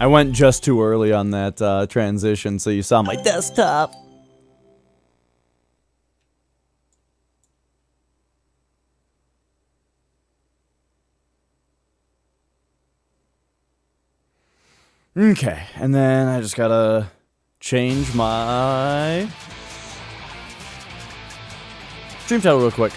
I went just too early on that transition, so you saw my desktop. Okay, and then I just gotta change my stream title real quick.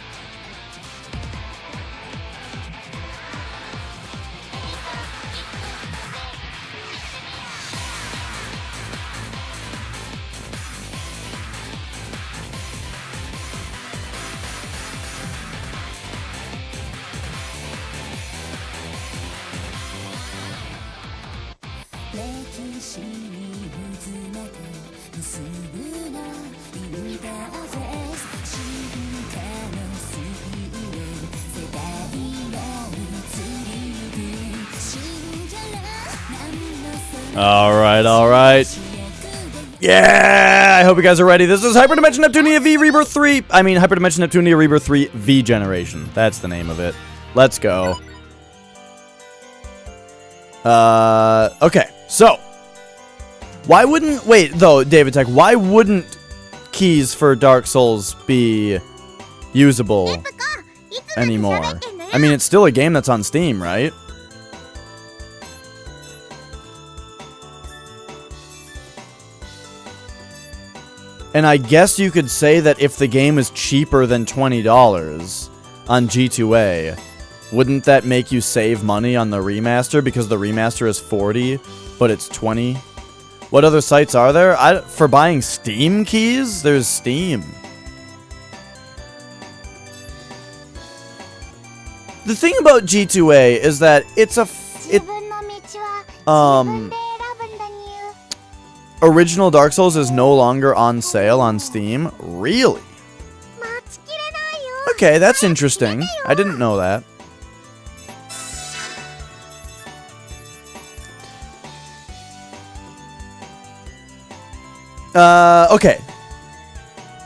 Alright. Yeah! I hope you guys are ready. This is Hyperdimension Neptunia V Rebirth 3. I mean, Hyperdimension Neptunia Rebirth 3 V Generation. That's the name of it. Let's go. Okay. So, why wouldn't... Wait, though, David Tech, why wouldn't keys for Dark Souls be usable anymore? I mean, it's still a game that's on Steam, right? And I guess you could say that if the game is cheaper than $20 on G2A, wouldn't that make you save money on the remaster? Because the remaster is $40, but it's $20. What other sites are there? For buying Steam keys? There's Steam. The thing about G2A is that it's a... Original Dark Souls is no longer on sale on Steam? Really? Okay, that's interesting. I didn't know that. Okay.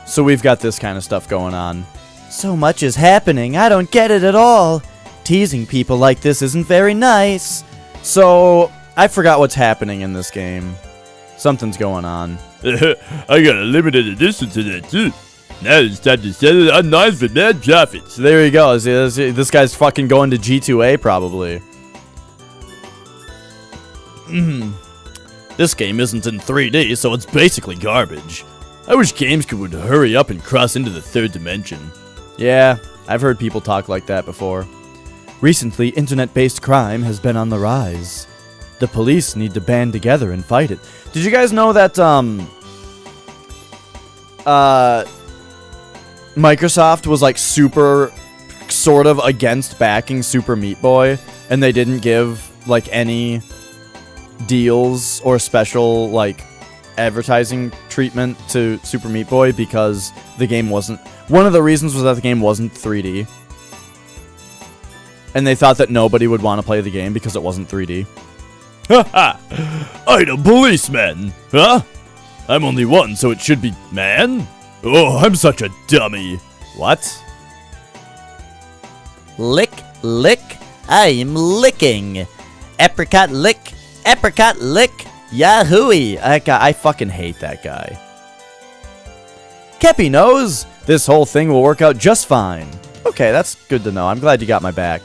So we've got this kind of stuff going on. So much is happening, I don't get it at all. Teasing people like this isn't very nice. So, I forgot what's happening in this game. Something's going on. I got a limited edition to that too. Now it's time to sell it online for mad profits. There he goes. This guy's fucking going to G2A probably. This game isn't in 3D, so it's basically garbage. I wish games would hurry up and cross into the third dimension. Yeah, I've heard people talk like that before. Recently, internet-based crime has been on the rise. The police need to band together and fight it. Did you guys know that, Microsoft was, like, super, sort of against backing Super Meat Boy, and they didn't give, like, any deals or special, like, advertising treatment to Super Meat Boy because the game wasn't... One of the reasons was that the game wasn't 3D. And they thought that nobody would want to play the game because it wasn't 3D. Haha! I'm a policeman! Huh? I'm only one, so it should be man? Oh, I'm such a dummy! What? Lick, lick, I'm licking. Apricot lick, yahooey! I fucking hate that guy. Kepi knows! This whole thing will work out just fine. Okay, that's good to know. I'm glad you got my back.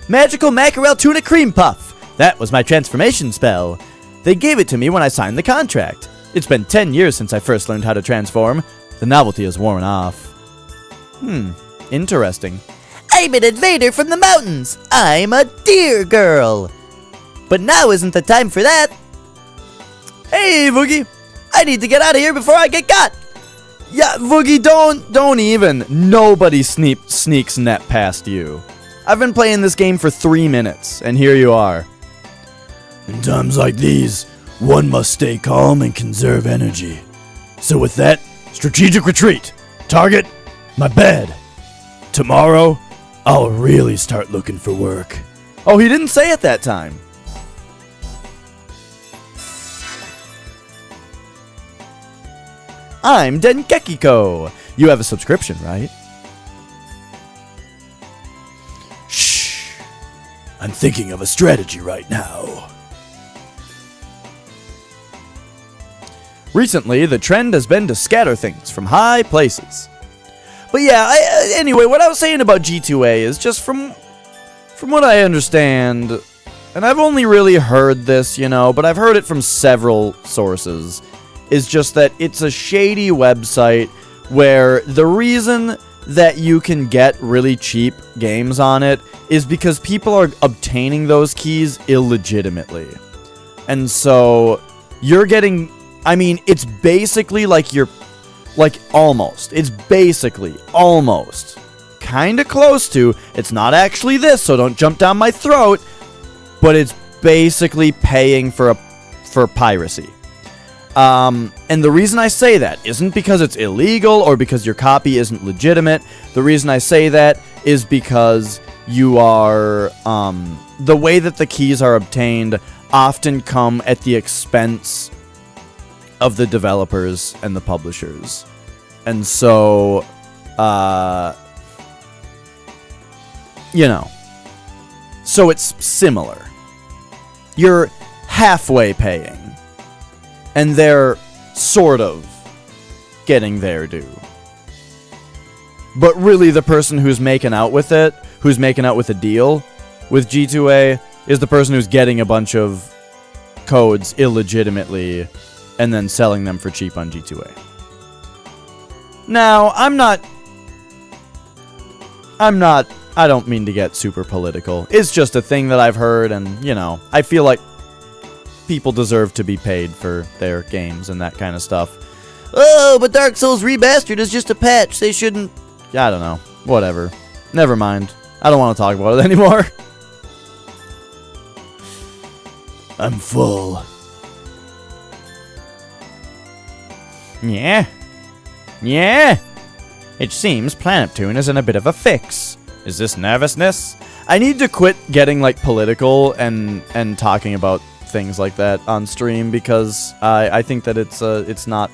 Magical Mackerel Tuna Cream Puff! That was my transformation spell. They gave it to me when I signed the contract. It's been 10 years since I first learned how to transform. The novelty has worn off. Interesting. I'm an invader from the mountains. I'm a deer girl. But now isn't the time for that. Hey, Voogie. I need to get out of here before I get caught. Yeah, Voogie, don't even. Nobody sneaks net past you. I've been playing this game for 3 minutes, and here you are. In times like these, one must stay calm and conserve energy. So with that, strategic retreat. Target, my bed. Tomorrow, I'll really start looking for work. Oh, he didn't say it that time. I'm Dengekiko. You have a subscription, right? Shh. I'm thinking of a strategy right now. Recently, the trend has been to scatter things from high places. But yeah, anyway, what I was saying about G2A is just from what I understand, and I've only really heard this, but I've heard it from several sources, is just that it's a shady website where the reason that you can get really cheap games on it is because people are obtaining those keys illegitimately. And so you're getting, it's basically it's basically almost kind of close to, it's not actually this, so don't jump down my throat, but it's basically paying for piracy. And the reason I say that isn't because it's illegal or because your copy isn't legitimate. The reason I say that is because you are, the way that the keys are obtained often come at the expense of the developers and the publishers. And so, so it's similar. You're halfway paying, and they're sort of getting their due. But really, the person who's making out with it, who's making out with a deal with G2A, is the person who's getting a bunch of codes illegitimately and then selling them for cheap on G2A. Now, I don't mean to get super political. It's just a thing that I've heard, and, I feel like people deserve to be paid for their games and that kind of stuff. Oh, but Dark Souls Remastered is just a patch. They shouldn't... I don't know. Whatever. Never mind. I don't want to talk about it anymore. I'm full. Yeah. It seems Planeptune is in a bit of a fix. Is this nervousness? I need to quit getting, political and talking about things like that on stream, because I think that it's not...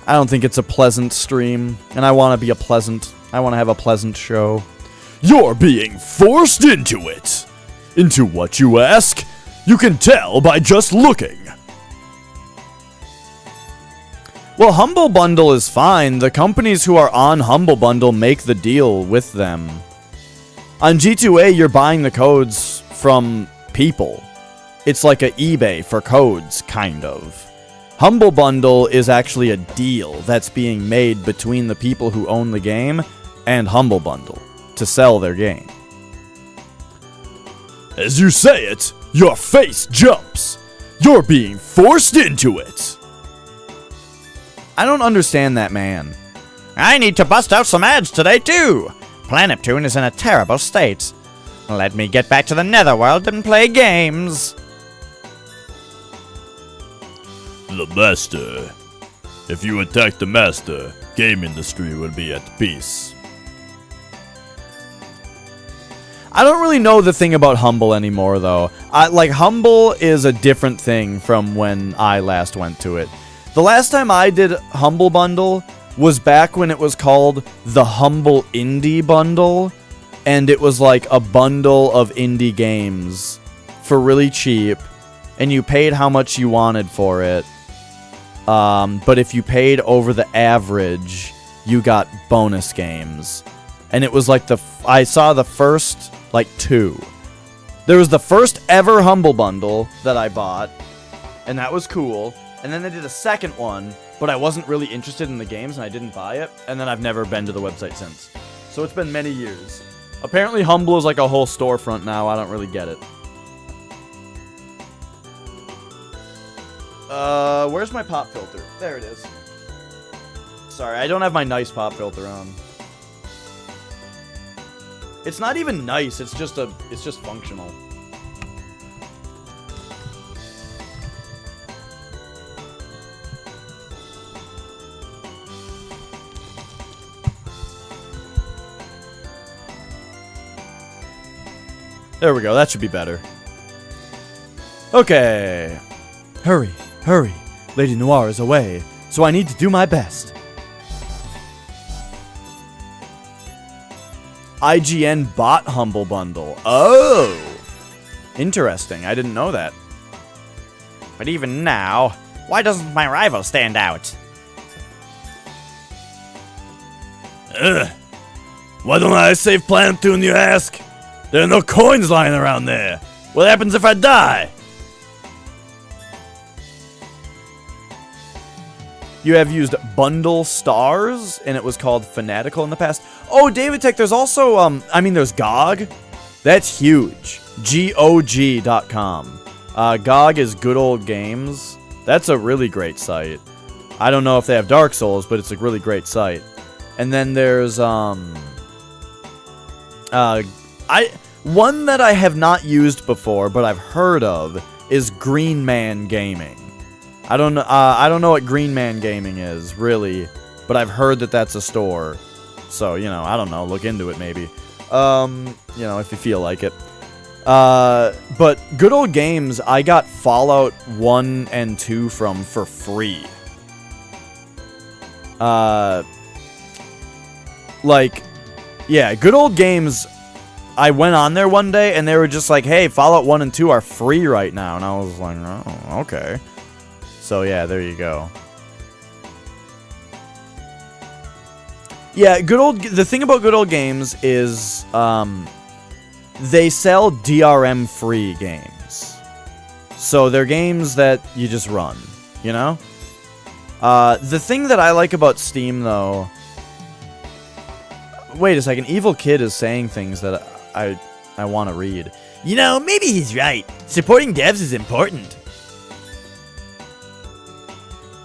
I don't think it's a pleasant stream, and I want to have a pleasant show. You're being forced into it. Into what, you ask? You can tell by just looking. Well, Humble Bundle is fine. The companies who are on Humble Bundle make the deal with them. On G2A, you're buying the codes from people. It's like a eBay for codes, kind of. Humble Bundle is actually a deal that's being made between the people who own the game and Humble Bundle to sell their game. As you say it, your face jumps. You're being forced into it. I don't understand that man. I need to bust out some ads today, too. Planeptune is in a terrible state. Let me get back to the netherworld and play games. The Master. If you attack the Master, game industry will be at peace. I don't really know the thing about Humble anymore, though. Humble is a different thing from when I last went to it. The last time I did Humble Bundle was back when it was called the Humble Indie Bundle, and it was like a bundle of indie games for really cheap, and you paid how much you wanted for it. But if you paid over the average, you got bonus games. And it was like I saw the first, 2. There was the first ever Humble Bundle that I bought, and that was cool. And then they did a second one, but I wasn't really interested in the games, and I didn't buy it. And then I've never been to the website since. So it's been many years. Apparently Humble is like a whole storefront now. I don't really get it. Where's my pop filter? There it is. Sorry, I don't have my nice pop filter on. It's not even nice, it's just functional. There we go, that should be better. Okay. Hurry, hurry. Lady Noir is away, so I need to do my best. IGN bought Humble Bundle. Oh! Interesting, I didn't know that. But even now, Why doesn't my rival stand out? Why don't I save Planet Neptune, you ask? There are no coins lying around there. What happens if I die? You have used Bundle Stars, and it was called Fanatical in the past. Oh, David Tech, there's also, there's GOG. That's huge. GOG.com. GOG is Good Old Games. That's a really great site. I don't know if they have Dark Souls, but it's a really great site. And then there's, one that I have not used before, but I've heard of, is Green Man Gaming. I don't know what Green Man Gaming is, really, but I've heard that that's a store. So, I don't know, look into it maybe. If you feel like it. But Good Old Games, I got Fallout 1 and 2 from for free. Good Old Games, I went on there one day, and they were just like, hey, Fallout 1 and 2 are free right now. And I was like, oh, okay. So, yeah, there you go. Yeah, the thing about Good Old Games is, they sell DRM-free games. So, they're games that you just run, The thing that I like about Steam, though... Wait a second, Evil Kid is saying things that I want to read. Maybe he's right. Supporting devs is important.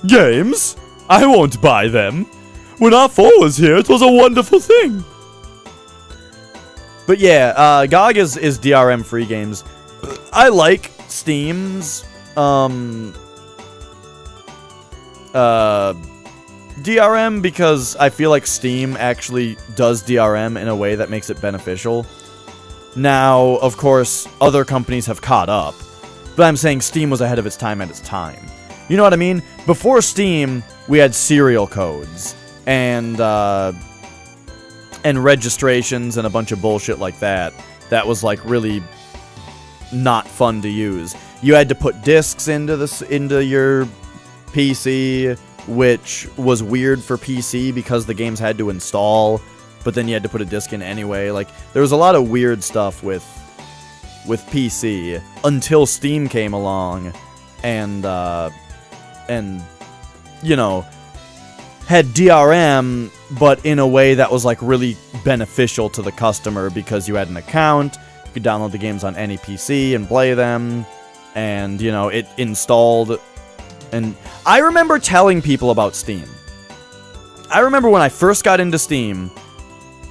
Games? I won't buy them. When our foe was here, it was a wonderful thing. But yeah, GOG is DRM-free games. I like Steam's DRM because I feel like Steam actually does DRM in a way that makes it beneficial. Now, of course, other companies have caught up, but I'm saying Steam was ahead of its time at its time. You know what I mean? Before Steam, we had serial codes and registrations and a bunch of bullshit like that. That was like really not fun to use. You had to put discs into your PC, which was weird for PC because the games had to install, but then you had to put a disc in anyway. Like, there was a lot of weird stuff with PC until Steam came along and had DRM, but in a way that was like really beneficial to the customer because you had an account, you could download the games on any PC and play them, and it installed. And I remember telling people about Steam. I remember when I first got into Steam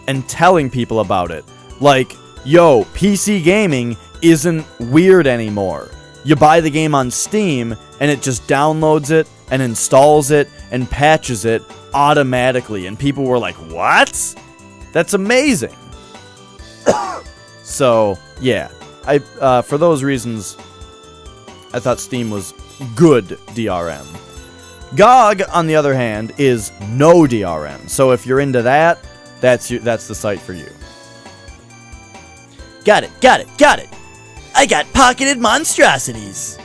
and telling people about it. Like, yo, PC gaming isn't weird anymore. You buy the game on Steam, and it just downloads it, and installs it, and patches it automatically. And people were like, what? That's amazing. So, yeah. For those reasons, I thought Steam was good DRM. GOG, on the other hand, is no DRM. So if you're into that, that's the site for you. Got it. I got pocketed monstrosities.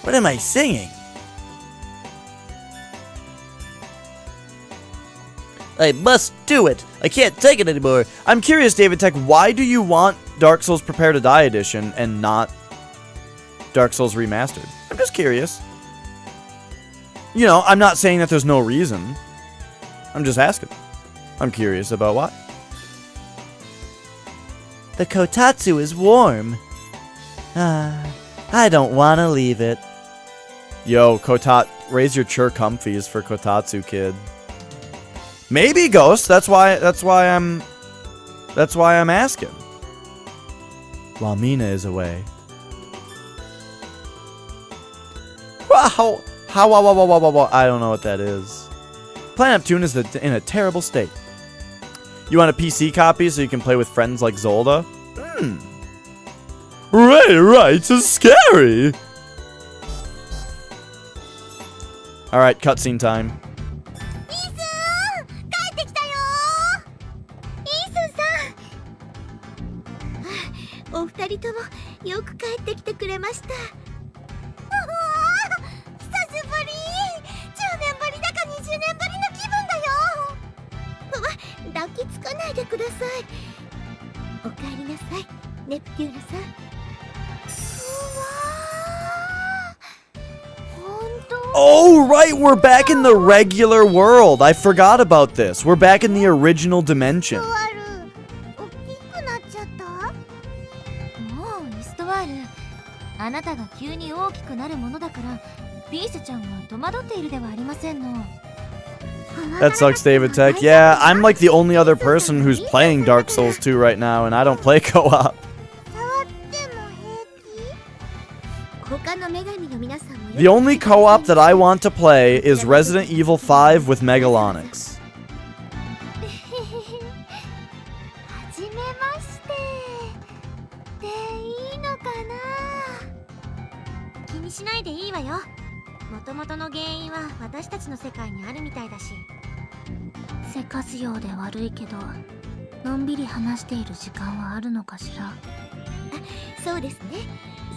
What am I singing? I must do it. I can't take it anymore. I'm curious, David Tech, why do you want Dark Souls Prepare to Die Edition and not Dark Souls Remastered? I'm just curious. I'm not saying that there's no reason. I'm just asking. I'm curious about why. The kotatsu is warm. I don't want to leave it. Yo, raise your chur-comfies for Kotatsu, kid. Maybe Ghost. That's why I'm asking. While Mina is away. Wow. I don't know what that is. Planet Neptune is in a terrible state. You want a PC copy so you can play with friends like Zolda? Right, so scary. Alright, cutscene time. 抱きつかないでください。おかえりなさい、ネプテューヌさん。うわー、本当。 Oh, right, we're back in the regular world. I forgot about this. We're back in the original dimension. イストワール、大きくなっちゃった。もうイストワール、あなたが急に大きくなるものだからピースちゃんが戸惑っているではありませんの。 That sucks, David Tech. Yeah, I'm like the only other person who's playing Dark Souls 2 right now, and I don't play co-op. 触っても平気？他の女神の皆さんも The only co-op that I want to play is Resident Evil 5 with Megalonyx. はじめましてでいいのかな。気にしないでいいわよ。もともとの原因は私たちの世界にあるみたいだし。せかすようで悪いけど、のんびり話している時間はあるのかしら。あ、そうですね。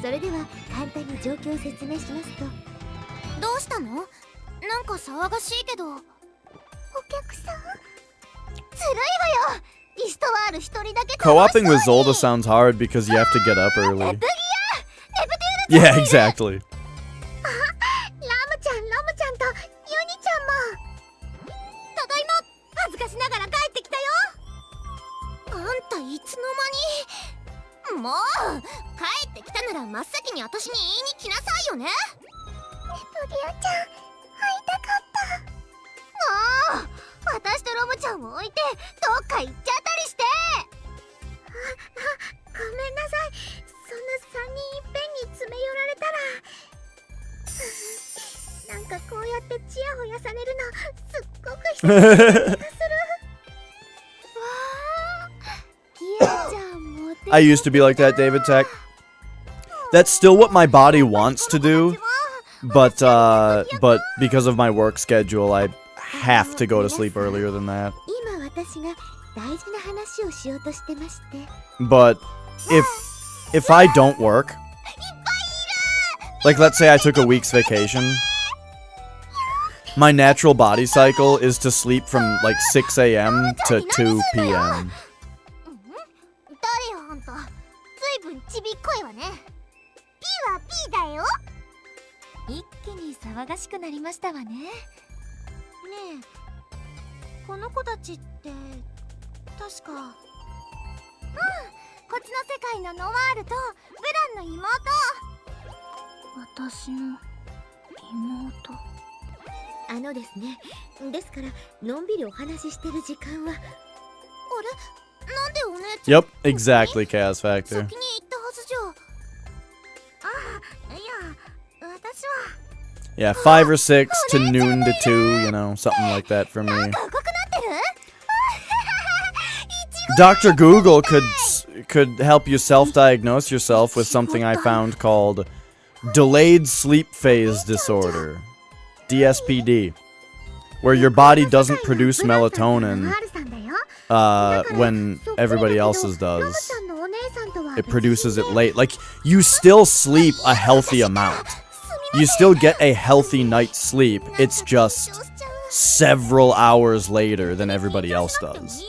それでは簡単に状況を説明しますと。どうしたの？なんか騒がしいけど。お客さん？ずるいわよ。イストワール一人だけ。 Co-oping with Zolda sounds hard because you have to get up early. ネプテューヌ Yeah, exactly. ラムちゃんとユニちゃんも。ただいま。恥ずかしながら帰ってきたよ。あんたいつの間に。もう帰ってきたなら真っ先に私に言いに来なさいよね。ネプリアちゃん会いたかった。もう私とロムちゃんを置いてどっか行っちゃったりして。ごめんなさい。そんな3人いっぺんに詰め寄られたら。なんかこうやってチヤホヤされるのすっごく久しぶりな気がする。わあ、キエちゃんモテ。 I used to be like that, David Tech. That's still what my body wants to do, but because of my work schedule, I have to go to sleep earlier than that. 今私が大事な話をしようとしてまして。 But if I don't work, like let's say I took a week's vacation, my natural body cycle is to sleep from like 6 a.m. to 2 p.m. 誰よあんた。ずいぶんちびっこいわね。P は P だよ。一気に騒がしくなりましたわね。ねえ、この子たちって確か。うん、こっちの世界のノワールとブランの妹。私の妹。あのですね、ですからのんびりお話ししてる時間は。あれ、なんでお姉ちゃん。 Yep, exactly, Chaos 先 Factor. に行ったはずじゃ。あ、いや、私は。 Yeah, 5 or 6 to noon to 2, you know, something like that for me. なんか赤くなってる。Dr. Google could help you self-diagnose yourself with something I found called delayed sleep phase disorder, DSPD, where your body doesn't produce melatonin when everybody else's does. It produces it late. Like, you still sleep a healthy amount. You still get a healthy night's sleep. It's just several hours later than everybody else does.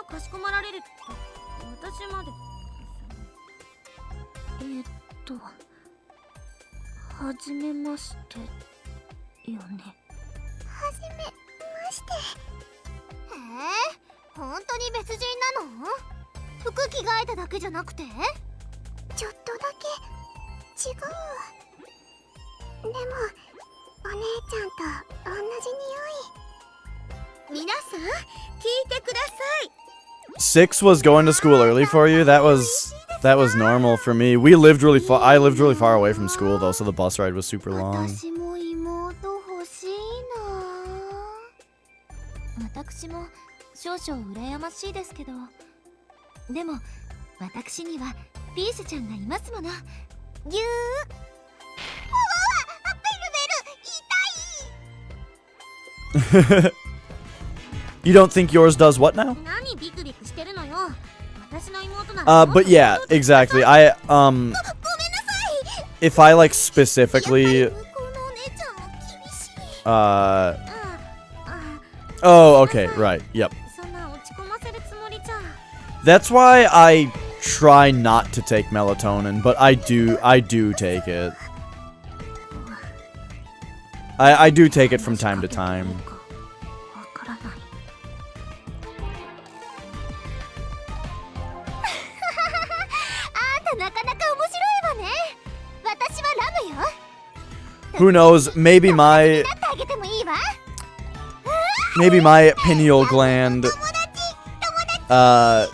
かしこまられるって私まで。はじめましてよね。はじめまして。本当に別人なの？服着替えただけじゃなくて？ちょっとだけ違うわ。でもお姉ちゃんと同じ匂い。皆さん聞いてください。 6 was going to school early for you. That was normal for me. I lived really far away from school though, so the bus ride was super long. 私も妹欲しいな。私も少々羨ましいですけど、でも私にはピースちゃんがいますもの。ぎゅー。うわ、ベルベル痛い。 You don't think yours does what now? 何ビクビクしてるのよ。私の妹なの。 But yeah, exactly. If I like specifically Oh, okay, right. Yep. そんな落ち込ませるつもりじゃ。 That's why I try not to take melatonin, but I do take it. I do take it from time to time. わからない。あんたなかなか面白いわね。私はラムよ。 Who knows, maybe my なってあげてもいいわ。 pineal gland 友達。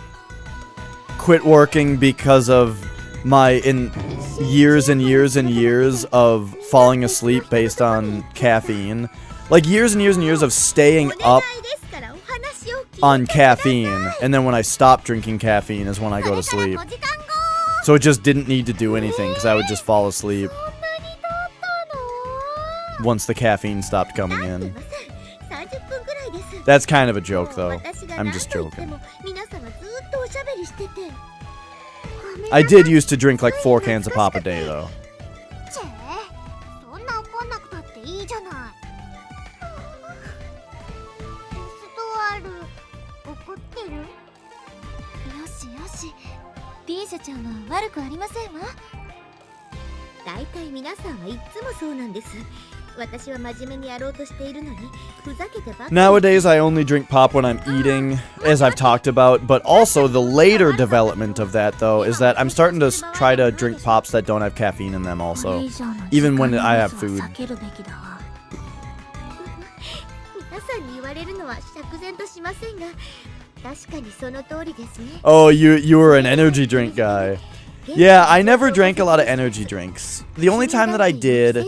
quit working because of my years and years and years of falling asleep based on caffeine. Like years and years and years of staying up ですからお話を聞いて on caffeine, and then when I stop drinking caffeine is when I go to それ sleep. から5時間後。 So it just didn't need to do anything because I would just fall asleep そんなに経ったの？ once the caffeine stopped coming in. 30分ぐらいです。 That's kind of a joke though. 私が I'm just 何度言って joking. も皆さんがずっとおしゃべりしてて。 I did used to drink like 4 cans of pop a day though. チェそんな怒んなくたっていいじゃない。テストワール怒ってる？よしよし、T 社長は悪くありませんわ。だいたい皆さんはいつもそうなんです。私は真面目にやろうとしているのにふざけてばっかり。 Nowadays, I only drink pop when I'm eating, as I've talked about, but also the later development of that, though, is that I'm starting to try to drink pops that don't have caffeine in them also, even when I have food. 皆さんに言われるのは釈然としませんが、確かにその通りですね。 Oh, you were an energy drink guy. Yeah, I never drank a lot of energy drinks. The only time that I did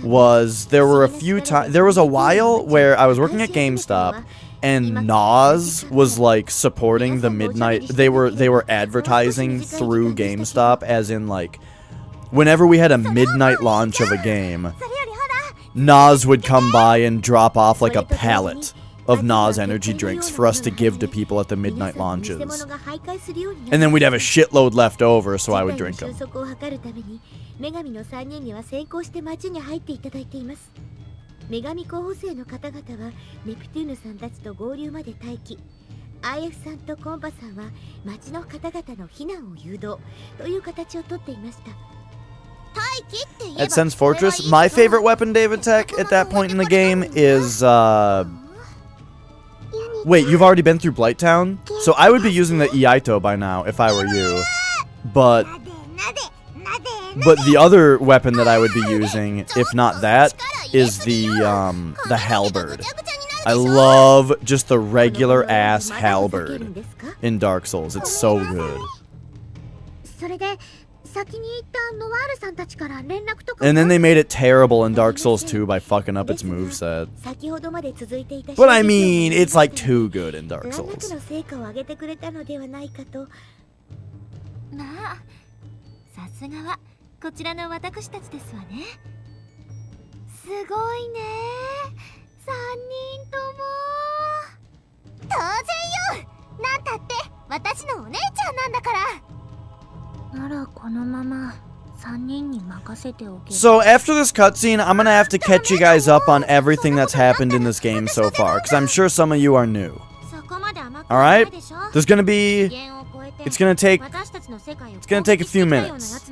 was there was a while where I was working at GameStop and Nas was like supporting the midnight. They were advertising through GameStop, as in like whenever we had a midnight launch of a game, それよりほら、 Nas would come by and drop off like a pallet of Nas energy drinks for us to give to people at the midnight launches. And then we'd have a shitload left over, so I would drink them. 収束を図るために女神の3人には先行して町に入っていただいています。女神候補生の方々はネプテューヌさんたちと合流まで待機。IF さんとコンパさんは町の方々の避難を誘導という形をとっていました。 At Sense Fortress, my favorite weapon, David Tech, at that point in the game is, Wait, you've already been through Blighttown? So I would be using the Iaito by now, if I were you. But the other weapon that I would be using, if not that, is the halberd. I love just the regular-ass halberd in Dark Souls. It's so good. それで先に行ったノワールさんたちから連絡とか。 And then they made it terrible in Dark Souls 2 by fucking up its moveset. 先ほどまで続いていた。 But I mean, it's like too good in Dark 何らか Souls. の成果を上げてくれたのではないかと。まあ、さすがはこちらの私たちですわね。すごいね。3人とも。当然よ。なんたって私のお姉ちゃんなんだから。 ならこのまま3人に任せておけ。 So after this cutscene, I'm gonna have to catch you guys up on everything that's happened in this game so far, because I'm sure some of you are new. Alright? There's gonna be... It's gonna take a few minutes.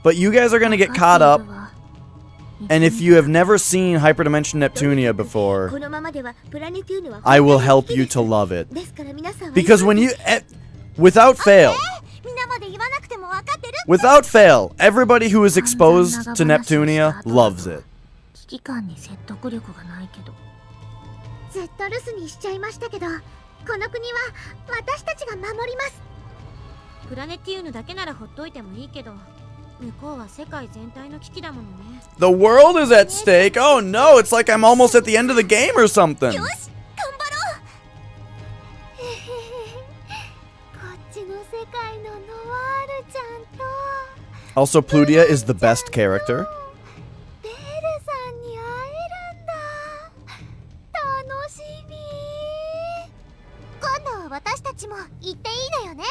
But you guys are gonna get caught up, and if you have never seen Hyperdimension Neptunia before, I will help you to love it. Because when you... Without fail, everybody who is exposed to Neptunia loves it. 危機感に説得力がないけど。ずっと留守にしちゃいましたけど、この国は私たちが守ります。プラネティウヌだけならほっといてもいいけど、向こうは世界全体の危機だものね。 The world is at stake. Oh no, it's like I'm almost at the end of the game or something. よし、頑張ろう。こっちの世界のノワールちゃんと。 Also, Plutia is the best character. ベルさんに会えるんだ。楽しみ。今度は私たちも行っていいのよね。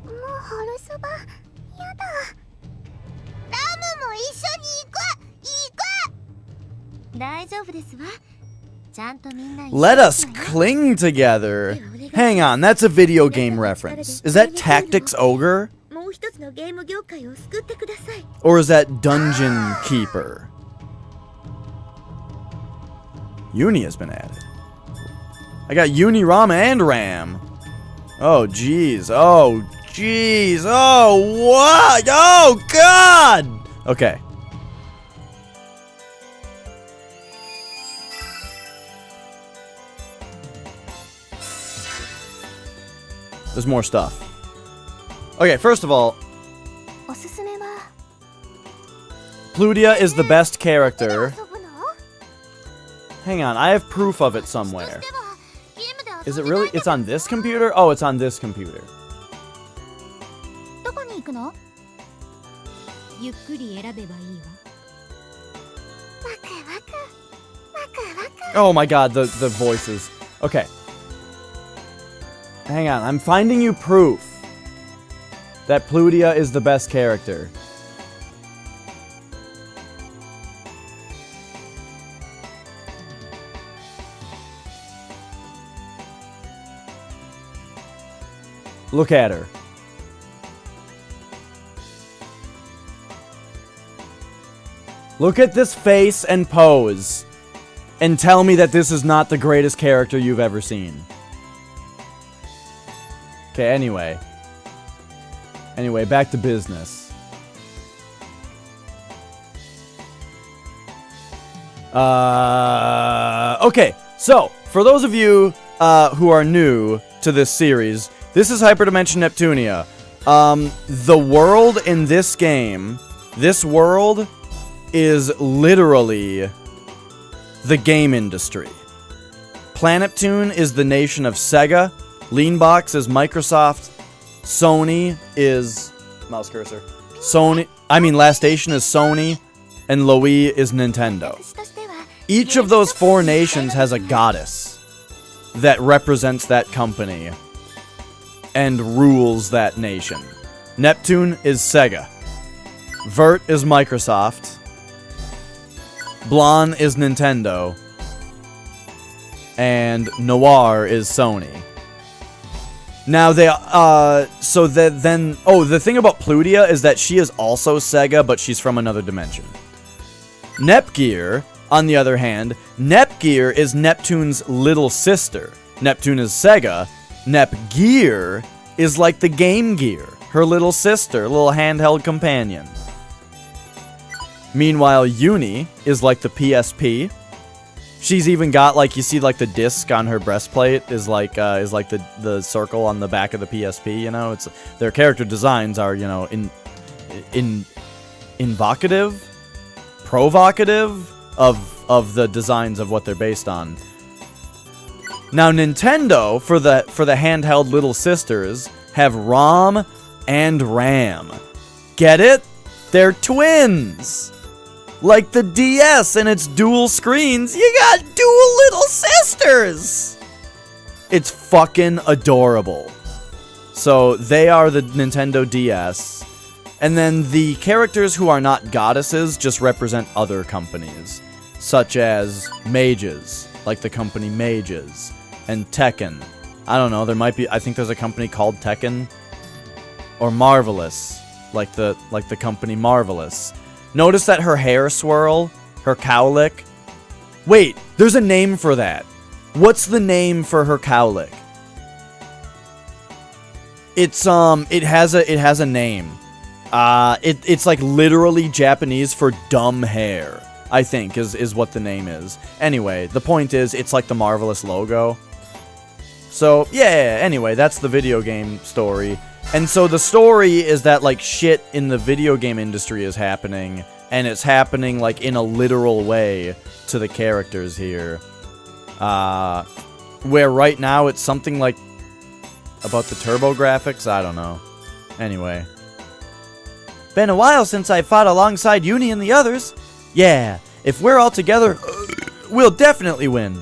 もう春そばやだ。ラムも一緒に行く。大丈夫ですわ。Let us cling together. Hang on, that's a video game reference. Is that Tactics Ogre? Or is that Dungeon Keeper? Uni has been added. I got Uni, ROM, and RAM. Oh, jeez. Oh, jeez. Oh, what? Oh, God! Okay. There's more stuff. Okay, first of all, Plutia is the best character. Hang on, I have proof of it somewhere. Is it really? It's on this computer? Oh, it's on this computer. Oh my god, the voices. Okay. Hang on, I'm finding you proof that Plutia is the best character. Look at her. Look at this face and pose, and tell me that this is not the greatest character you've ever seen. Okay, anyway. Anyway, back to business. Okay, so, for those of you who are new to this series, this is Hyperdimension Neptunia. The world in this game, this world is literally the game industry. Planeptune is the nation of Sega. Leanbox is Microsoft. Sony is... mouse cursor. Last Station is Sony. And Loui is Nintendo. Each of those four nations has a goddess that represents that company and rules that nation. Neptune is Sega. Vert is Microsoft. Blanc is Nintendo. And Noir is Sony. Now they, the thing about Plutia is that she is also Sega, but she's from another dimension. Nepgear, on the other hand, Nepgear is Neptune's little sister. Neptune is Sega. Nepgear is like the Game Gear, her little sister, little handheld companion. Meanwhile, Uni is like the PSP. She's even got, like, you see, like, the disc on her breastplate is like the circle on the back of the PSP, you know? It's their character designs are, you know, provocative of the designs of what they're based on. Now, Nintendo, for the handheld little sisters, have ROM and RAM. Get it? They're twins! Like the DS and its dual screens, you got dual little sisters! It's fucking adorable. So, they are the Nintendo DS. And then the characters who are not goddesses just represent other companies. Such as Mages, like the company Mages. And Tekken. I don't know, there might be, I think there's a company called Tekken. Or Marvelous, like the company Marvelous. Notice that her hair swirl, her cowlick. Wait, there's a name for that. What's the name for her cowlick? It's it has a name. It's like literally Japanese for dumb hair, I think is what the name is. Anyway, the point is it's like the Marvelous logo. So, yeah, anyway, that's the video game story. And so the story is that, like, shit in the video game industry is happening, and it's happening, like, in a literal way to the characters here. Where right now it's something like about the turbo graphics? I don't know. Anyway. Been a while since I fought alongside Uni and the others. Yeah, if we're all together, we'll definitely win.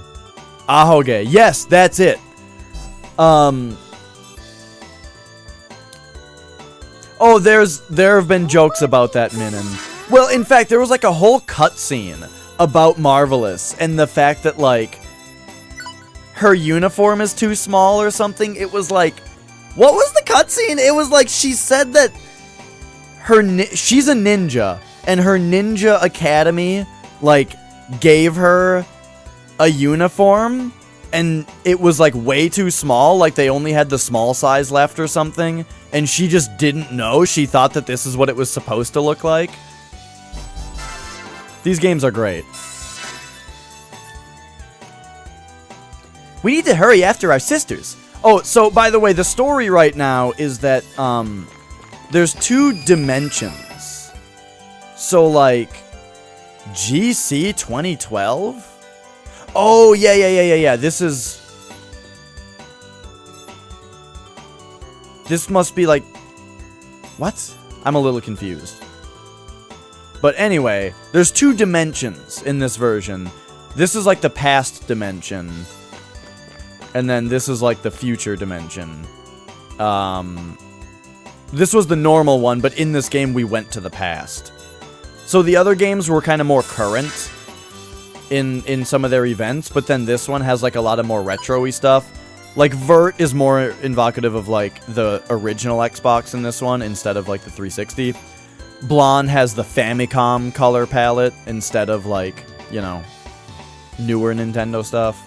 Ahoge. Yes, that's it. Oh, there have been jokes about that, Minin. Well, in fact, there was like a whole cutscene about Marvelous and the fact that, like, her uniform is too small or something. It was like, what was the cutscene? It was like she said that she's a ninja, and her ninja academy, like, gave her a uniform, and it was, like, way too small. Like, they only had the small size left or something, and she just didn't know. She thought that this is what it was supposed to look like. These games are great. We need to hurry after our sisters. Oh, so, by the way, the story right now is that, there's 2 dimensions. So, like, GC 2012? Oh, yeah. This must be, like... What? I'm a little confused. But anyway, there's 2 dimensions in this version. This is, like, the past dimension. And then this is, like, the future dimension. This was the normal one, but in this game, we went to the past. So the other games were kind of more current in some of their events, but then this one has, like, a lot of more retro-y stuff. Like, Vert is more evocative of, like, the original Xbox in this one instead of, like, the 360. Blonde has the Famicom color palette instead of, like, you know, newer Nintendo stuff.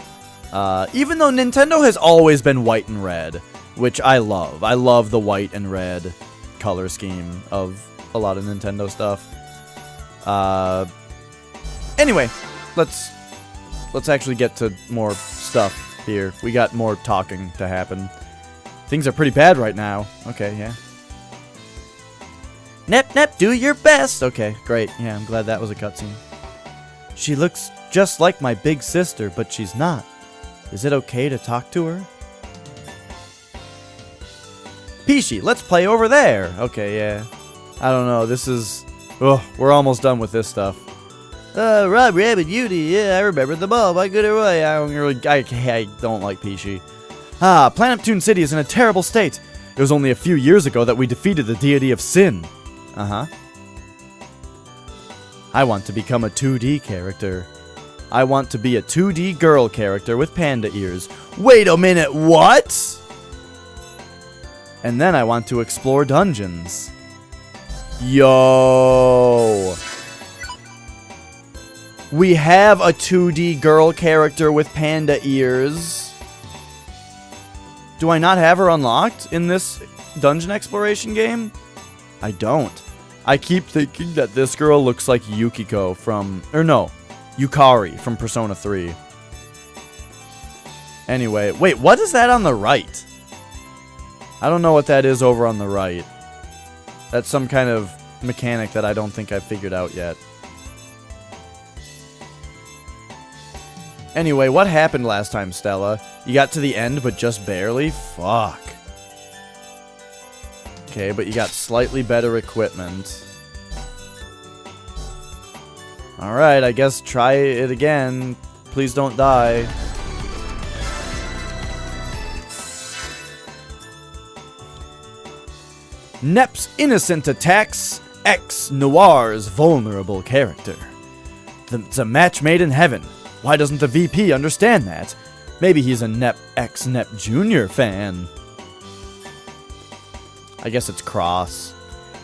Even though Nintendo has always been white and red, which I love. I love the white and red color scheme of a lot of Nintendo stuff. Anyway, let's actually get to more stuff here. We got more talking to happen. Things are pretty bad right now. Okay, yeah. Nep, do your best! Okay, great. Yeah, I'm glad that was a cutscene. She looks just like my big sister, but she's not. Is it okay to talk to her? Pishi, let's play over there! Okay, yeah. I don't know, this is... Oh, we're almost done with this stuff. Rob, Rabbit, Yudi, yeah, I remember them all. My good away. I don't like Pishi. Planet Neptune City is in a terrible state. It was only a few years ago that we defeated the deity of sin. I want to become a 2D character. I want to be a 2D girl character with panda ears. Wait a minute, what? And then I want to explore dungeons. Yo! We have a 2D girl character with panda ears. Do I not have her unlocked in this dungeon exploration game? I don't. I keep thinking that this girl looks like Yukiko from... Or no, Yukari from Persona 3. Anyway, wait, what is that on the right? I don't know what that is over on the right. That's some kind of mechanic that I don't think I've figured out yet. Anyway, what happened last time, Stella? You got to the end, but just barely? Fuck. Okay, but you got slightly better equipment. Alright, I guess try it again. Please don't die. Nep's innocent attacks X Noir's vulnerable character. It's a match made in heaven. Why doesn't the VP understand that? Maybe he's a Nep X Nep Jr. fan. I guess it's cross.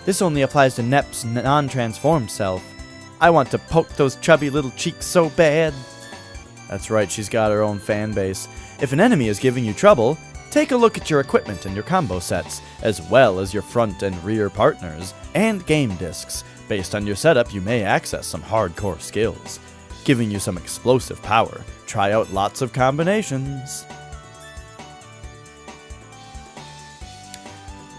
This only applies to Nep's non-transformed self. I want to poke those chubby little cheeks so bad. That's right, she's got her own fan base. If an enemy is giving you trouble, take a look at your equipment and your combo sets, as well as your front and rear partners, and game discs. Based on your setup, you may access some hardcore skills, giving you some explosive power. Try out lots of combinations.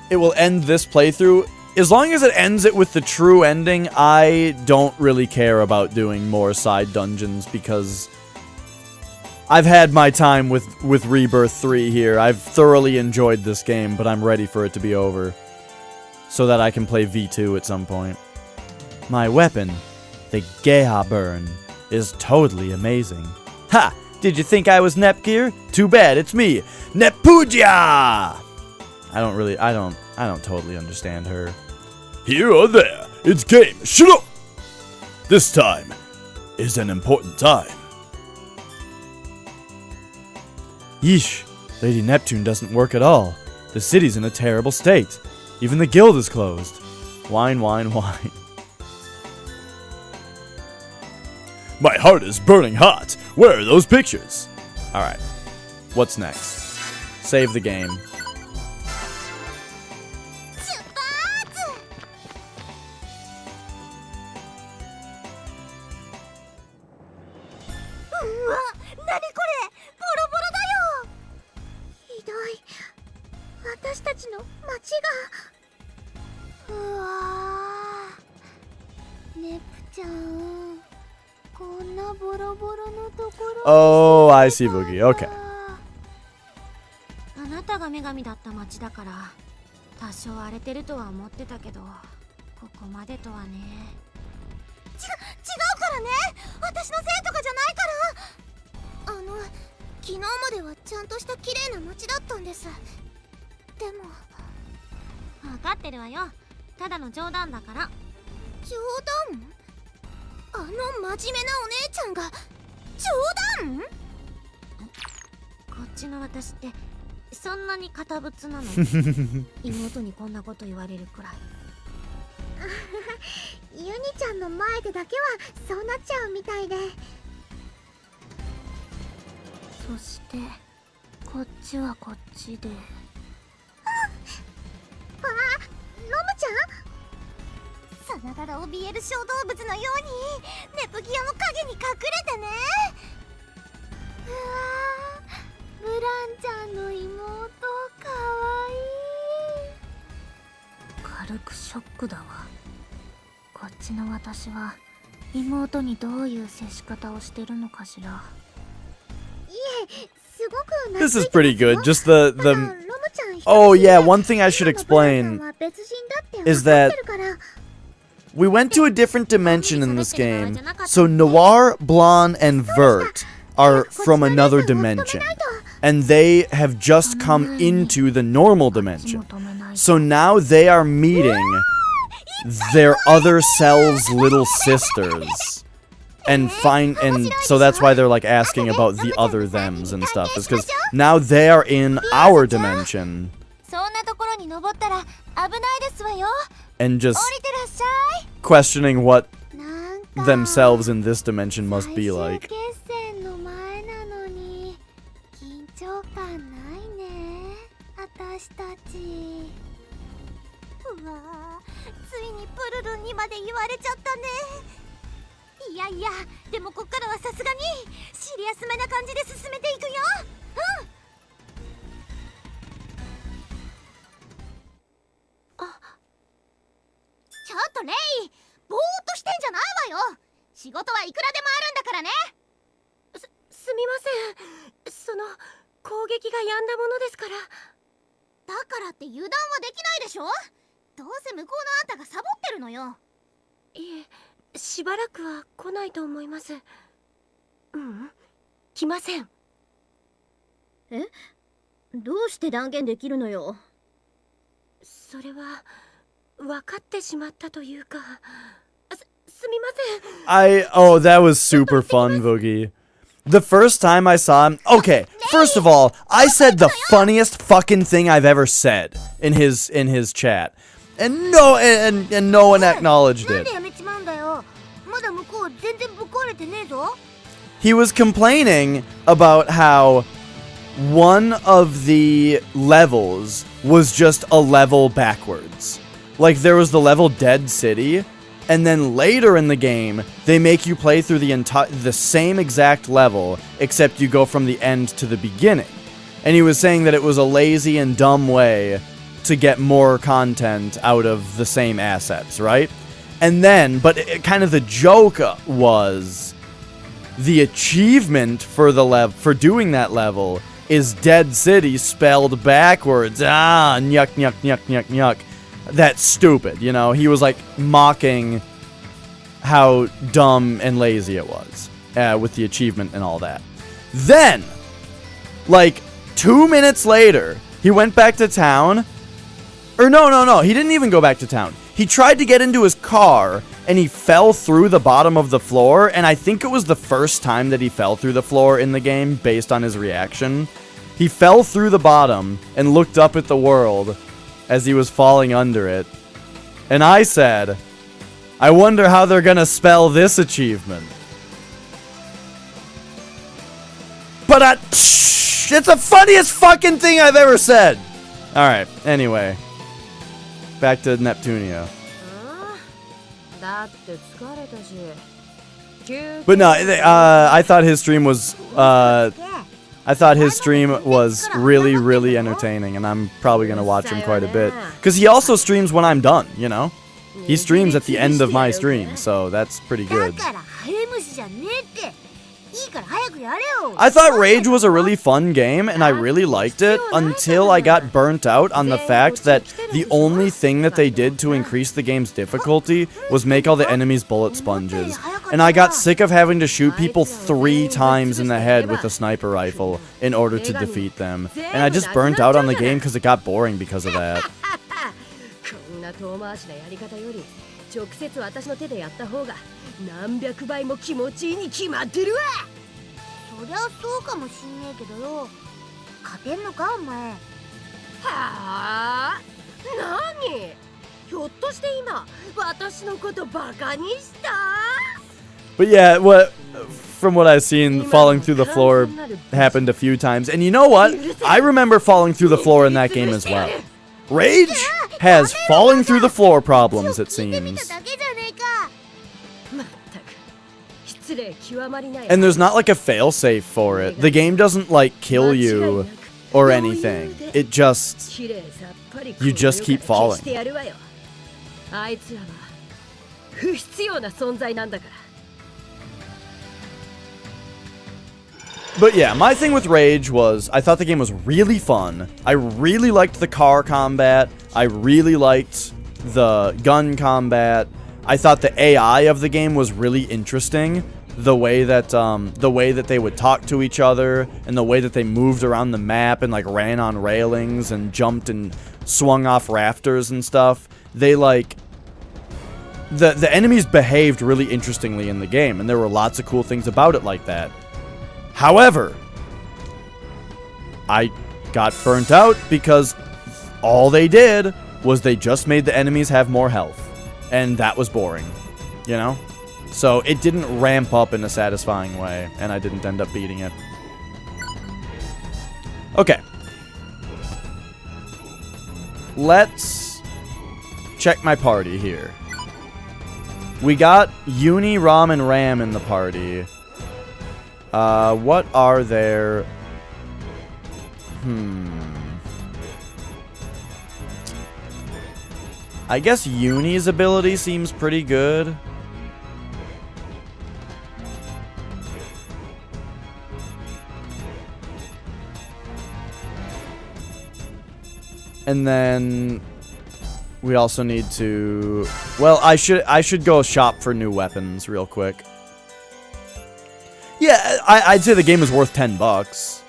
It will end this playthrough. As long as it ends it with the true ending, I don't really care about doing more side dungeons because I've had my time with Rebirth 3 here. I've thoroughly enjoyed this game, but I'm ready for it to be over so that I can play V2 at some point. My weapon, the Geha Burn, is totally amazing. Ha! Did you think I was Nepgear? Too bad, it's me, Neptunia! I don't totally understand her. Here or there, it's game. Shut up! This time is an important time. Yeesh, Lady Neptune doesn't work at all. The city's in a terrible state. Even the guild is closed. Whine, whine, whine. My heart is burning hot. Where are those pictures? Alright. What's next? Save the game. 出発。うわ、なにこれ、ボロボロだよ。ひどい。私たちの町が。うわー、ネプちゃん、こんなボロボロのところ。 Oh, I see, Boogie. Okay. あなたが女神だった町だから多少荒れてるとは思ってたけど、ここまでとはね。違うからね、私のせいとかじゃないから。昨日まではちゃんとした綺麗な町だったんです。でも分かってるわよ、ただの冗談だから。冗談？あの真面目なお姉ちゃんが冗談？こっちの私ってそんなに堅物なの？妹にこんなこと言われるくらい。ユニちゃんの前でだけはそうなっちゃうみたいで。そしてこっちはこっちで。あ、ロムちゃん、さながら怯える小動物のようにネプギアの影に隠れてね。うわー、ブランちゃんの妹かわいい。軽くショックだわ。こっちの私は妹にどういう接し方をしてるのかしら。いえ、すごく This is pretty good. Just the Oh yeah, one thing I should explain is that we went to a different dimension in this game. So Noir, Blonde, and Vert are from another dimension. And they have just come into the normal dimension. So now they are meeting their other selves' little sisters. And so that's why they're like asking about the other thems and stuff. Is because now they are in our dimension. And just questioning what themselves in this dimension must be like.いやいや、でもこっからはさすがにシリアスめな感じで進めていくよ。うん。あ、ちょっとレイ、ぼーっとしてんじゃないわよ。仕事はいくらでもあるんだからね。すみません。その攻撃が止んだものですから。だからって油断はできないでしょ。どうせ向こうのあんたがサボってるのよ。いえ、しばらくは来ないと思います。うん、来ません。え？どうして断言できるのよ。それは分かってしまったというか。すみません。Oh, that was super fun, Boogie. The first time I saw him, okay, first of all, I said the funniest fucking thing I've ever said in his chat. And no one acknowledged it. He was complaining about how one of the levels was just a level backwards. Like, there was the level Dead City, and then later in the game, they make you play through the same exact level, except you go from the end to the beginning. And he was saying that it was a lazy and dumb way to get more content out of the same assets, right? And then, but kind of the joke was the achievement for doing that level is Dead City spelled backwards. Ah, nyuk, nyuk, nyuk, nyuk, nyuk. That's stupid, you know? He was like mocking how dumb and lazy it was with the achievement and all that. Then, like 2 minutes later, he went back to town. Or no, he didn't even go back to town. He tried to get into his car, and he fell through the bottom of the floor, and I think it was the first time that he fell through the floor in the game, based on his reaction. He fell through the bottom and looked up at the world as he was falling under it. And I said, I wonder how they're gonna spell this achievement. But it's the funniest fucking thing I've ever said. Alright, anyway. Back to Neptunia. But no, I thought his stream was really, really entertaining, and I'm probably gonna watch him quite a bit. Cause he also streams when I'm done, you know? He streams at the end of my stream, so that's pretty good. I thought Rage was a really fun game, and I really liked it until I got burnt out on the fact that the only thing that they did to increase the game's difficulty was make all the enemies bullet sponges. And I got sick of having to shoot people 3 times in the head with a sniper rifle in order to defeat them. And I just burnt out on the game because it got boring because of that. 直接私の手でやった方が何百倍も気持ちいいに決まってるわ。そりゃそうかもしんねえけどよ。勝てんのかお前。はあ？何？ひょっとして今私のことバカにした？ But yeah, from what I've seen, falling through the floor happened a few times. And you know what? I remember falling through the floor in that game as well. Rage has falling through the floor problems, it seems. And there's not like a failsafe for it. The game doesn't like kill you or anything. It just... you just keep falling. But yeah, my thing with Rage was, I thought the game was really fun. I really liked the car combat. I really liked the gun combat. I thought the AI of the game was really interesting. The way that they would talk to each other, and the way that they moved around the map and like ran on railings and jumped and swung off rafters and stuff. They like... The enemies behaved really interestingly in the game, and there were lots of cool things about it like that. However, I got burnt out because all they did was they just made the enemies have more health. And that was boring, you know? So it didn't ramp up in a satisfying way, and I didn't end up beating it. Okay. Let's check my party here. We got Uni, Rom, and Ram in the party. What are their... I guess Uni's ability seems pretty good. And then we also need to... Well, I should go shop for new weapons real quick. Yeah, I'd say the game is worth $10.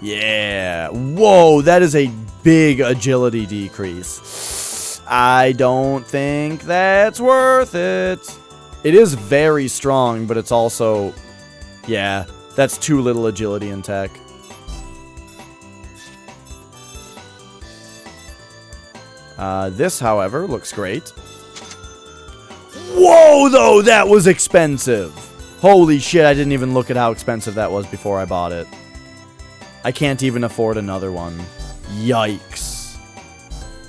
Yeah. Whoa, that is a big agility decrease. I don't think that's worth it. It is very strong, but it's also... Yeah, that's too little agility in tech. This, however, looks great. Whoa, though, that was expensive. Holy shit, I didn't even look at how expensive that was before I bought it. I can't even afford another one. Yikes.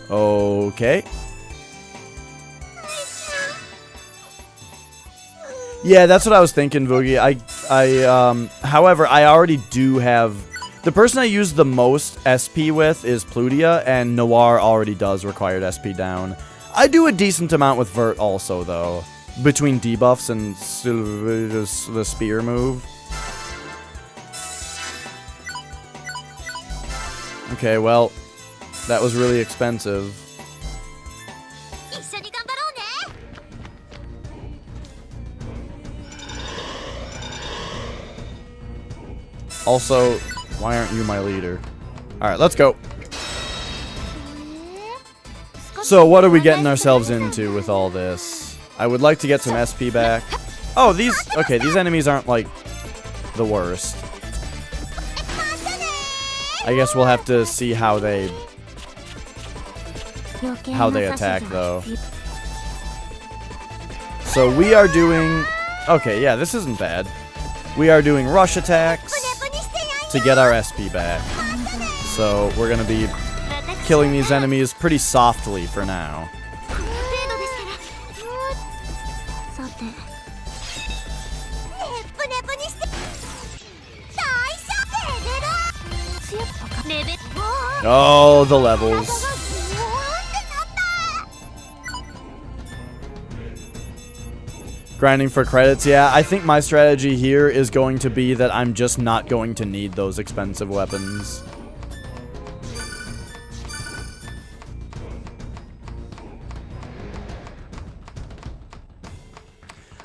Okay. Yeah, that's what I was thinking, Boogie. However, I already do have... The person I use the most SP with is Plutia, and Noir already does required SP down. I do a decent amount with Vert also, though. Between debuffs and the spear move. Okay, well, that was really expensive. Also, why aren't you my leader? Alright, let's go. So, what are we getting ourselves into with all this? I would like to get some SP back. Oh, these... Okay, these enemies aren't, like, the worst. I guess we'll have to see how they attack, though. So we are doing... Okay, yeah, this isn't bad. We are doing rush attacks to get our SP back. So we're gonna be killing these enemies pretty softly for now. Oh, the levels. Grinding for credits, yeah. I think my strategy here is going to be that I'm just not going to need those expensive weapons.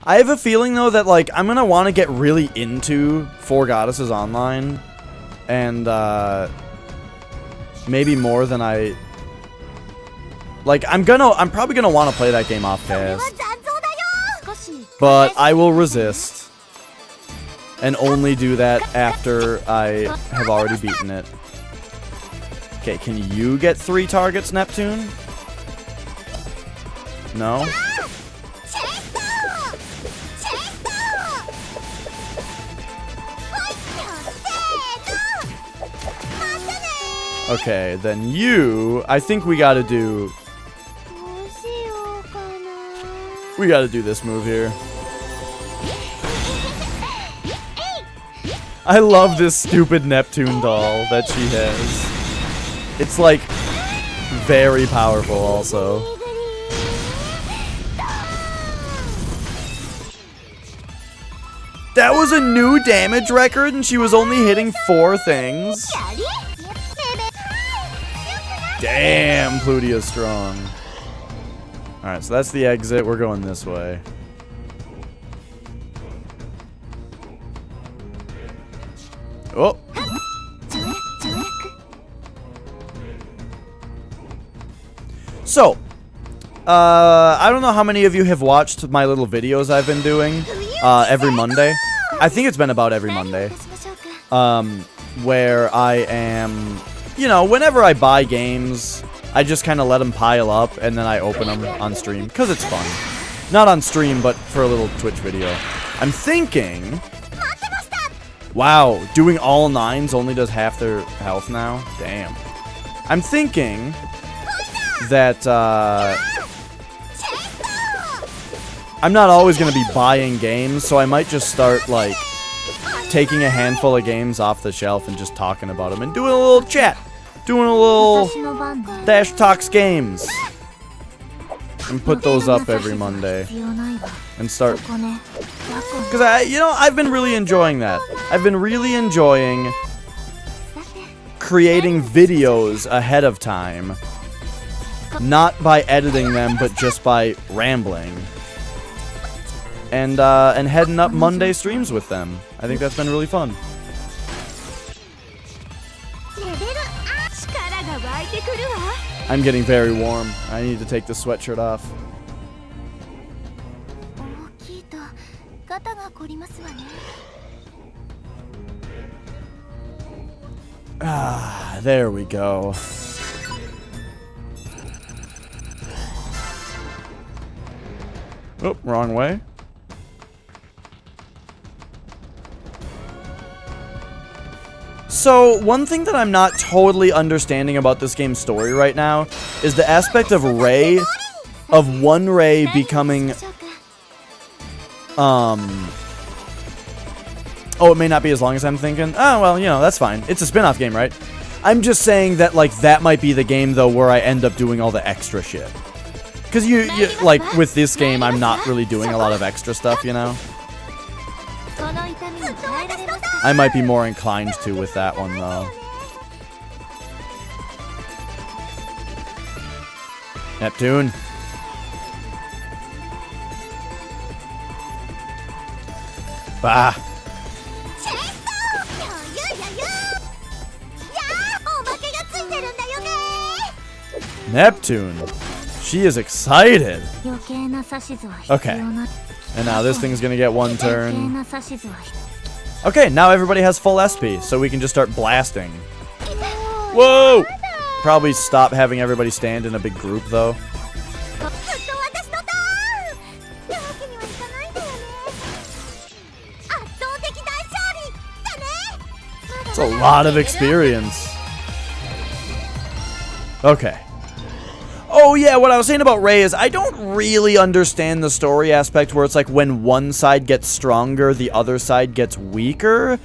I have a feeling, though, that, like, I'm gonna want to get really into Four Goddesses Online. And, maybe more than I... Like, I'm probably gonna want to play that game off-cast. But I will resist. And only do that after I have already beaten it. Okay, can you get 3 targets, Neptune? No? Okay, then you... I think we gotta do... We gotta do this move here. I love this stupid Neptune doll that she has. It's, like, very powerful also. That was a new damage record and she was only hitting 4 things. Damn, Plutia's strong. Alright, so that's the exit. We're going this way. Oh! So, I don't know how many of you have watched my little videos I've been doing every Monday. I think it's been about every Monday. Where I am... You know, whenever I buy games, I just kind of let them pile up, and then I open them on stream, because it's fun. Not on stream, but for a little Twitch video. I'm thinking... Wow, doing all 9s only does half their health now? Damn. I'm thinking that, I'm not always going to be buying games, so I might just start, like, taking a handful of games off the shelf and just talking about them, and doing a little chat. Doing a little Dash Talks games. And put those up every Monday. And start... Because, I've been really enjoying that. I've been really enjoying creating videos ahead of time. Not by editing them, but just by rambling. And heading up Monday streams with them. I think that's been really fun. I'm getting very warm. I need to take the sweatshirt off. Ah, there we go. Oh, wrong way. So, one thing that I'm not totally understanding about this game's story right now is the aspect of Ray, of one Ray becoming, oh, it may not be as long as I'm thinking. Oh, well, that's fine. It's a spin-off game, right? I'm just saying that, like, that might be the game, though, where I end up doing all the extra shit. Because like, with this game, I'm not really doing a lot of extra stuff, I might be more inclined to with that one, though. Neptune. Bah. Neptune. She is excited. 余計な指図は必要 Okay. な And now this thing's gonna get one 余計 turn. な指図は必 Okay, now everybody has full SP, so we can just start blasting. Whoa! Probably stop having everybody stand in a big group, though. ずっと私のターンってわけにはいかないんだよね圧倒的大勝利だね It's a lot of experience. Okay. Oh, yeah, what I was saying about Rei is I don't really understand the story aspect where it's like when one side gets stronger, the other side gets weaker.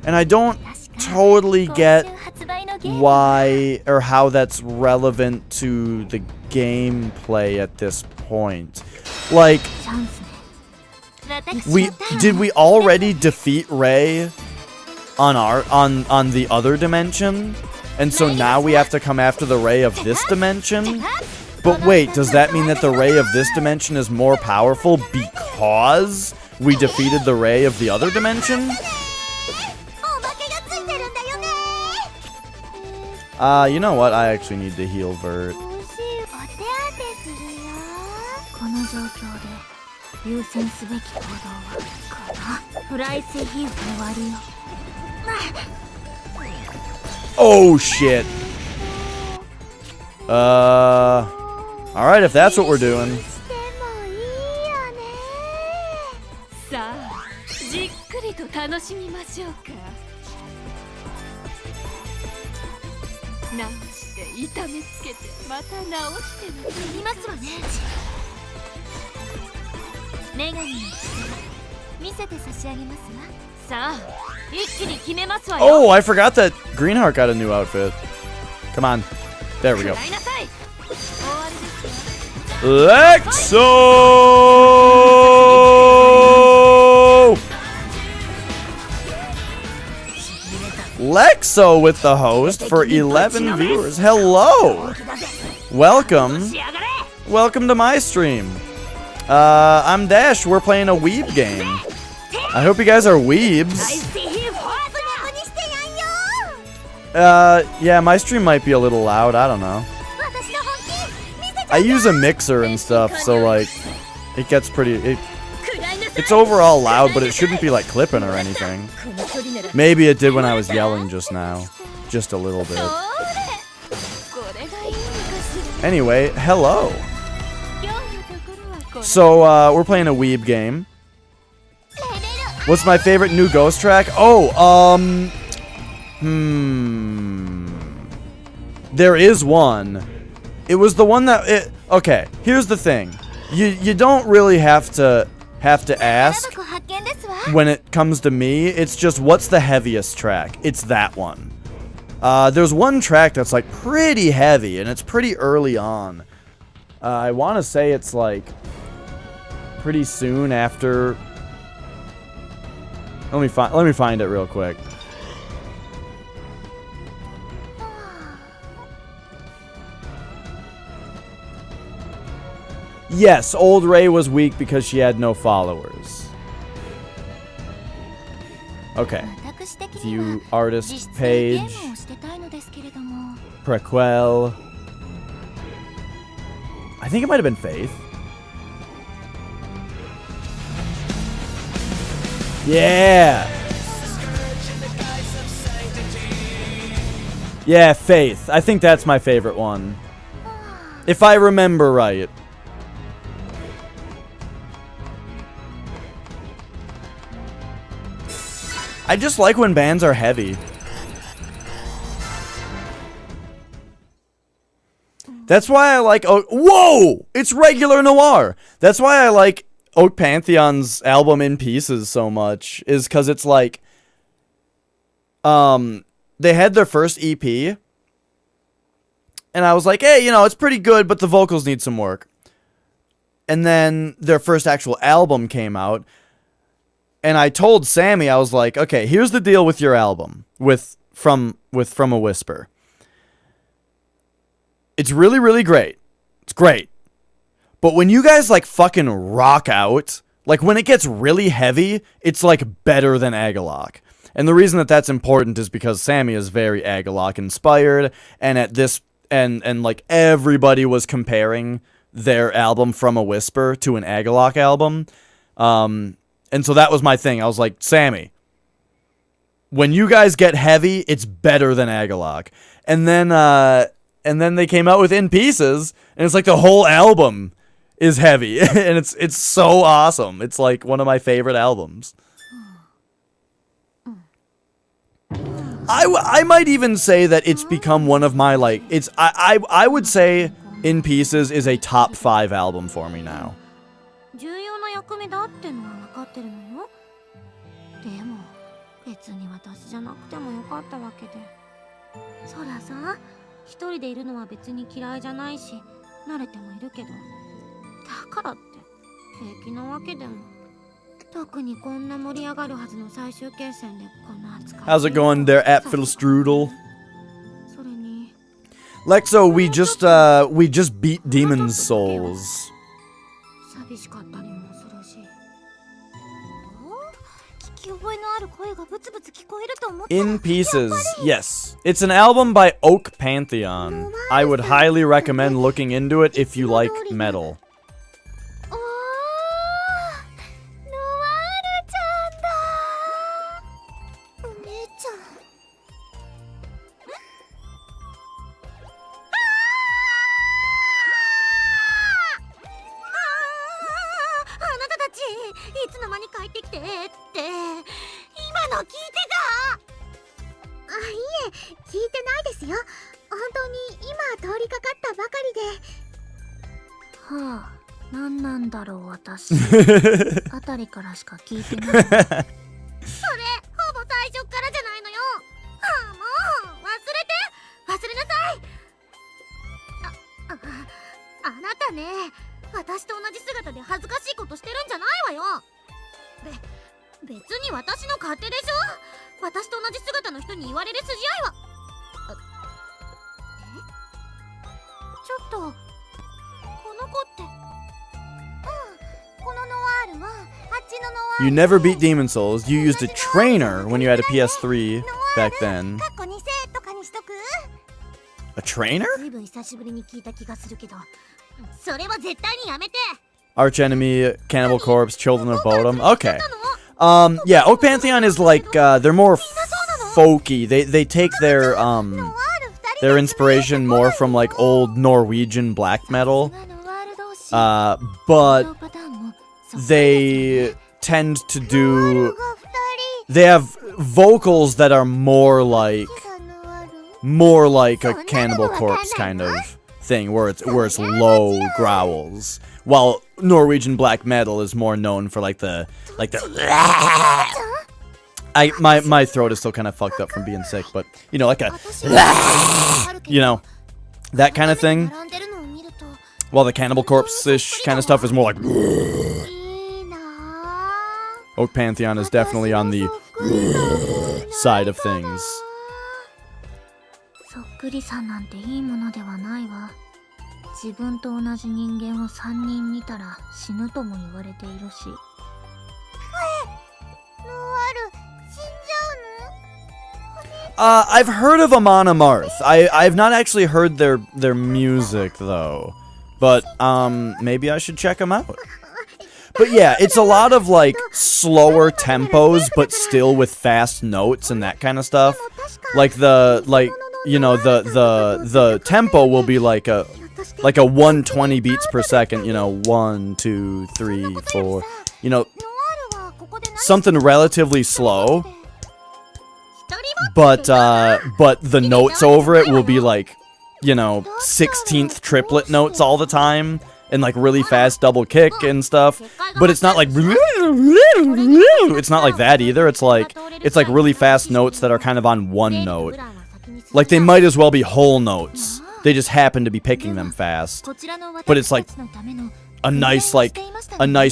And I don't totally get 発売のゲーム why or how that's relevant to the gameplay at this point. Like, チャンスね私 we のターン did we already defeat Rei on the other dimension? And so now we have to come after the Rei of this dimension? But wait, does that mean that the Rei of this dimension is more powerful because we defeated the Rei of the other dimension? おまけがついてるんだよね You know what? I actually need to heal Vert. お手当てするよこの状況で優先すべき行動はこのフライスヒーフの割よ Oh, shit. Alright, if that's what we're doing. してもいいよねさあじっくりと楽しみましょうか直して痛めつけてまた直してもいますわね女神の力見せて差し上げますわさあ一気に決めますわよ Oh, I forgot that Greenheart got a new outfit. Come on. There we go. 食らいなさい終わりですよ Lexo! Lexo with the host for 11 viewers. Hello! Welcome. 仕上がれ Welcome to my stream. I'm Dash. We're playing a weeb game. I hope you guys are weebs. スニャフにしてやんよ Yeah, my stream might be a little loud. I don't know. 私の本気見せちゃ I use a mixer and stuff, so like, it gets pretty. 食らいなさい It's overall loud, but it shouldn't be like clipping or anything. この距離なら Maybe it did when I was yelling just now, just a little bit. それこれがいいのかしら Anyway, hello. 今日のところはこれ So we're playing a weeb game. What's my favorite new Ghost track? Oh, there is one. It was the one that okay, here's the thing. You don't really have to 宝 ask 箱発見ですわ when it comes to me. It's just what's the heaviest track? It's that one. There's one track that's like pretty heavy and it's pretty early on. I want to say it's like pretty soon after. Let me find it real quick. Yes, old Rei was weak because she had no followers. Okay. 私的には View artist 実際ゲ page. ームをしてたいのですけれども Prequel. I think it might have been Faith. Yeah. Yeah, Faith. I think that's my favorite one. If I remember right. I just like when bands are heavy. That's why I like whoa! It's regular noir. That's why I like Oak Pantheon's album In Pieces so much, is because it's like they had their first EP and I was like, hey, you know, it's pretty good, but the vocals need some work. And then their first actual album came out. And I told Sammy, I was like, okay, here's the deal with your album, From a Whisper. It's really, really great. It's great. But when you guys, like, fucking rock out, like, when it gets really heavy, it's, like, better than Agalok. And the reason that that's important is because Sammy is very Agalok inspired, and at this, and like, everybody was comparing their album From a Whisper to an Agalok album. And so that was my thing. I was like, Sammy, when you guys get heavy, it's better than Agalok. And then they came out with In Pieces, and it's like the whole album is heavy, and it's so awesome. It's like one of my favorite albums. I might even say that it's become one of my, like, I would say In Pieces is a top 5 album for me now. 重要な役目だってのは分かってるのよ。でも別に私じゃなくてもよかったわけで。そりゃさ、一人でいるのは別に嫌いじゃないし、慣れてもいるけど、だからって平気なわけでも。特にこんな盛り上がるはずの最終決戦でこんな扱い。How's it going there, Apfelstrudel? それに Lexo, we just beat Demon's Souls. 寂しかったりもするし。聞き覚えのある声がブツブツ聞こえると思った。 In Pieces, yes. It's an album by Oak Pantheon. I would highly recommend looking into it if you like metal. おー、ノワールちゃんだ。お姉ちゃん。あなたたち、いつの間に帰ってきてって今の聞いてた？いえ、聞いてないですよ。本当に今通りかかったばかりで。はあ、なんなんだろう私。あたりからしか聞いてない。それ、ほぼ最初からじゃないのよ。もう忘れなさい。あなたね、私と同じ姿で恥ずかしいことしてるんじゃないわよ。別に私の勝手でしょ。私と同じ姿の人に言われる筋合いは。ちょっとこの子って。このノワールはあっちのノワール。 You never beat Demon Souls. You used a trainer when you had a PS3 back then. カッコ2世とかにしとく。 A trainer? ずいぶん久しぶりに聞いた気がするけど、それは絶対にやめて。 Arch Enemy, Cannibal Corpse, Children of Bodom. Okay. Yeah, Oak Pantheon is like, they're more folky. They take their inspiration more from like old Norwegian black metal. But they tend to do, they have vocals that are more like a Cannibal Corpse kind of thing, where it's low growls, while Norwegian black metal is more known for like the my throat is still kind of fucked up from being sick, but you know, like a you know, that kind of thing, while the Cannibal Corpse-ish kind of stuff is more like Oak Pantheon is definitely on the side of things. そっくりさんなんていいものではないわ。自分と同じ人間を3人見たら死ぬとも言われているし。ノワール、死んじゃうの？ I've heard of Amon Amarth. I've not actually heard their music though, but maybe I should check them out. But yeah, it's a lot of like slower tempos, but still with fast notes and that kind of stuff. Like you know, the tempo will be like a 120 beats per second, you know, 1, 2, 3, 4, you know, something relatively slow, but the notes over it will be like, you know, 16th triplet notes all the time, and like really fast double kick and stuff, but it's not like, it's not like that either. It's like really fast notes that are kind of on one note. Like they might as well be whole notes. They just happen to be picking them fast. But it's like a nice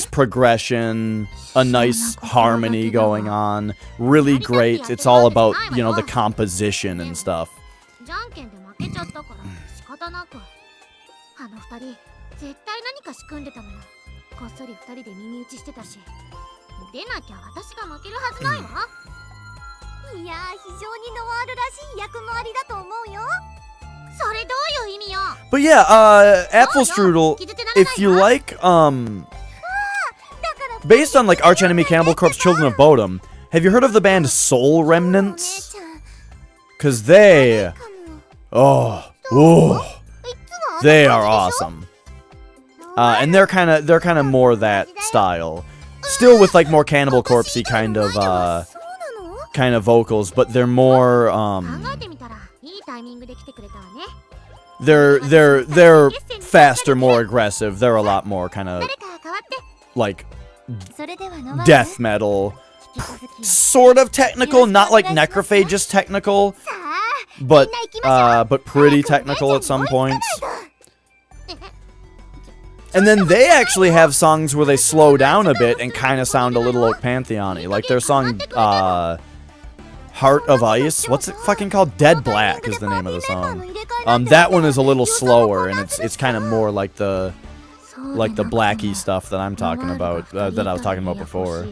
progression, a nice harmony going on. Really great. It's all about, you know, the composition and stuff. 絶対何か仕組んでたのよ。こっそり2人で耳打ちしてたし。でなきゃ私が負けるはずないわ。いやー、非常にノワールらしい役回りだと思うよ。それどういう意味よ。 But yeah, Apfelstrudel. if you like, based on like Arch Enemy Cannibal Corpse Children of Bodom, have you heard of the band Soul Remnants? Cause they, they are awesome. And they're kind of more that style. Still with like more Cannibal Corpse-y kind of vocals, but they're more they're faster, more aggressive. They're a lot more kind of like death metal, sort of technical, not like Necrophagous technical, but pretty technical at some points. And then they actually have songs where they slow down a bit and kind of sound a little Oak Pantheon-y. Like their song, Heart of Ice. What's it fucking called? Dead Black is the name of the song. That one is a little slower, and it's kind of more like the blacky stuff that I'm talking about, that I was talking about before.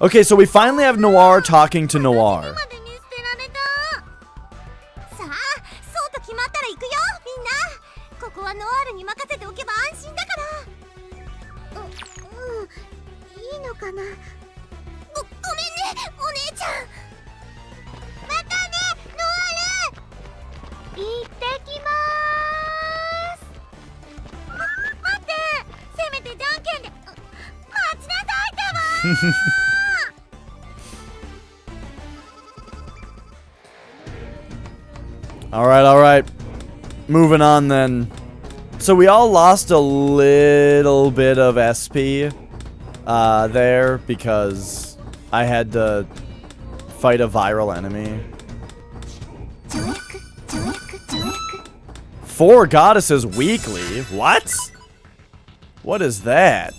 Okay, so we finally have Noir talking to Noir. Alright. Moving on then. So we all lost a little bit of SP there because I had to fight a viral enemy. 4 goddesses weekly? What? What is that?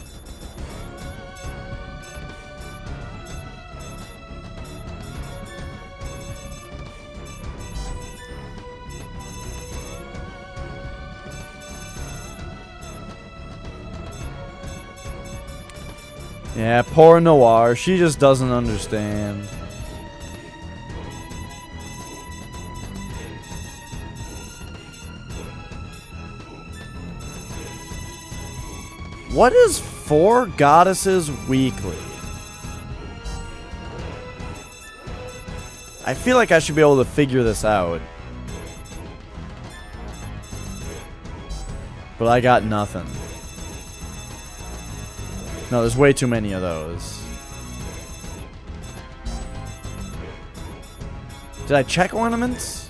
Yeah, poor Noir. She just doesn't understand. What is 4 goddesses weekly? I feel like I should be able to figure this out. But I got nothing. No, there's way too many of those. Did I check ornaments?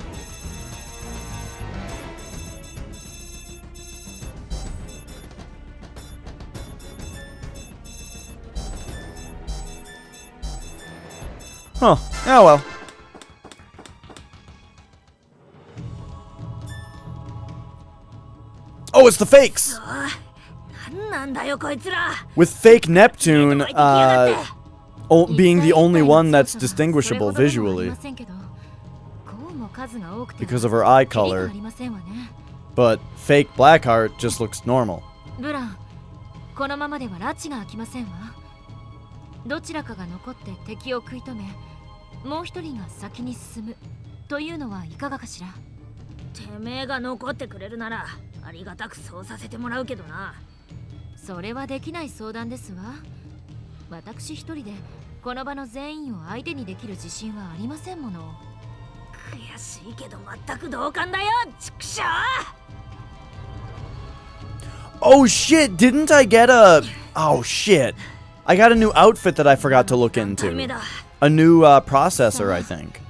Huh. Oh well. Oh, it's the fakes! With fake Neptune being the only one that's distinguishable visually because of her eye color, but fake Blackheart just looks normal. Oh shit, didn't I get a... Oh shit. I got a new outfit that I forgot to look into. A new processor, I think.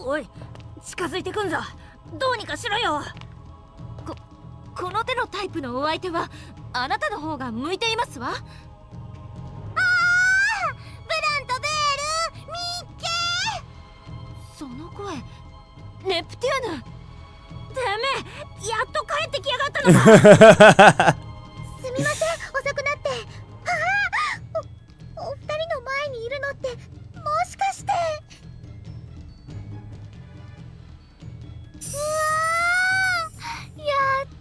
おい、近づいてくんぞ。どうにかしろよ。この手のタイプのお相手はあなたの方が向いていますわ。ああ、ブランとベール、ミッケー。その声、ネプテューヌ。てめえ、やっと帰ってきやがったのか。すみません、遅くなって。お二人の前にいるのってもしかして。うわー、やっと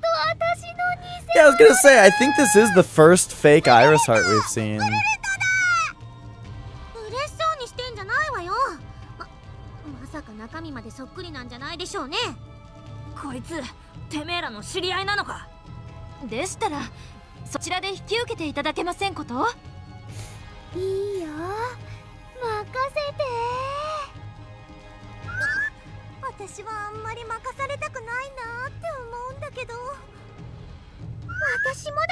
私の偽。 Yeah, I was gonna say, I think this is the first fake Iris Heart we've seen. 嬉しそうにしてんじゃないわよ。まさか中身までそっくりなんじゃないでしょうね。こいつてめえらの知り合いなのか。でしたらそちらで引き受けていただけませんこと。いいよ、任せて。私はあんまり任されたくないなって思うんだけど。私もだよ。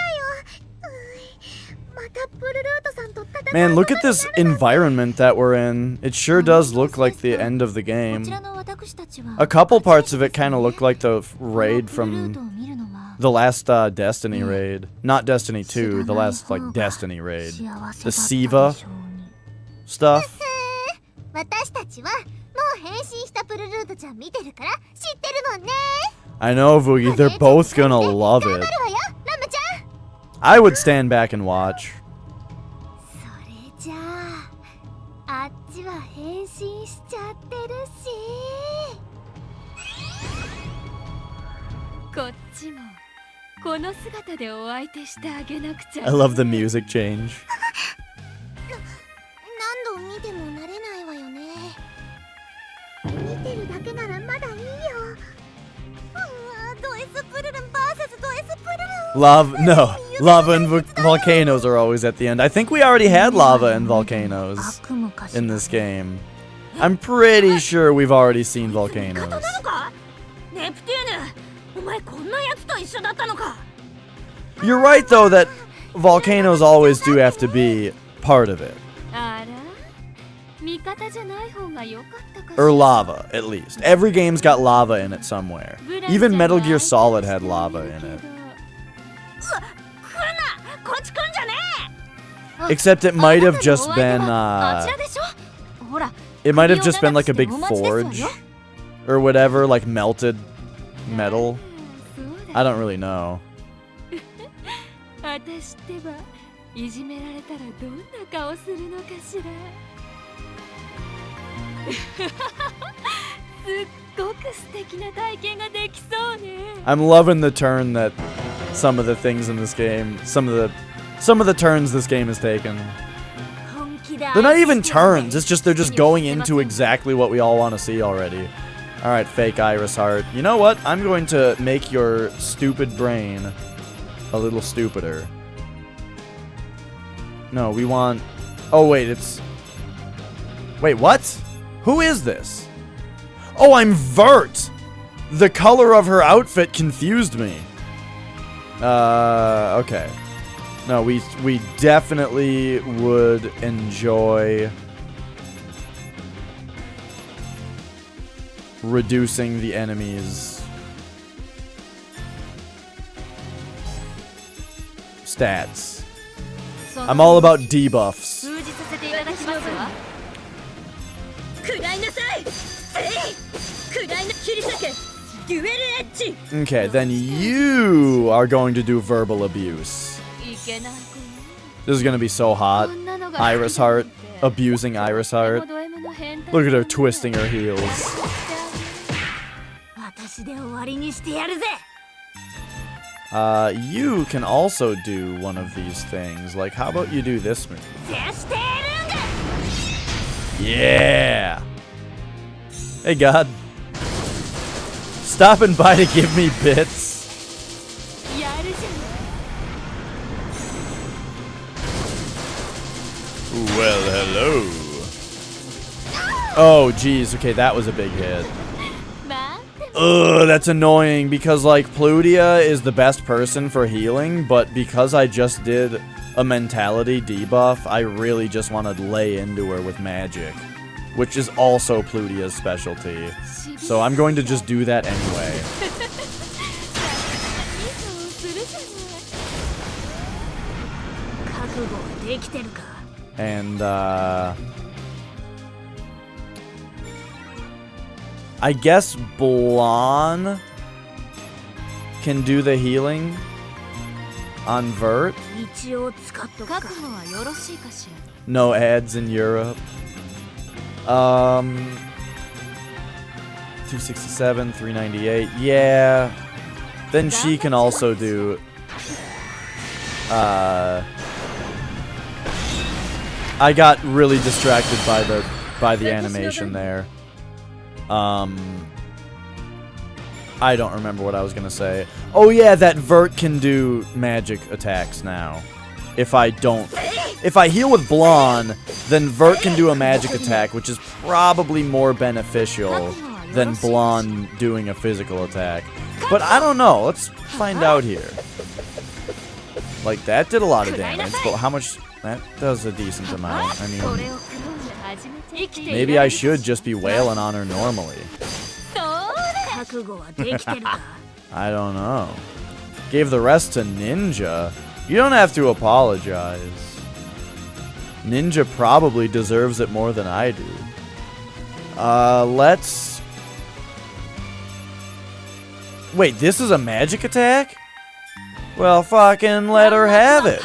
またブルルートさんと戦い。 Man, look at this environment that we're in. It sure does look like the end of the game. A couple parts of it kind of look like the raid from the last Destiny raid. Not Destiny 2, the last, like, Destiny raid. The Siva stuff. 私たちはもう変身したブルルートちゃん見てるから知ってるもんね。 I know, Voogie, they're both gonna love it. I would stand back and watch. それじゃあ、あっちは変身しちゃってるし、こっちもこの姿でお相手してあげなくちゃ。 I love the music change. 何度見ても慣れないわよね。見てるだけならまだいいよ。ド S プルルン vs ド S プルルン。 Lava, no. Lava and volcanoes are always at the end. I think we already had lava and volcanoes in this game. I'm pretty sure we've already seen volcanoes. ネプテューヌ、お前こんなやつと一緒だったのか。 You're right, though, that volcanoes always do have to be part of it. あら、味方じゃない方が良かったかしら。 Or lava, at least. Every game's got lava in it somewhere. Even Metal Gear Solid had lava in it. Except it might have just been, it might have just been like a big forge. Or whatever, like melted metal. I don't really know. 私ってはいじめられたらどんな顔するのかしら。すっごく素敵な体験ができそうね。 I'm loving the turn that some of the things in this game, some of the turns this game has taken. They're not even turns, it's just they're just going into exactly what we all want to see already. Alright, fake Iris Heart. You know what? I'm going to make your stupid brain a little stupider. No, we want... Oh, wait, it's... Wait, what? Who is this? Oh, I'm Vert! The color of her outfit confused me. Okay. No, we definitely would enjoy reducing the enemy's stats. I'm all about debuffs. Okay, then you are going to do verbal abuse. This is gonna be so hot. Iris Heart abusing Iris Heart. Look at her twisting her heels. You can also do one of these things. Like, how about you do this move? Yeah! Hey, God. Stopping by to give me bits. Well, hello. Oh, geez. Okay, that was a big hit. Ugh, that's annoying because, like, Plutia is the best person for healing, but because I just did a mentality debuff, I really just want to lay into her with magic. which is also Plutia's specialty. So I'm going to just do that anyway. And, I guess Blonde can do the healing on Vert. No ads in Europe. 267, 398. Yeah. Then she can also do. I got really distracted by the animation there. I don't remember what I was gonna say. Oh yeah, that Vert can do magic attacks now. If I heal with Blonde, then Vert can do a magic attack, which is probably more beneficial than Blonde doing a physical attack. But I don't know. Let's find out here. Like, that did a lot of damage, but how much? That does a decent amount. I mean, maybe I should just be wailing on her normally. I don't know. Gave the rest to Ninja. You don't have to apologize. Ninja probably deserves it more than I do. Let's... Wait, this is a magic attack? Well, fucking let her have it.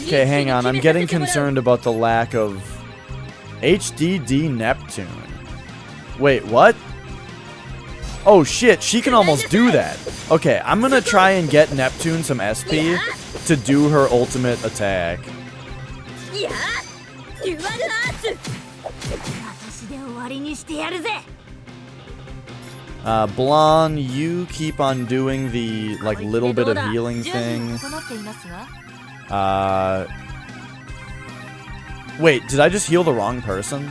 Okay, hang on. I'm getting concerned about the lack of HDD Neptune. Wait, what? Oh shit, she can almost do that. Okay, I'm gonna try and get Neptune some SP to do her ultimate attack. Blonde, you keep on doing the, like, little bit of healing thing. Wait, did I just heal the wrong person?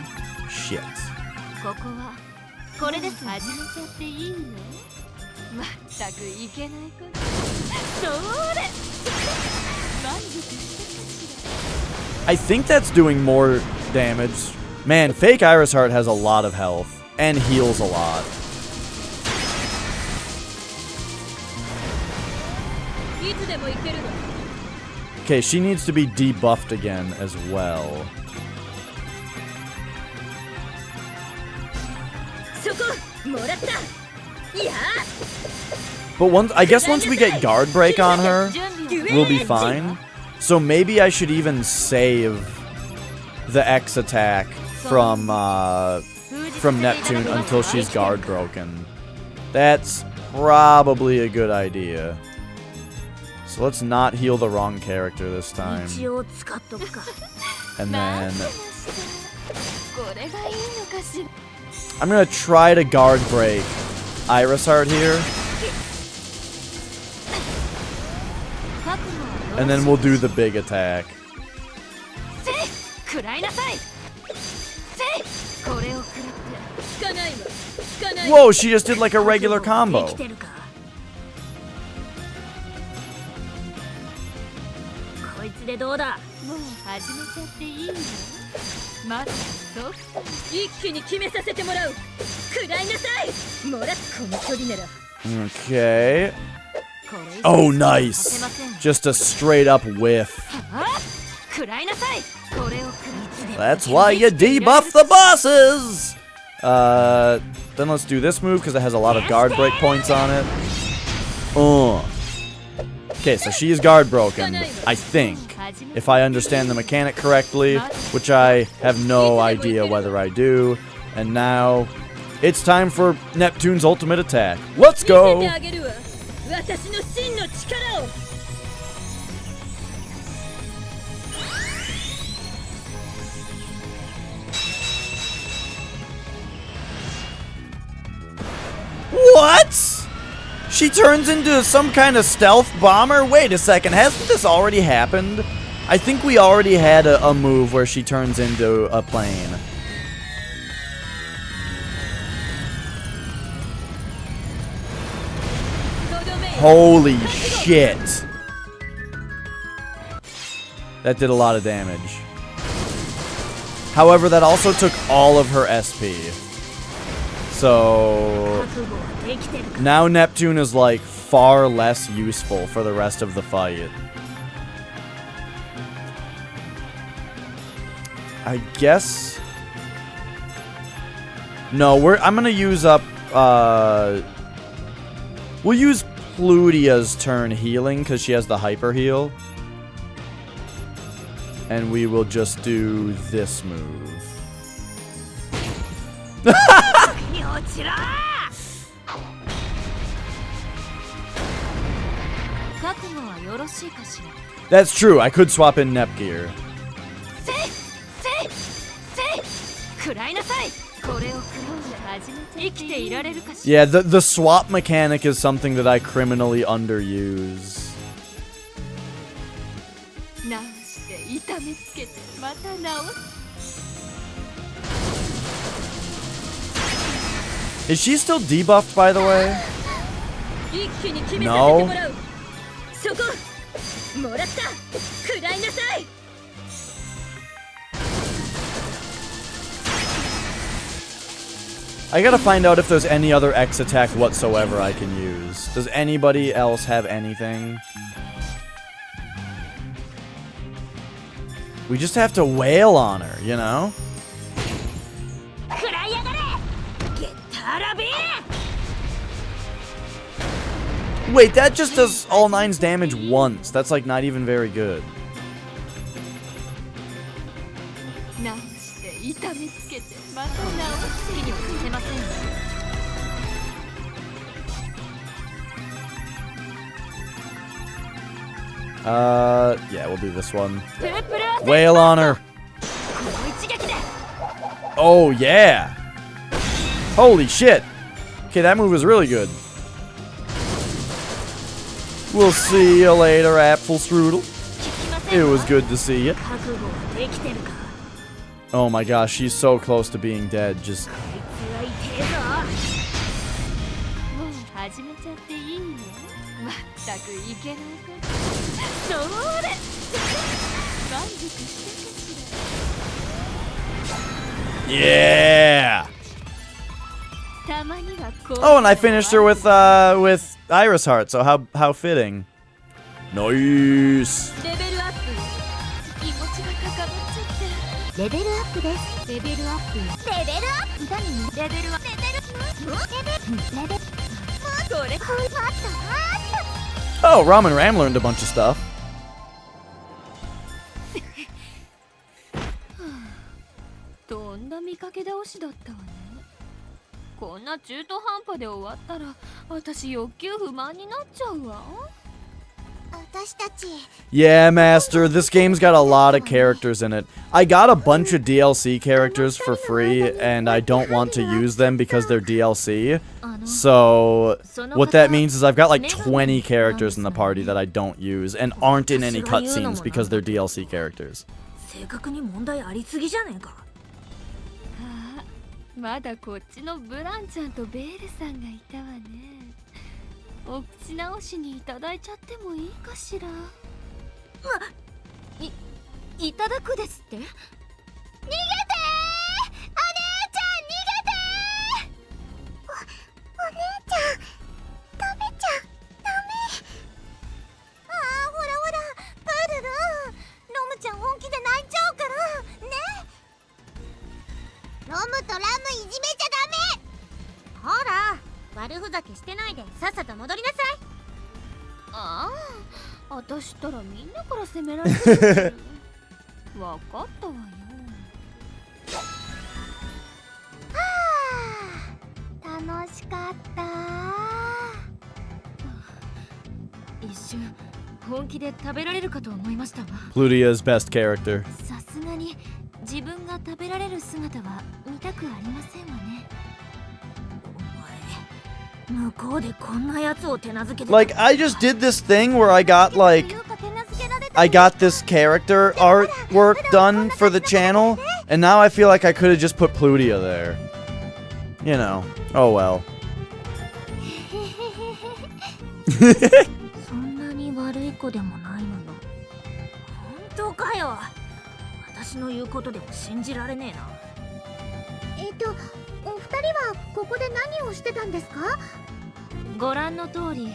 Shit. I think that's doing more damage. Man, fake Iris Heart has a lot of health and heals a lot. Okay, she needs to be debuffed again as well. But I guess once we get guard break on her, we'll be fine. So maybe I should even save the X attack from Neptune until she's guard broken. That's probably a good idea. So let's not heal the wrong character this time. And then I'm gonna try to guard break Iris Heart here. And then we'll do the big attack. Whoa, she just did like a regular combo. Okay. Oh, nice. Just a straight up whiff. That's why you debuff the bosses. Then let's do this move because it has a lot of guard break points on it. Okay, so she is guard broken, I think, if I understand the mechanic correctly, which I have no idea whether I do. And now it's time for Neptune's ultimate attack. Let's go! What? She turns into some kind of stealth bomber? Wait a second, hasn't this already happened? I think we already had a move where she turns into a plane. Holy shit. That did a lot of damage. However, that also took all of her SP. So now Neptune is like far less useful for the rest of the fight. I guess. No, I'm gonna use up. We'll use Plutia's turn healing because she has the hyper heal. And we will just do this move. That's true, I could swap in Nepgear. Yeah, the swap mechanic is something that I criminally underuse. Is she still debuffed, by the way? No. I gotta find out if there's any other X attack whatsoever I can use. Does anybody else have anything? We just have to wail on her, you know? Wait, that just does all 9's damage once. That's like not even very good. Yeah, we'll do this one. Wail on her. Oh, yeah. Holy shit. Okay, that move was really good. We'll see you later, Apple Strudel. It was good to see you. Oh my gosh, she's so close to being dead. Just... Yeah! Oh, and I finished her with Iris Heart, so how fitting. Nice! Oh, Ramen Ram learned a bunch of stuff. Yeah, Master, this game's got a lot of characters in it. I got a bunch of DLC characters for free, and I don't want to use them because they're DLC. So, what that means is I've got like 20 characters in the party that I don't use, and aren't in any cutscenes because they're DLC characters. まだこっちのブランちゃんとベールさんがいたわね。お口直しにいただいちゃってもいいかしら。いただくですって？逃げてー！お姉ちゃん逃げてー！お姉ちゃん食べちゃダメ。ああ、ほらほら、プルル、ロムちゃん本気で泣いちゃうからね。ロムとラムいじめちゃダメ。ほら、悪ふざけしてないでさっさと戻りなさい。ああ、私ったらみんなから責められる。わかったわよ。はあ、楽しかった。一瞬本気で食べられるかと思いましたわ。Plutia's best character. さすがに自分が食べられる姿は見たくありませんわね。お前、向こうでこんなやつを手なずけて。Like, I just did this thing where I got this character artwork done for the channel, and now I feel like I could have just put Plutia there. You know, oh well. そんなに悪い子でもないのよ。本当かよ。私の言うことでも信じられねえな。お二人はここで何をしてたんですか？ご覧の通り、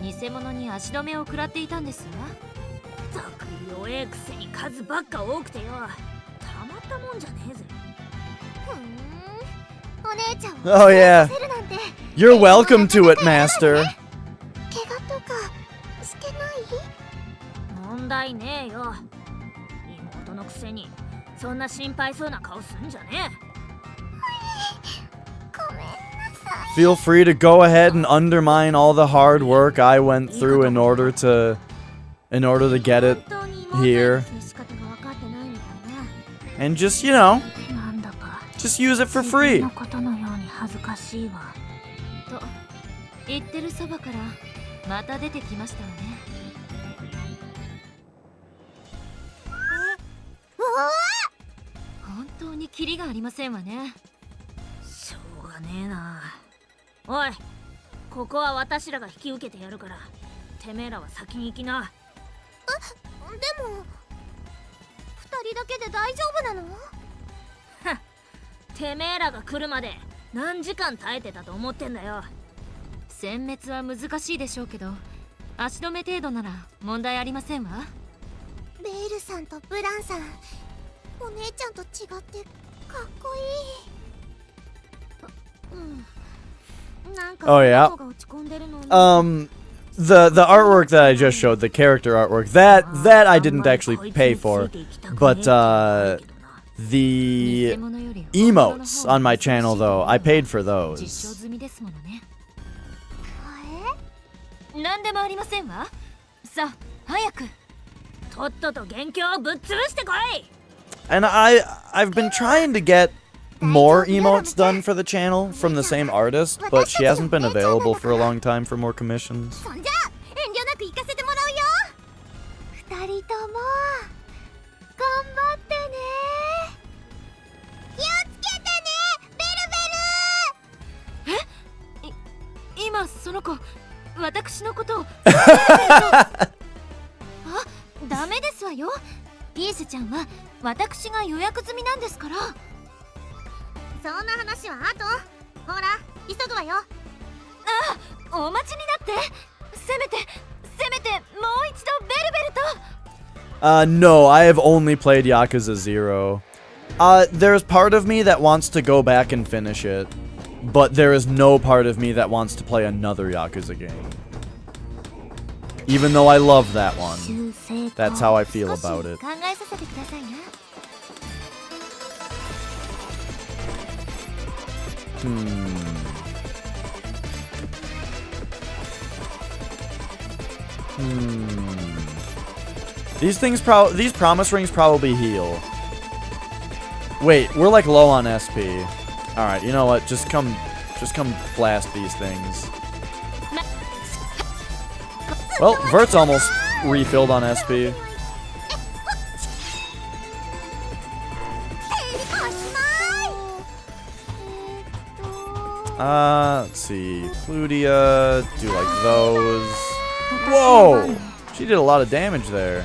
偽物に足止めを食らっていたんですわ。ったく弱えくせに数ばっか多くてよ。たまったもんじゃねえぜ。お姉ちゃん Oh を yeah. させるなんて You're welcome to it, Master. 怪我とかしてない？問題ねえよ。妹のくせにそんな心配そうな顔すんじゃねえ。ごめんなさい。 Feel free to go ahead and undermine all the hard work I went through in order to get it 本当に here. 妹の接し方が分かってないみたいな。 and just, you know, なんだか just use it for 自分 free. のことのように恥ずかしいわ。と言ってるそばからまた出てきましたわね。本当にキリがありませんわね。しょうがねえな。おい、ここは私らが引き受けてやるから、てめえらは先に行きな。でも二人だけで大丈夫なの？てめえらが来るまで何時間耐えてたと思ってんだよ。殲滅は難しいでしょうけど、足止め程度なら問題ありませんわ。ベールさんとブランさん、お姉ちゃんと違ってかっこいい。なんか Oh yeah. 子が落ち込んでるのに The artwork that I just showed, the character artwork, that I didn't actually pay for, but the emotes on my channel though, I paid for 実証 those. 済みですものね。何でもありませんわ。さあ早く。とっとと元凶をぶっ潰してこい。 And I've been trying to get more emotes done for the channel from the same artist, but she hasn't been available for a long time for more commissions. そんじゃ遠慮なく行かせてもらうよ。二人とも頑張ってね。気をつけてね、ベルベル。今その子、私のことをダメですわよ。ピースちゃんは私が予約済みなんですから。そんな話は後。ほら急ぐわよ。お待ちになって。せめてもう一度ベルベルと。 No, I have only played Yakuza 0. There's part of me that wants to go back and finish it, but there is no part of me that wants to play another Yakuza game. Even though I love that one. That's how I feel about it. 考えさせてくださいな。These promise rings probably heal. Wait, we're like low on SP. Alright, you know what? Just come blast these things. Well, Vert's almost refilled on SP. Let's see. Plutia, do like those. Whoa! She did a lot of damage there.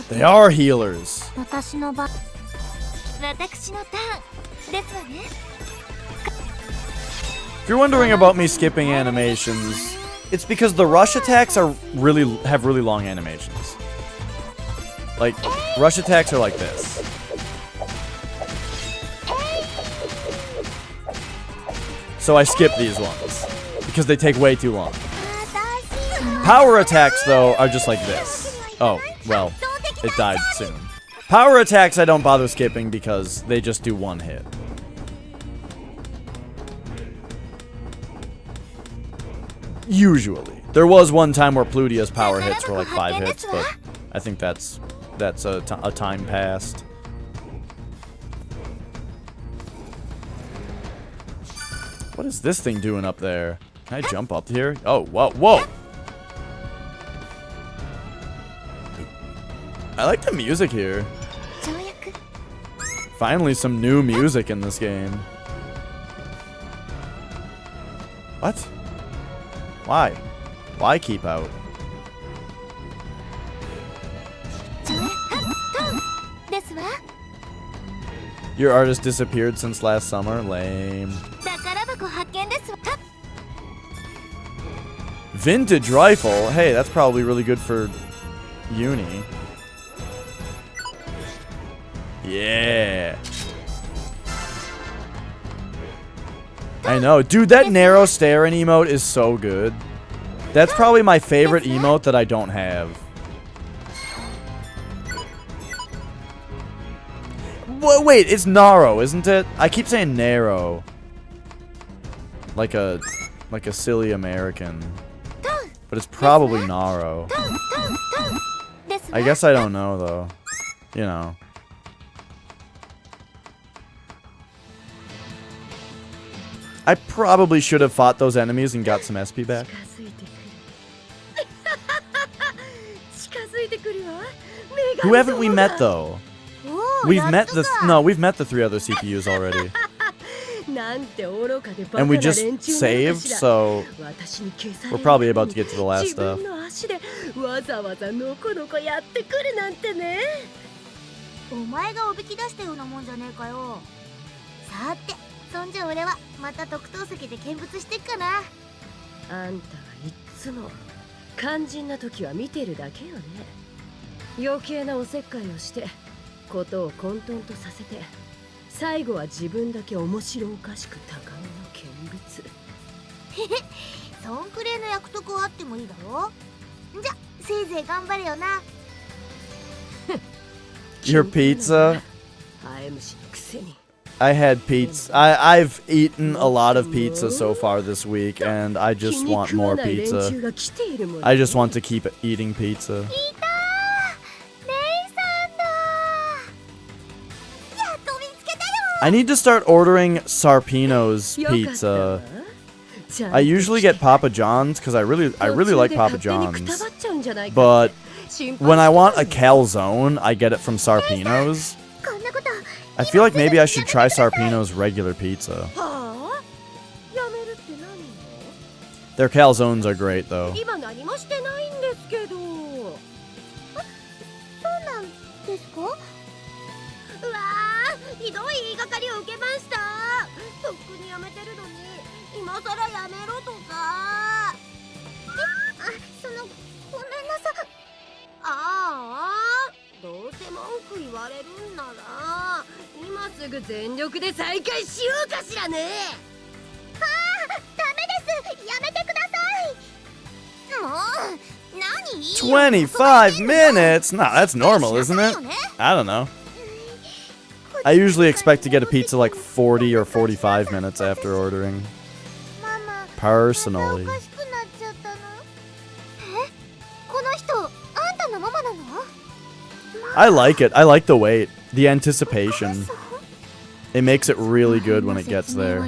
They are healers. 私の番。私のターンですわね。 If you're wondering about me skipping animations, it's because the rush attacks have really long animations. Like, rush attacks are like this. So I skip these ones because they take way too long. Power attacks, though, are just like this. Oh, well, it died soon. Power attacks I don't bother skipping because they just do one hit. Usually. There was one time where Plutia's power hits were like 5 hits, but I think that's a time past. What is this thing doing up there? Can I jump up here? Oh, whoa, whoa! I like the music here. Finally some new music in this game. What? Why? Why keep out? Your artist disappeared since last summer? Lame. Vintage rifle? Hey, that's probably really good for uni. Yeah. I know. Dude, that narrow staring emote is so good. That's probably my favorite emote that I don't have. Wait, it's Naro, isn't it? I keep saying narrow. Like a silly American. But it's probably Naro. I guess I don't know, though. You know. I probably should have fought those enemies and got some SP back. Who haven't we met, though? We've met the 3 other CPUs already. And we just saved, so we're probably about to get to the last stuff. お前がおびき出したようなもんじゃねえかよ。さて、そんじゃ俺はまた特等席で見物してっかな。あんたはいっつも肝心な時は見てるだけよね。余計なおせっかいをしてことを混沌とさせて、最後は自分だけ面白おかしく高めの見物。へへ、そんくれいの役得はあってもいいだろ。じゃ、せいぜい頑張れよな。Your pizza? I had pizza. I've eaten a lot of pizza so far this week, and I just want more pizza. I just want to keep eating pizza. I need to start ordering Sarpino's pizza. I usually get Papa John's because I really like Papa John's. But when I want a calzone, I get it from Sarpino's. I feel like maybe I should try Sarpino's regular pizza. Their calzones are great, though. $25 minutes? Nah, that's normal, isn't it? I don't know. I usually expect to get a pizza like 40 or 45 minutes after ordering. Personally. I like it. I like the wait. The anticipation. It makes it really good when it gets there.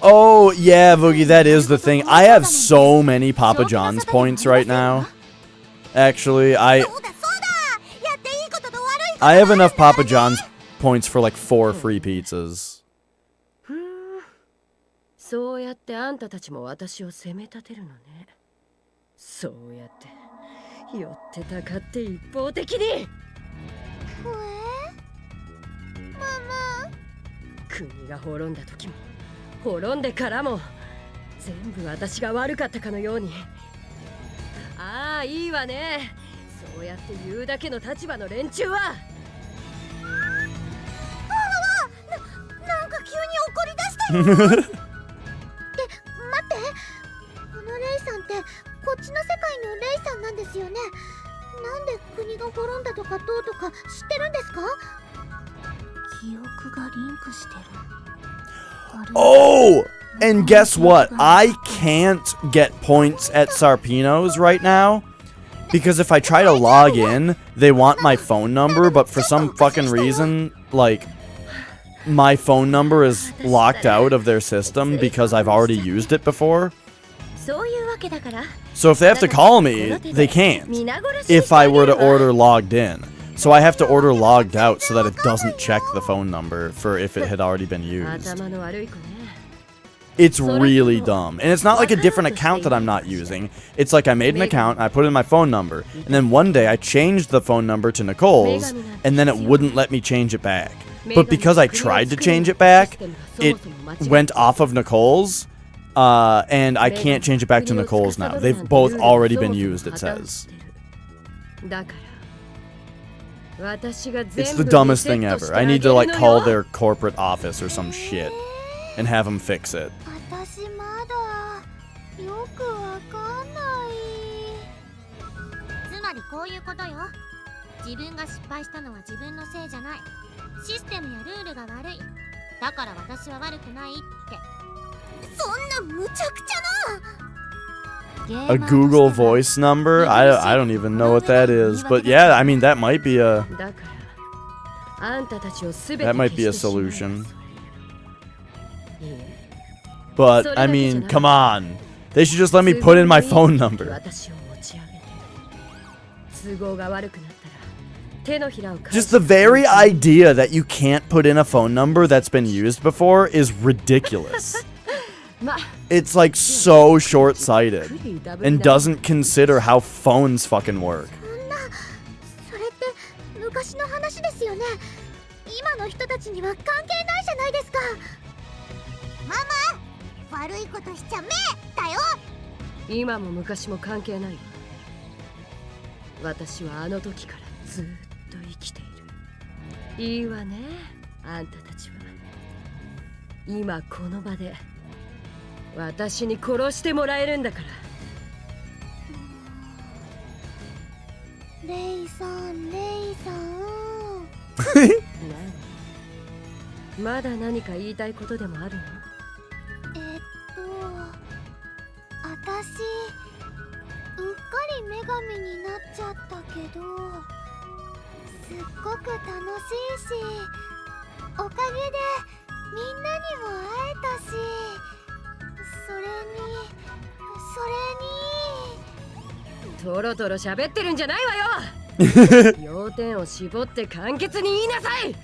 Oh, yeah, Boogie, that is the thing. I have so many Papa John's points right now. Actually, I have enough Papa John's points for like 4 free pizzas. そうやってあんたたちも私を責め立てるのね。そうやって寄ってたかって一方的に。ママ。国が滅んだ時も滅んでからも全部私が悪かったかのように。ああ、いいわね。そうやって言うだけの立場の連中は。なんか急に怒り出したよ。待って、このレイさんってこっちの世界のレイさんなんですよね。なんで国が滅んだとかどうとか知ってるんですか？記憶がリンクしてる。Oh! And guess what? I can't get points at Sarpino's right now. Because if I try to log in, they want my phone number, but for some fucking reason, like, my phone number is locked out of their system because I've already used it before. So if they have to call me, they can't. If I were to order logged in. So I have to order logged out so that it doesn't check the phone number for if it had already been used. It's really dumb. And it's not like a different account that I'm not using. It's like I made an account, I put in my phone number, and then one day I changed the phone number to Nicole's, and then it wouldn't let me change it back. But because I tried to change it back, it went off of Nicole's, and I can't change it back to Nicole's now. They've both already been used, it says. It's the dumbest thing ever. I need to like call their corporate office or some shit and have them fix it. 私まだよくわかんない。つまりこういうことよ。自分が失敗したのは自分のせいじゃない。システムやルールが悪い。だから私は悪くないって。そんな無茶苦茶な。 A Google voice number? I don't even know what that is. But yeah, I mean that might be a solution. But I mean, come on. They should just let me put in my phone number. Just the very idea that you can't put in a phone number that's been used before is ridiculous. It's like so short-sighted and doesn't consider how phones fucking work. それって昔の話ですよね。今の人たちには関係ないじゃないですか。ママ、悪いことしちゃめだよ。今も昔も関係ない。私はあの時からずっと生きている。いいわね、あんたたちは。今この場で私に殺してもらえるんだから。レイさん、レイさん。まだ何か言いたいことでもあるの？私、うっかり女神になっちゃったけど、すっごく楽しいし、おかげでみんなにも会えたし、それにトロトロ喋ってるんじゃないわよ。要点を絞って簡潔に言いなさい。怒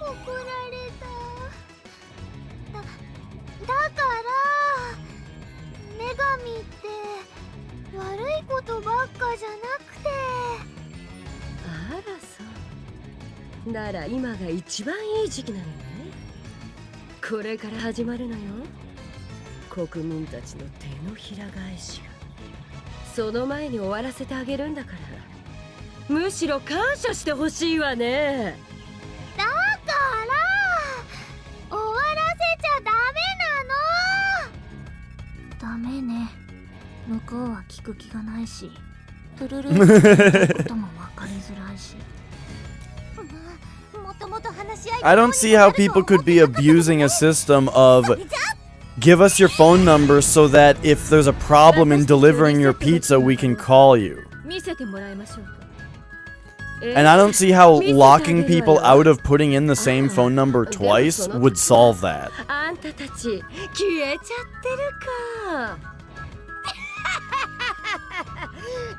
られた。だから女神って悪いことばっかじゃなくて。あらそう。なら今が一番いい時期なのよね。これから始まるのよ。国民たちの手のひら返しが。その前に終わらせてあげるんだから、むしろ感謝してほしいわね。だから終わらせちゃダメなの。ダメね。向こうは聞く気がないし、トゥルルーのことも分かりづらいし。I don't see how people could be abusing a system of give us your phone number so that if there's a problem in delivering your pizza, we can call you. And I don't see how locking people out of putting in the same phone number twice would solve that.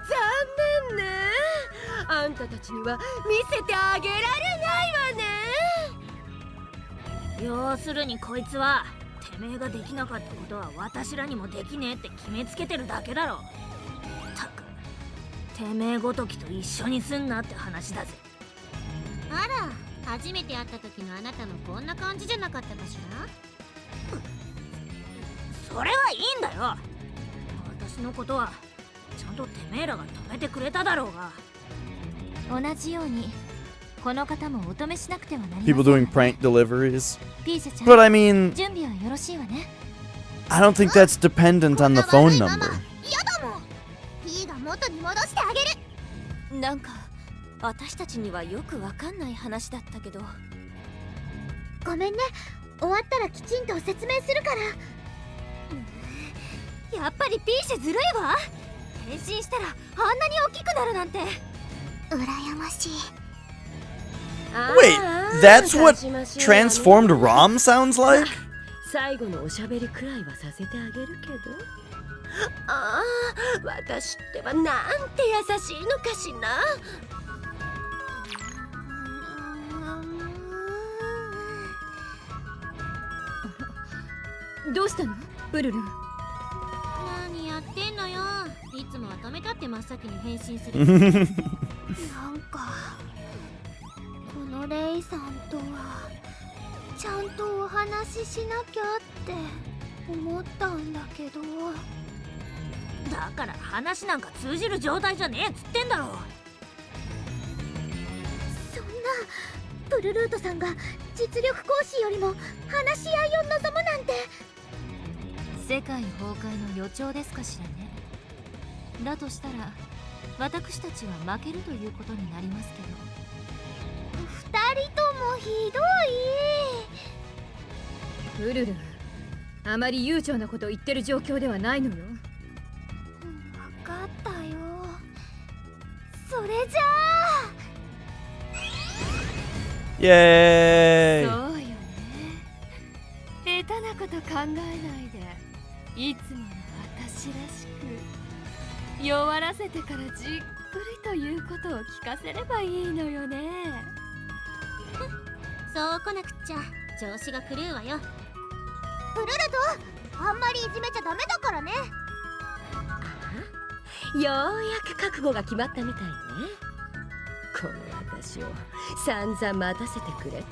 残念ね。あんたたちには見せてあげられないわね。要するにこいつはてめえができなかったことは私らにもできねえって決めつけてるだけだろ。たく、てめえごときと一緒にすんなって話だぜ。あら、初めて会った時のあなたもこんな感じじゃなかったかしら。それはいいんだよ。私のことはちゃんとてめえらが止めてくれただろうが。同じようにこの方もお止めしなくてはなりません。 People doing prank deliveries. But I mean, 準備はよろしいわね。 I don't think that's dependent on the phone number. 嫌だもん。P が元に戻してあげる。なんか私たちにはよくわかんない話だったけど。ごめんね。終わったらきちんと説明するから。やっぱりピーシェずるいわ。変身したらあんなに大きくなるなんて。羨ましい。 Wait, that's what transformed ROM sounds like? 最後のおしゃべりくらいはさせてあげるけど。私ってばなんて優しいのかしら。どうしたのブルル？何やってんのよ。いつもは止めたって真っ先に変身する。なんかこのレイさんとはちゃんとお話ししなきゃって思ったんだけど。だから話なんか通じる状態じゃねえっつってんだろ。そんなブルルートさんが実力行使よりも話し合いを望むなんて。世界崩壊の予兆ですかしらね。だとしたら私たちは負けるということになりますけど。二人ともひどい。ブルル、あまり悠長なことを言ってる状況ではないのよ。分かったよ。それじゃあイエーイ。そうよね。下手なこと考えないで、いつもの私らしく弱らせてからじっくりということを聞かせればいいのよね。そう来なくっちゃ調子が狂うわよ。ブルルト、あんまりいじめちゃダメだからね。ようやく覚悟が決まったみたいね。この私を散々待たせてくれて。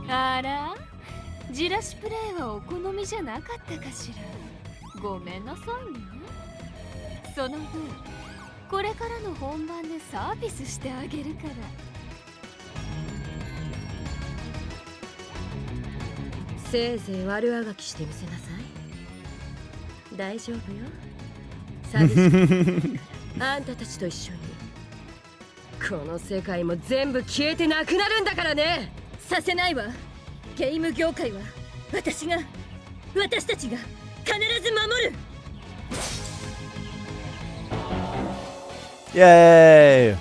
あら、じらしプレイはお好みじゃなかったかしら。ごめんなさいね。その分これからの本番でサービスしてあげるから。せいぜい悪あがきしてみせなさい。大丈夫よ。寂しくあんたたちと一緒にこの世界も全部消えてなくなるんだからね。させないわ。ゲーム業界は私たちが必ず守る。Yay!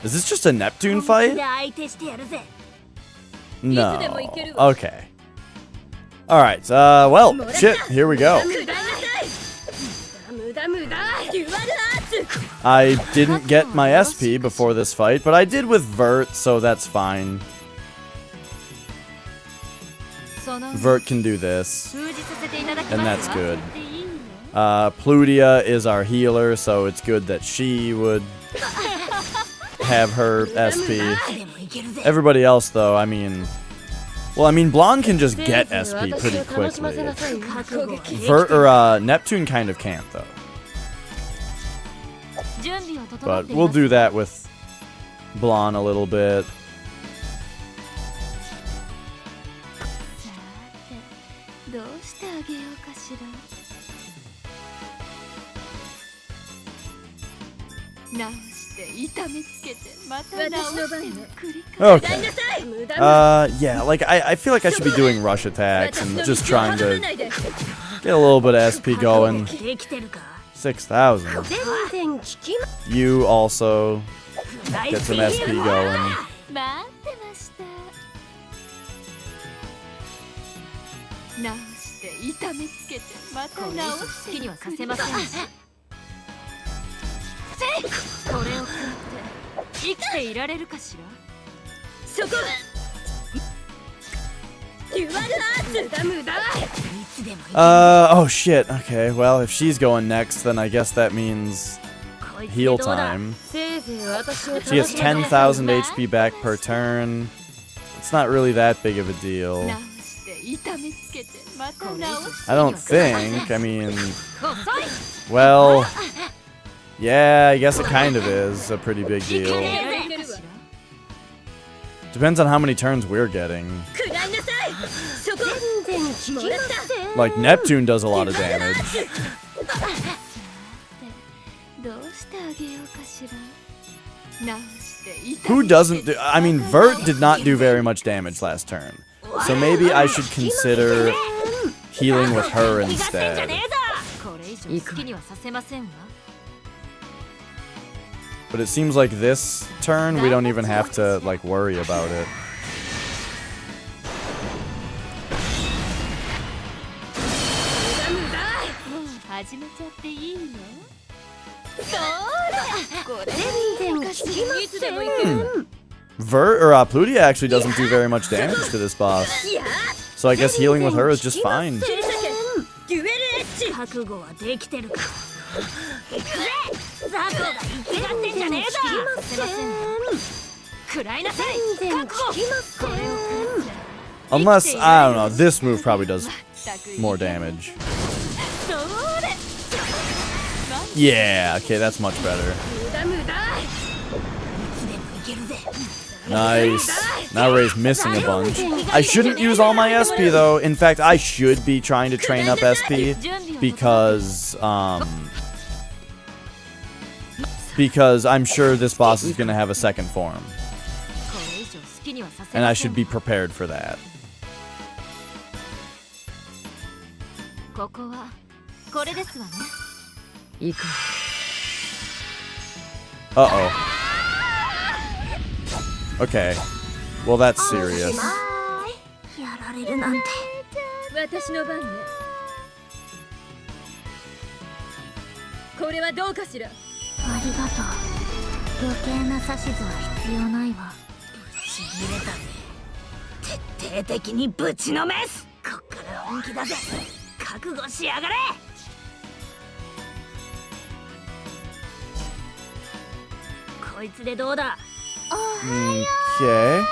Is this just a Neptune fight? 相手してやるぜ。 No. Okay. Alright, well, shit, here we go. I didn't get my SP before this fight, but I did with Vert, so that's fine. Vert can do this, and that's good. Plutia is our healer, so it's good that she would have her SP. Everybody else, though, I mean... Well, I mean, Blonde can just get SP pretty quickly. Neptune kind of can't, though. But we'll do that with Blonde a little bit. Okay. Yeah, like, I feel like I should be doing rush attacks and just trying to get a little bit of SP going. 6,000. You also get some SP going. Oh shit, okay, well, if she's going next, then I guess that means heal time. She gets 10,000 HP back per turn. It's not really that big of a deal. I don't think, I mean... Well... Yeah, I guess it kind of is a pretty big deal. Depends on how many turns we're getting. Like, Neptune does a lot of damage. Who doesn't do... I mean, Vert did not do very much damage last turn. So maybe I should consider healing with her instead. But it seems like this turn, we don't even have to, like, worry about it. いいの？Plutia actually doesn't do very much damage to this boss. So I guess healing with her is just fine. 覚悟はできてるか。ザコが言ってやってんじゃねえぞ。食らいなさい。覚悟。 Unless, I don't know, this move probably does more damage. Yeah, okay, that's much better. Nice. Now Ray's missing a bunch. I shouldn't use all my SP though. In fact, I should be trying to train up SP because I'm sure this boss is gonna have a second form. And I should be prepared for that. Uh-oh. Okay. Well, that's serious. やられるなんて。私の番ね。これはどうかしら。ありがとう。余計な指図は必要ないわ。ぶち切れたぜ。徹底的にぶちのめす。こっから本気だぜ。覚悟しやがれ。こいつでどうだ。 Okay.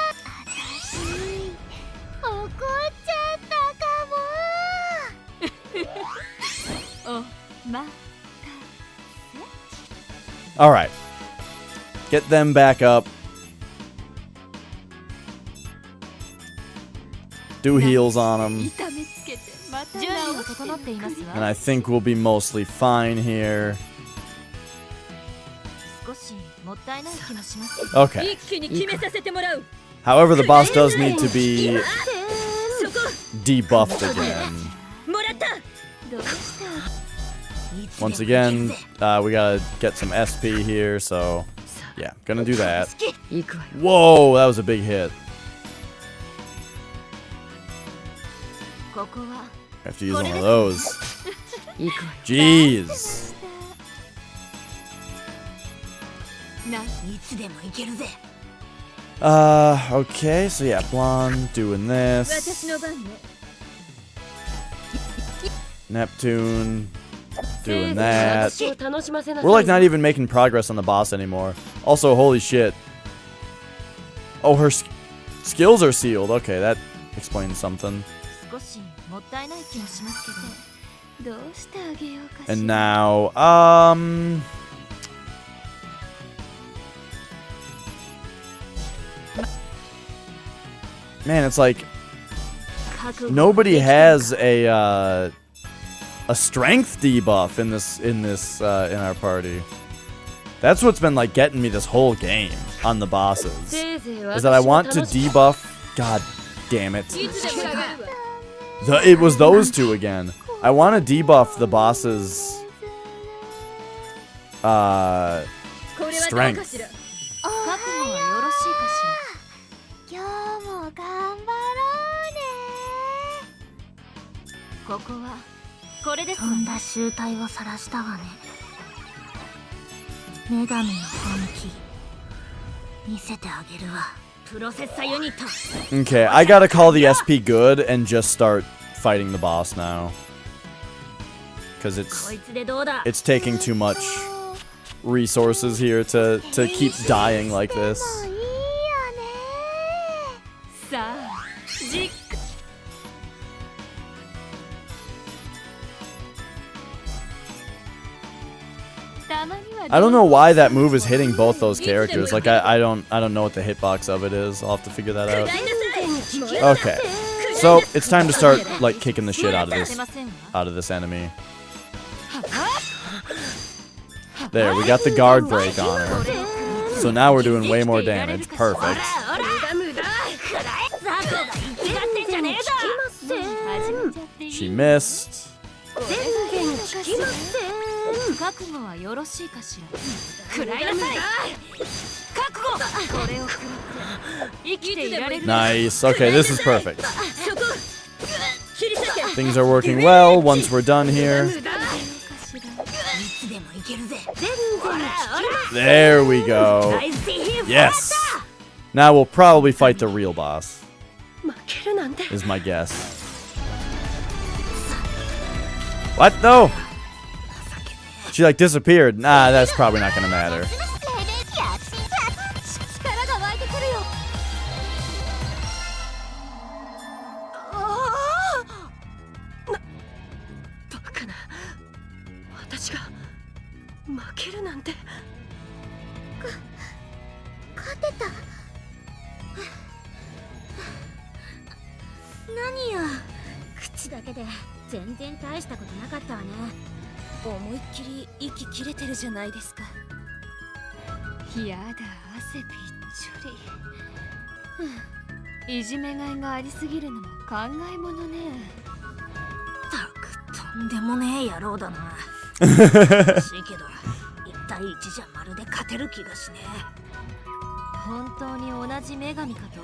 怒っちゃったかも。Alright. Get them back up. Do heals on them. And I think we'll be mostly fine here. Okay. However, the boss does need to be debuffed again. Once again, we gotta get some SP here, so yeah, gonna do that. Whoa, that was a big hit. Have to use one of those. Jeez. Okay, so yeah, Blonde doing this. Neptune doing that. We're like not even making progress on the boss anymore. Also, holy shit. Oh, her skills are sealed. Okay, that explains something. And now, man, it's like nobody has a strength debuff in in our party. That's what's been like getting me this whole game on the bosses. Is that I want to debuff. God damn it! It was those two again. I want to debuff the bosses' strength. 今日も頑張ろうね。ここはこれです。とんだ集体を晒したわね。女神の本気見せてあげるわ。プロセッサユニット。Okay, I gotta call the SP good and just start fighting the boss now. Because it's taking too much resources here to keep dying like this. I don't know why that move is hitting both those characters. Like I don't know what the hitbox of it is. I'll have to figure that out. Okay. So, it's time to start like kicking the shit out of this enemy. There, we got the guard break on her. So now we're doing way more damage. Perfect. She missed. Nice. Okay, this is perfect. Things are working well once we're done here. つでもいけるぜ。 There we go. Yes. Now we'll probably fight the real boss. 負けるなんて。 Is my guess. What? No. She like disappeared. Nah, that's probably not gonna matter. 力が湧いてくるよ。バカな。私が負けるなんて。勝てた。何よ、口だけで全然大したことなかったわね。思いっきり息切れてるじゃないですか。やだ、汗びっちょり。いじめがいがありすぎるのも考えものね。たくとんでもねえ野郎だな。欲しいけど1対1じゃまるで勝てる気がしねえ。本当に同じ女神かと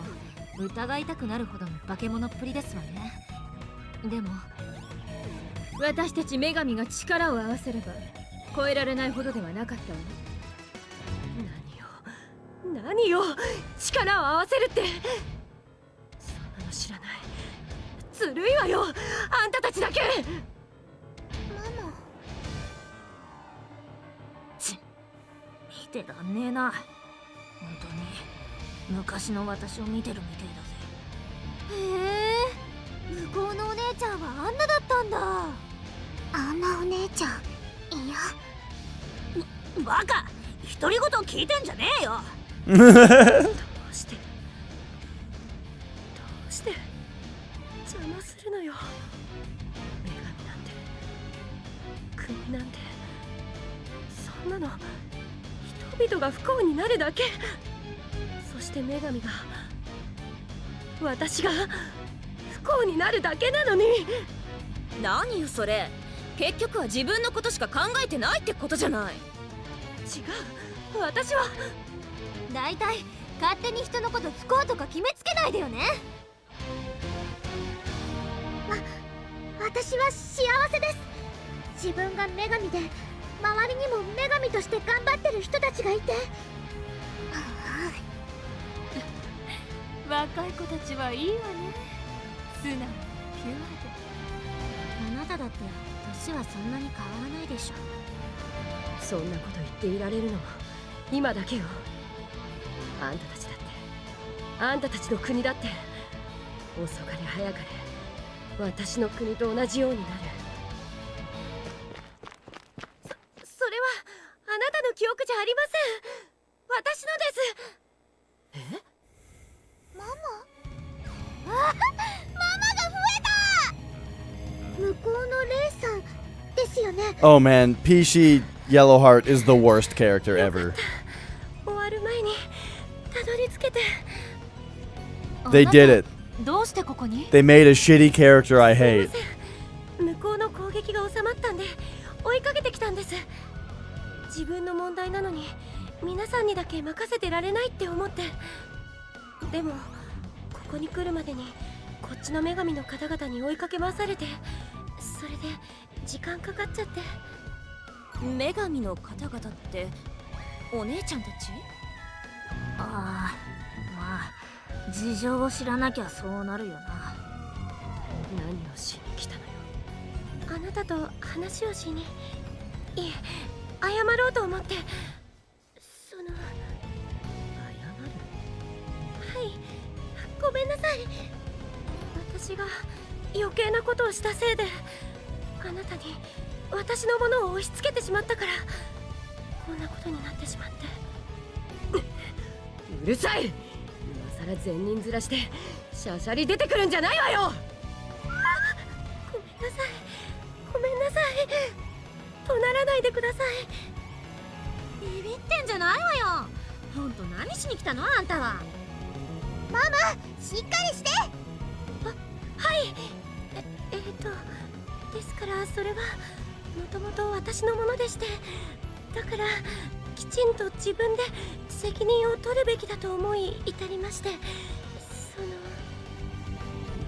疑いたくなるほどの化け物っぷりですわね。でも私たち女神が力を合わせれば超えられないほどではなかったわ。何よ、力を合わせるって。そんなの知らない。ずるいわよ、あんたたちだけ。ママ。見てらんねえな。本当に昔の私を見てるみてえだぜ。へえ、向こうのお姉ちゃんはあんなだったんだ。あんなお姉ちゃん、いやバカ、独り言聞いてんじゃねえよ。どうして邪魔するのよ。女神なんて国なんて、そんなの人々が不幸になるだけ。そして女神が、私が不幸になるだけなのに。何よそれ。結局は自分のことしか考えてないってことじゃない。違う、私は。だいたい勝手に人のこと不幸とか決めつけないでよね。私は幸せです。自分が女神で周りにも女神として頑張ってる人たちがいて。若い子たちはいいわね。素直にピュアで。あなただって年はそんなに変わらないでしょ。そんなこと言っていられるのも今だけよ。あんたたちだって、あんたたちの国だって、遅かれ早かれ私の国と同じようになる。それはあなたの記憶じゃありません。私のです。ママが増えた。向こうのレイさんですよね。 Oh man, Peachy Yellowheart is the worst character ever. 終わる前にたどり着けて。 They did it. どうしてここに？ They made a shitty character I hate. 向こうの攻撃が収まったんで追いかけてきたんです。自分の問題なのに皆さんにだけ任せてられないって思って。でもここに来るまでにこっちの女神の方々に追いかけ回されて、それで時間かかっちゃって。女神の方々ってお姉ちゃんたち？ああ、まあ事情を知らなきゃそうなるよな。何をしに来たのよ。あなたと話をしに。いえ、謝ろうと思って。その、謝る？はい、ごめんなさい。私が余計なことをしたせいであなたに私のものを押し付けてしまったから、こんなことになってしまって。うるさい。今さら善人面してシャシャリ出てくるんじゃないわよ。ごめんなさい、ごめんなさい。怒鳴らないでください。ビビってんじゃないわよ。ほんと何しに来たのあんたは。ママ、しっかりして。はい。ですからそれはもともと私のものでして、だからきちんと自分で責任を取るべきだと思い至りまして。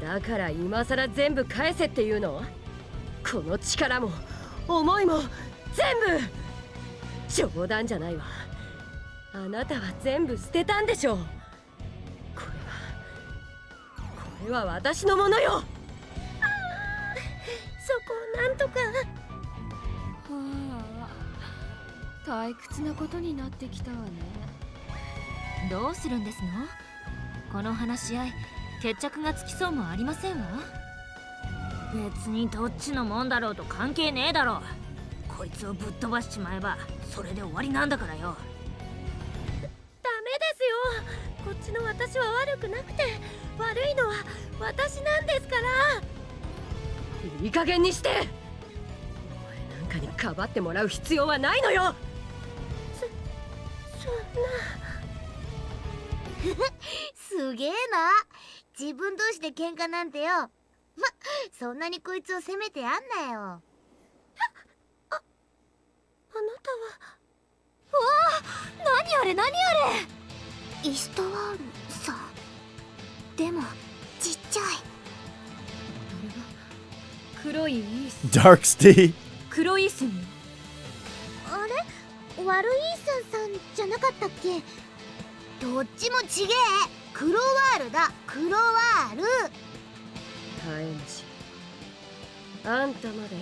だから今さら全部返せっていうの？この力も思いも全部。冗談じゃないわ。あなたは全部捨てたんでしょう。これは私のものよ。そこをなんとか。はあ、退屈なことになってきたわね。どうするんですの？この話し合い、決着がつきそうもありませんわ。別にどっちのもんだろうと関係ねえだろ。こいつをぶっ飛ばしちまえばそれで終わりなんだからよ。ダメですよ。こっちの私は悪くなくて、悪いのは私なんですから。いい加減にして。俺なんかにかばってもらう必要はないのよ。そんなすげえな。自分同士で喧嘩なんてよ。そんなにこいつを責めてやんなよ。あなたは。わあ、何あれ何あれ。イストワールさん。でもちっちゃい。黒いイース。 Darksty 黒イースに。あれ、悪いイースンさんじゃなかったっけ。どっちもちげえ。黒ワールだ、黒ワール。ハエムシ、あんたまで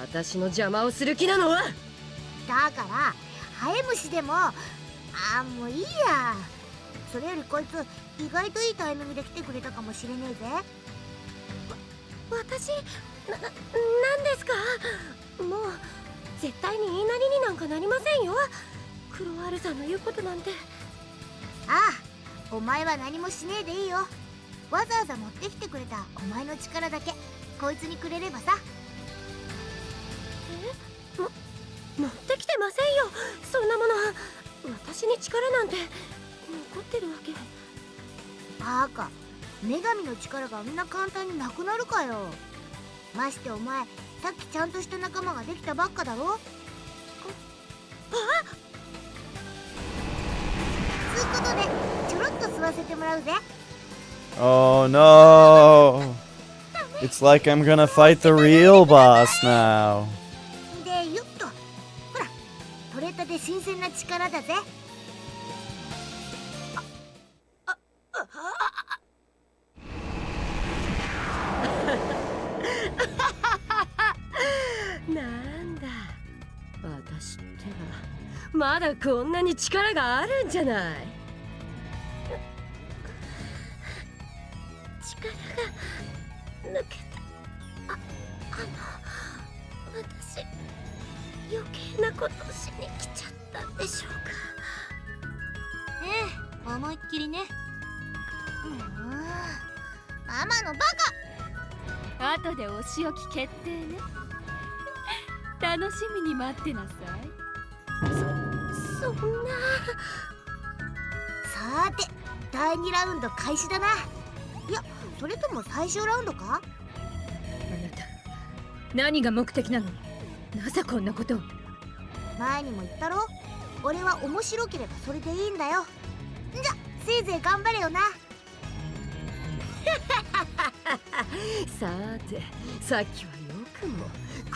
私の邪魔をする気なのは。だからハエムシでも、もういいや。それよりこいつ意外といいタイミングで来てくれたかもしれねえぜ。私なんですか。もう絶対に言いなりになんかなりませんよ。黒ワールさんの言うことなんて。ああ、お前は何もしねえでいいよ。わざわざ持ってきてくれたお前の力だけこいつにくれればさ。持ってきてませんよ。そんなもの私に力なんて残ってるわけ。バカ、女神の力があんな簡単になくなるかよ。ましてお前さっきちゃんとした仲間ができたばっかだろ。つうことでちょろっと吸わせてもらうぜ。 Oh no! It's like I'm gonna fight the real boss now. でよっと、ほら取れたて新鮮な力だぜ。なんだ、私ってばまだこんなに力があるんじゃない。力が抜けた。私余計なことをしに来ちゃったんでしょうか。ええ、思いっきりね。ママのバカ。後でお仕置き決定ね。楽しみに待ってなさい。そんな。さーて第2ラウンド開始だな。いや、それとも最終ラウンドか。あなた何が目的なの？なぜこんなことを。前にも言ったろ、俺は面白ければそれでいいんだよ。じゃせいぜい頑張れよな。さて、さっきはよくも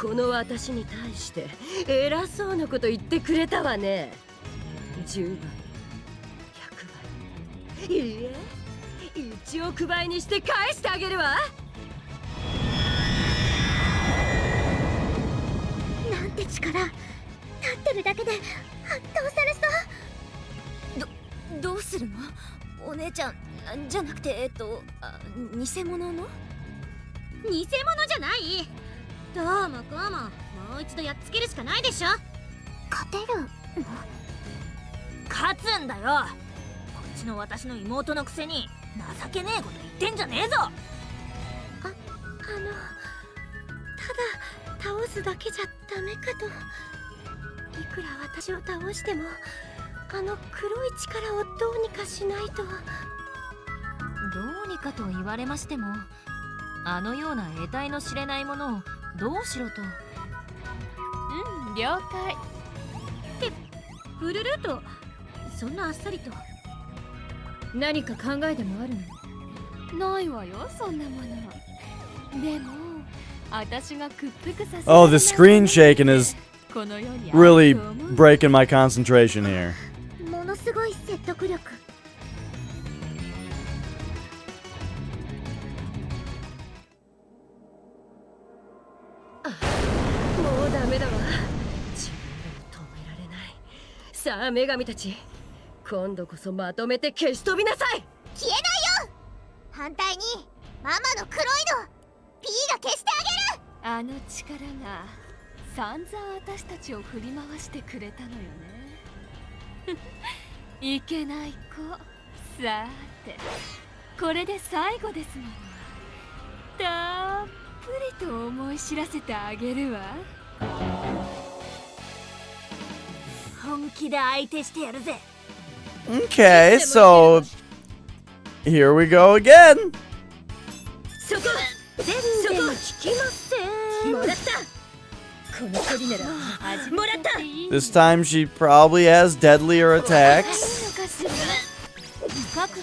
この私に対して偉そうなこと言ってくれたわね。10倍、100倍、いいえ1億倍にして返してあげるわ。なんて力、立ってるだけで圧倒されそう。どうするの？お姉ちゃんじゃなくて偽物の？偽物じゃない。どうもこうも、もう一度やっつけるしかないでしょ。勝てるの？勝つんだよ。こっちの私の妹のくせに情けねえこと言ってんじゃねえぞ。ただ倒すだけじゃダメかと。いくら私を倒してもあの黒い力をどうにかしないと。どうにかと言われましても、あのような得体の知れないものをどうしろと。了解。ってブルルート、そんなあっさりと。何か考えでもあるの？ないわよ、そんなもの。でも私が屈服させ。 Oh, the screen shaking is この世に Really あると思う breaking my concentration here. ものすごい説得力。もうダメだわ。自分でも止められない。さあ女神たち、今度こそまとめて消し飛びなさい。消えないよ。反対にママの黒いの P が消してあげる。あの力が散々私たちを振り回してくれたのよねいけない子。さてこれで最後ですもの。たっぷりと思い知らせてあげるわ。本気で相手してやるぜ。 Okay, so here we go again. そこ全然効きません。もらった。このコリネラもらった。 This time she probably has deadlier attacks.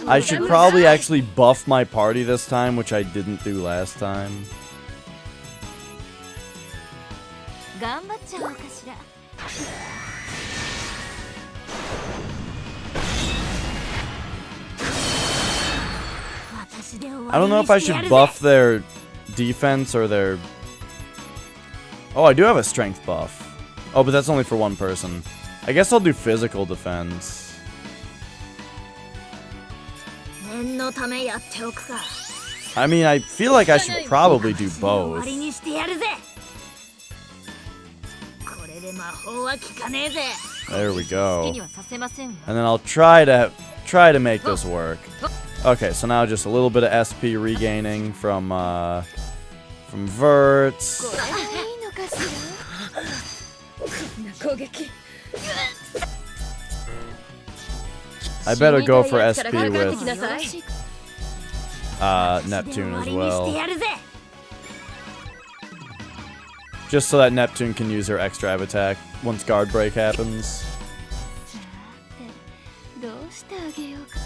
I should probably actually buff my party this time, which I didn't do last time. 頑張っちゃおうかしら。 I don't know if I should buff their defense or their... Oh, I do have a strength buff. Oh, but that's only for one person. I guess I'll do physical defense. 念のためやっておくか。 I mean, I feel like I should probably do 終 both. わりにしてやるぜ。これで魔法は効かねえぜ。 There we 好 go. きにはさせませんわ。 And then I'll try to make this work. Okay, so now just a little bit of SP regaining from Vert. これがいいのかしら。攻撃。 I better go for SP with なさい。 Neptune 終わ as りにして well. やるぜ。 Just so that Neptune can use her extra attack once guard break happens. どうしてあげようか。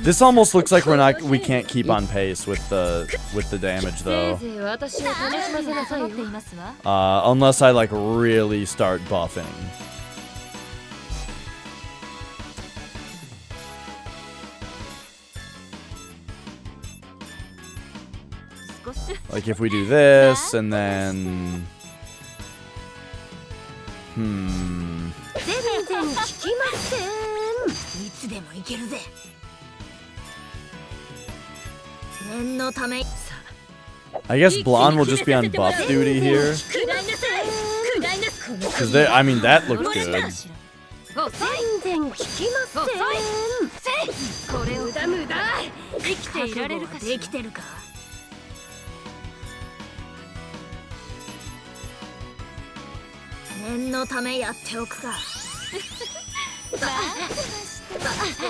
This almost looks like we can't keep on pace with the damage せい though. ぜい私を楽しませなさいよ。っていますわ。 Unless I like really start buffing. Like if we do this and then... Hmm... 全然効きません。いつでもいけるぜ。念のため。 I guess Blonde will just be on buff duty here. くらいなさい。くらいな。この Because they, I mean, that looked good. 全然効きません。これを無駄無駄。生きていられるかしら。できてるか。念のためやっておくか。こ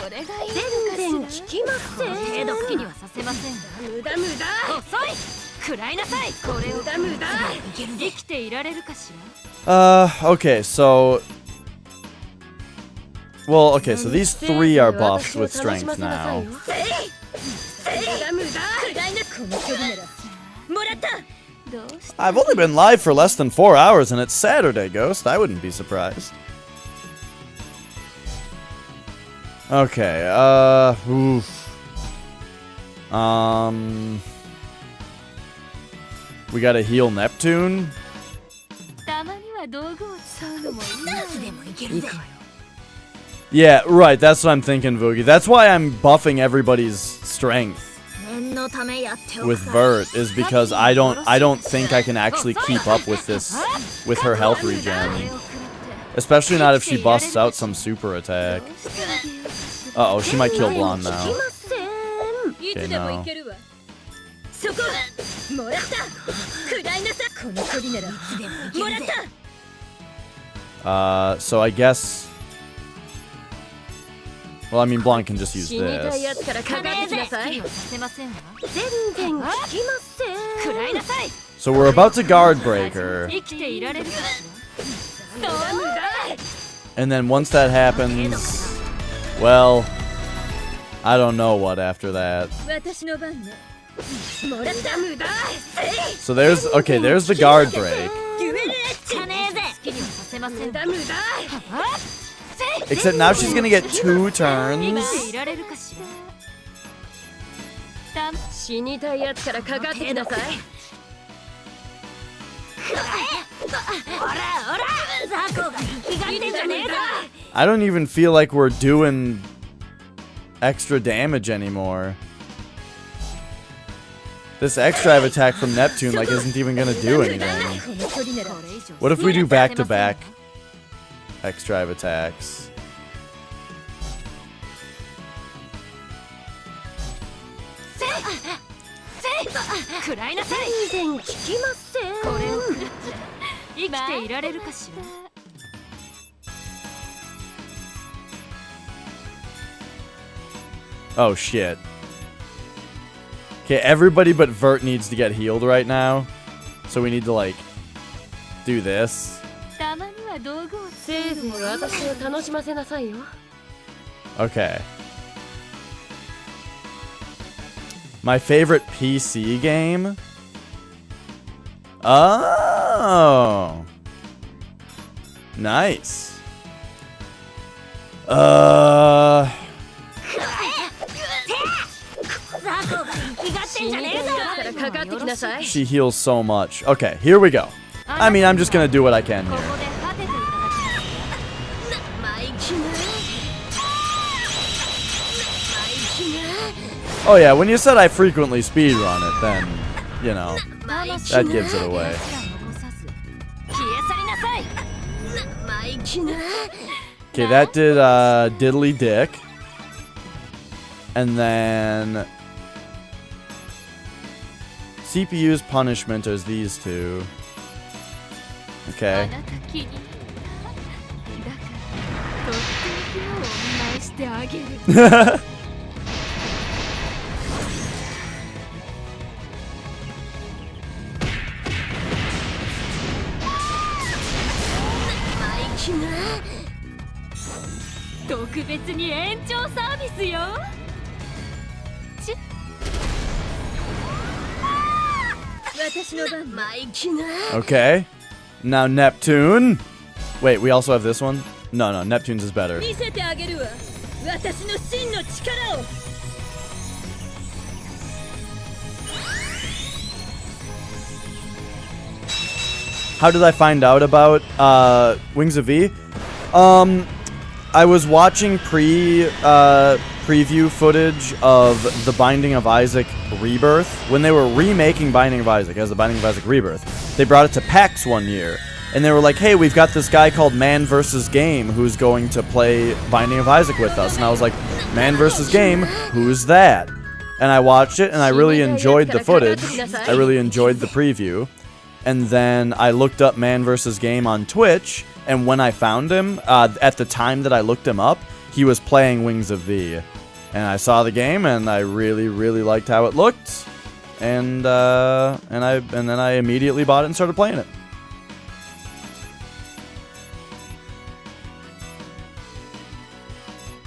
れがいいのかし全然ら。効きません。程度好きにはさせませんわ。無駄無駄。遅い。食らいなさい。これを無駄無駄。生きていられるかし Okay, so... Well, okay, so these three are buffed with strength now. 無駄無駄。くらいな。この距離なら。もらった。ら。どうして I've only been live for less than 4 hours and it's Saturday, Ghost. I wouldn't be surprised. Okay, oof. We gotta heal Neptune. たまには道具を使うのもいいわ。いつでもいけるぜ。 Yeah, right, that's what I'm thinking, Voogie. That's why I'm buffing everybody's strength 念のためやってお with くか。 Vert, is because I don't think I can actually keep up with this, with her health regen. Especially not if she busts out some super attack. Uh-oh, she might kill Blonde now. いつでもいけるわ。そこ。もらった。くらいなさ。この距離なら。もらった。 So I guess... Well, I mean, Blonde can just use 死にたいや this. つからかかってきなさい。好きにはさせませんわ。全然効きません。食らいなさい。 So we're about to guard break her. 生きていられるかし無駄無駄。 And then once that happens... Well... I don't know what after that. 私の番ね。もらった無駄。 So there's... Okay, there's the guard break. 夢で。かねえぜ。ら。好きにはさせません。 Except now she's gonna get 2 turns. いられるかしら。死にたいやつからかかってきなさい。 I don't even feel like we're doing extra damage anymore. This X-Drive attack from Neptune like isn't even gonna do anything. What if we do back-to-back X-Drive attacks? Oh shit. Okay, everybody but Vert needs to get healed right now. So we need to like do this. Okay. My favorite PC game? Oh. Nice. She heals so much. Okay, here we go. I mean, I'm just gonna do what I can here. Oh yeah, when you said I frequently speedrun it, then, you know, that gives it away. Okay, that did Diddly Dick. And then CPU's punishment is these two. Okay. Okay. Now Neptune. Wait, we also have this one? No, Neptune's is better. How did I find out about Wings of V? I was watching preview footage of The Binding of Isaac Rebirth. When they were remaking Binding of Isaac as The Binding of Isaac Rebirth, they brought it to PAX one year. And they were like, hey, we've got this guy called Man vs. Game who's going to play Binding of Isaac with us. And I was like, Man vs. Game? Who's that? And I watched it, and I really enjoyed the footage. I really enjoyed the preview. And then I looked up Man vs. Game on Twitch, and when I found him, at the time that I looked him up, he was playing Wings of V. And I saw the game, and I really, really liked how it looked. And then I immediately bought it and started playing it.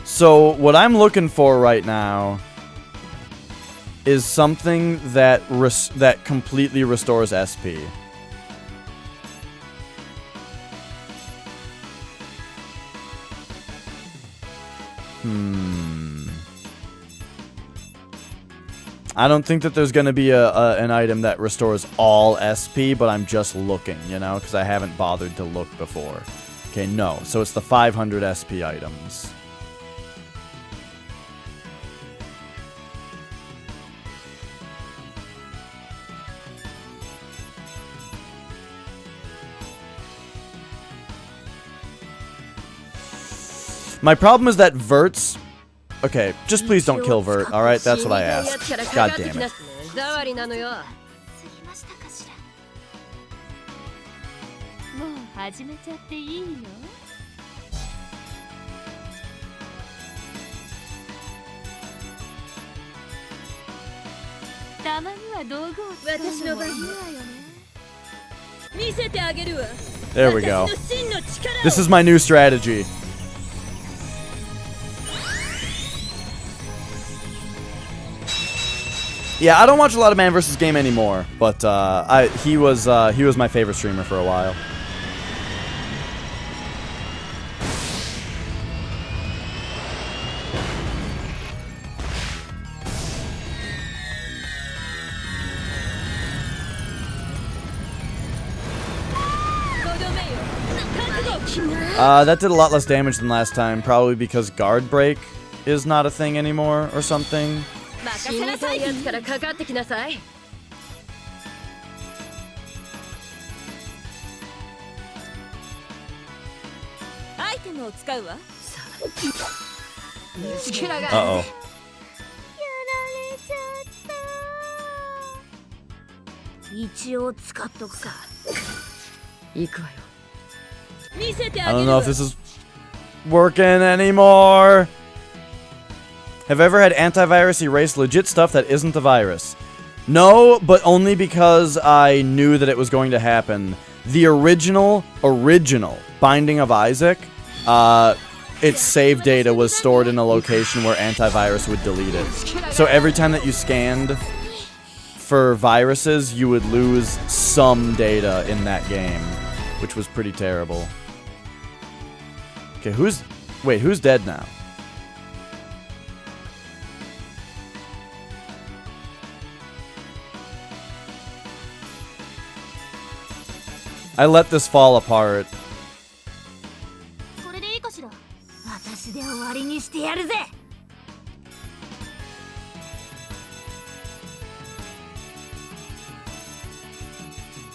So what I'm looking for right now is something that that completely restores SP. I don't think that there's going to be an item that restores all SP, but I'm just looking, you know, because I haven't bothered to look before. Okay, no. So it's the 500 SP items. My problem is that Vert's... Okay, just please don't kill Vert, alright? That's what I asked. God damn it. There we go. This is my new strategy. Yeah, I don't watch a lot of Man vs. Game anymore, but he was my favorite streamer for a while. That did a lot less damage than last time, probably because guard break is not a thing anymore or something. 死にたいやつからかかってきなさい。アイテムを使うわ。力が。Uh-oh. 一応使っとくか。行くわよ。 I don't know if this is working anymore. Have I ever had antivirus erase legit stuff that isn't the virus? No, but only because I knew that it was going to happen. The original Binding of Isaac, its save data was stored in a location where antivirus would delete it. So every time that you scanned for viruses, you would lose some data in that game, which was pretty terrible. Okay, who's dead now? I let this fall apart. これでいいかしら。私で終わりにしてやるぜ。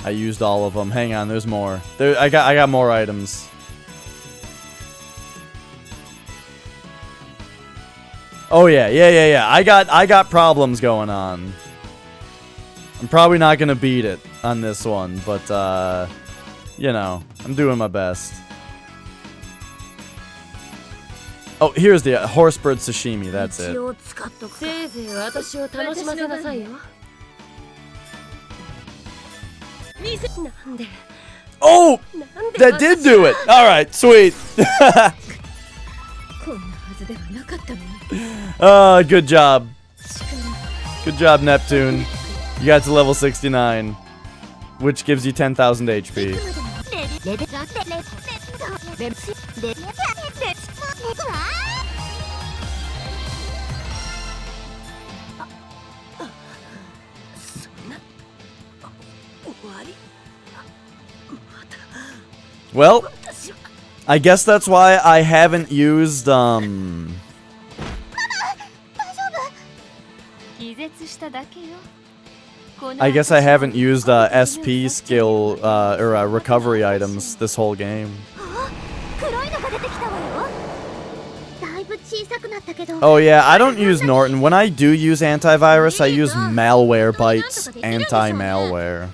I used all of them. Hang on, there's more. I got more items. Oh yeah. I got problems going on. I'm probably not gonna beat it on this one, but you know, I'm doing my best. Oh, here's the horsebird sashimi. That's it. せいぜい私を楽しませなさいよ。なんで。 Oh, that did do it. All right, sweet. こんなはずではなかったのに。 Good job. Good job, Neptune. You got to level 69, which gives you 10,000 HP. Well, I guess that's why I haven't used, I guess I haven't used SP skill or recovery items this whole game. Oh yeah, I don't use Norton. When I do use antivirus, I use Malwarebytes anti-malware.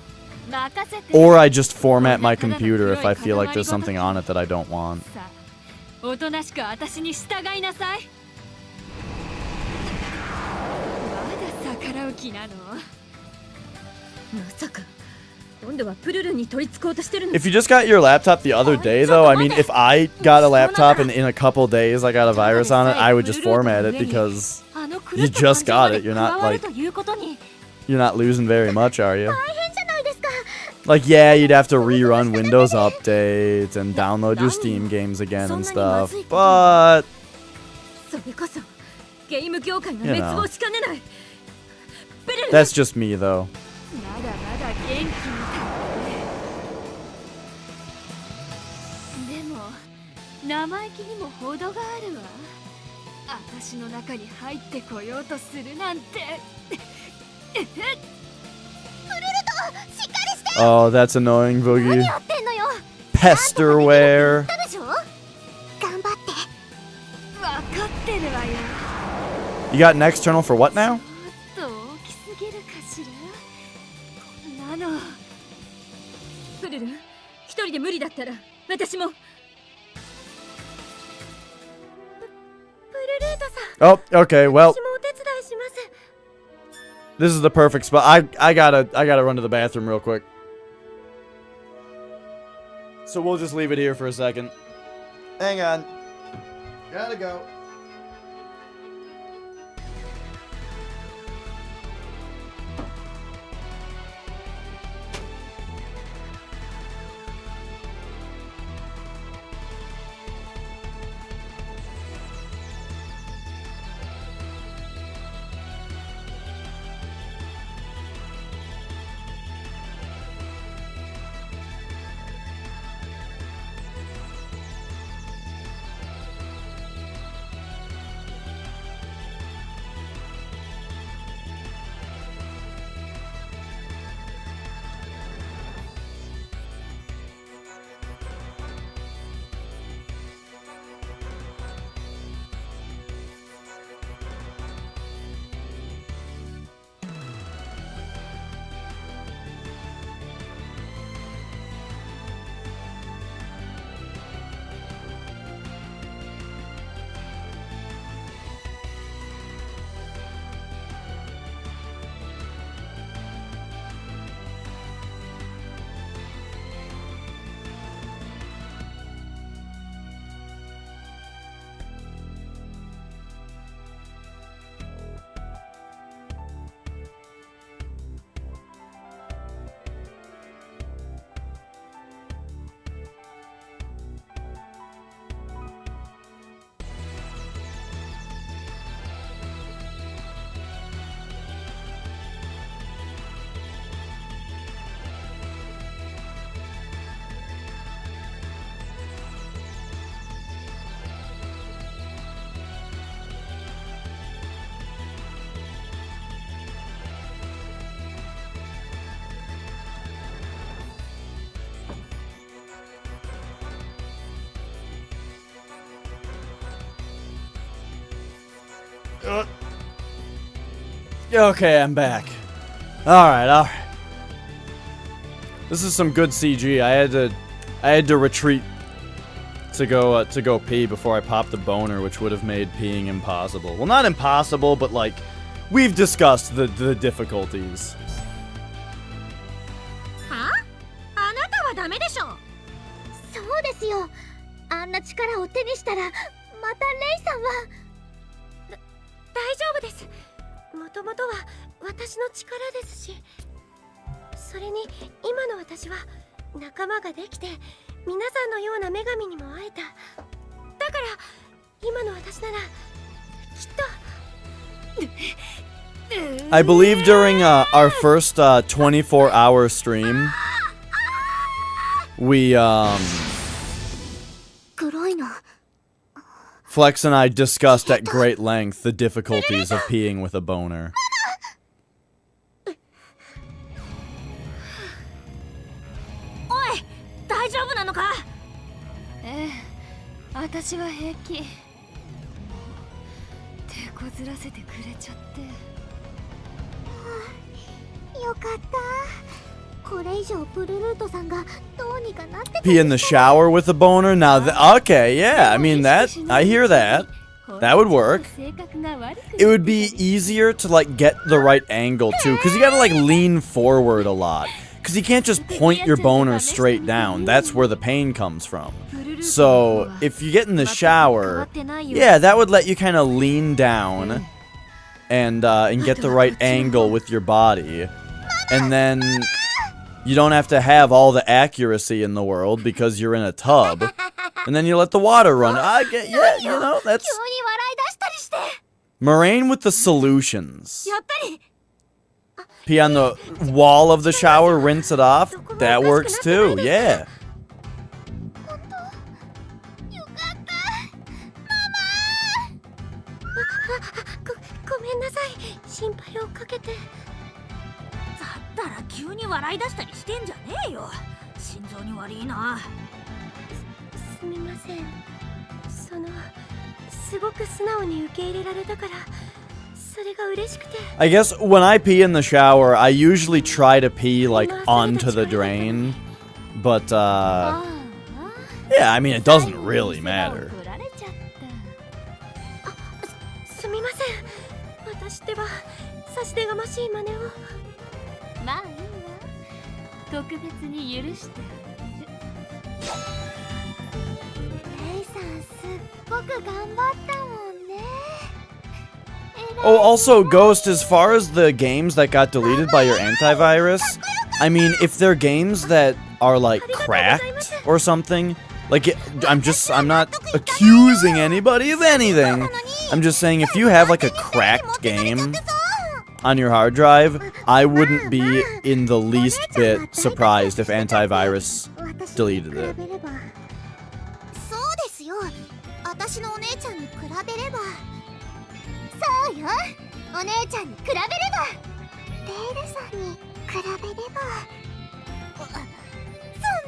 Or I just format my computer if I feel like there's something on it that I don't want. おとなしく私に従いなさい。まだ逆らう気なの？ If you just got your laptop the other day, though, I mean, if I got a laptop and in a couple days I got a virus on it, I would just format it because you just got it. You're not losing very much, are you? Like, yeah, you'd have to rerun Windows updates and download your Steam games again and stuff, but you know, that's just me, though. まだまだ元気みたいでも生意気にも程があるわ私の中に入ってこようとするなんて Oh, that's annoying, Boogie. Pesterware. 頑張って。 分かってるわよ You got an external for what now? ちょっと大きすぎるかしらこんなのプルル一人で無理だったら私もプルルートさん Oh, okay, well, 私もお手伝いします this is the perfect spot. I gotta run to the bathroom real quick. So we'll just leave it here for a second. Hang on. Gotta go. Okay, I'm back. Alright. This is some good CG. I had to retreat to go pee before I popped the boner, which would have made peeing impossible. Well, not impossible, but like we've discussed the difficulties. はあ？あなたはダメでしょ。そうですよ。あんな力を手にしたらまたレイさんは大丈夫です。もともとは私の力ですし、それに今の私は仲間ができて皆さんのような女神にも会えた。だから今の私ならきっと I believe during our first 24-hour stream, we Flex and I discussed at great length the difficulties of peeing with a boner. 大丈夫なのか？ええ、私は平気。手こずらせてくれちゃって。よかった。これ以上ブルルートさんがどうにかなって。 Pee in the shower with a boner? Now, okay, yeah, I mean I hear that. That would work. It would be easier to like get the right angle too, because you gotta like lean forward a lot. Because you can't just point your boner straight down. That's where the pain comes from. So, if you get in the shower, yeah, that would let you kind of lean down and get the right angle with your body. And then you don't have to have all the accuracy in the world because you're in a tub. And then you let the water run. I get, yeah, you know, that's... Moraine with the solutions. Pee on the wall of the shower, rinse it off. That works too, yeah. ごめんなさい。心配をかけて。だったら急に笑い出したりしてんじゃねえよ。心臓に悪いな。すみません。すごく素直に受け入れられたから。 I guess when I pee in the shower, I usually try to pee like onto the drain, but yeah, I mean it doesn't really matter. Oh, also, Ghost, as far as the games that got deleted by your antivirus, I mean, if they're games that are, like, cracked or something, like, I'm not accusing anybody of anything. I'm just saying, if you have, like, a cracked game on your hard drive, I wouldn't be in the least bit surprised if antivirus deleted it. そうよ。お姉ちゃんに比べれば。レイルさんに比べれば。そん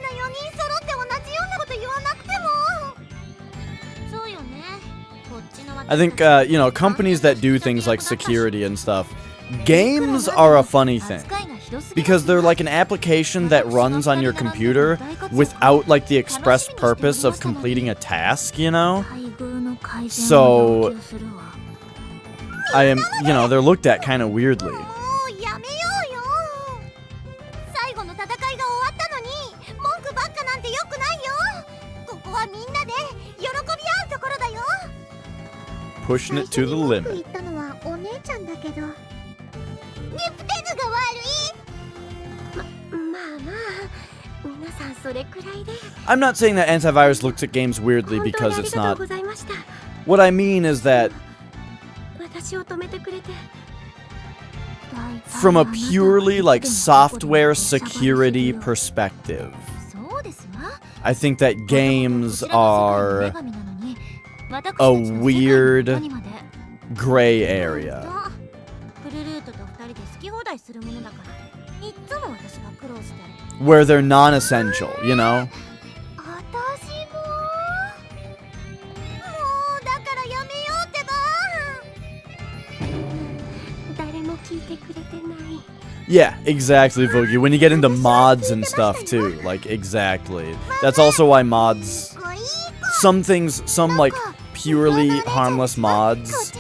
な4人揃って同じようなこと言わなくても。そうよね。こっちの。 I think, you know, companies that do things like security and stuff, games are a funny thing. Because they're like an application that runs on your computer without, like, the express purpose of completing a task, you know? So... you know, they're looked at kind of weirdly. Pushing it to the limit. I'm not saying that antivirus looks at games weirdly because it's not. What I mean is that from a purely, like, software security perspective, I think that games are a weird gray area. Where they're non-essential, you know? Yeah, exactly, Boogie. When you get into mods and stuff too, like exactly. That's also why mods, some things, some like purely harmless mods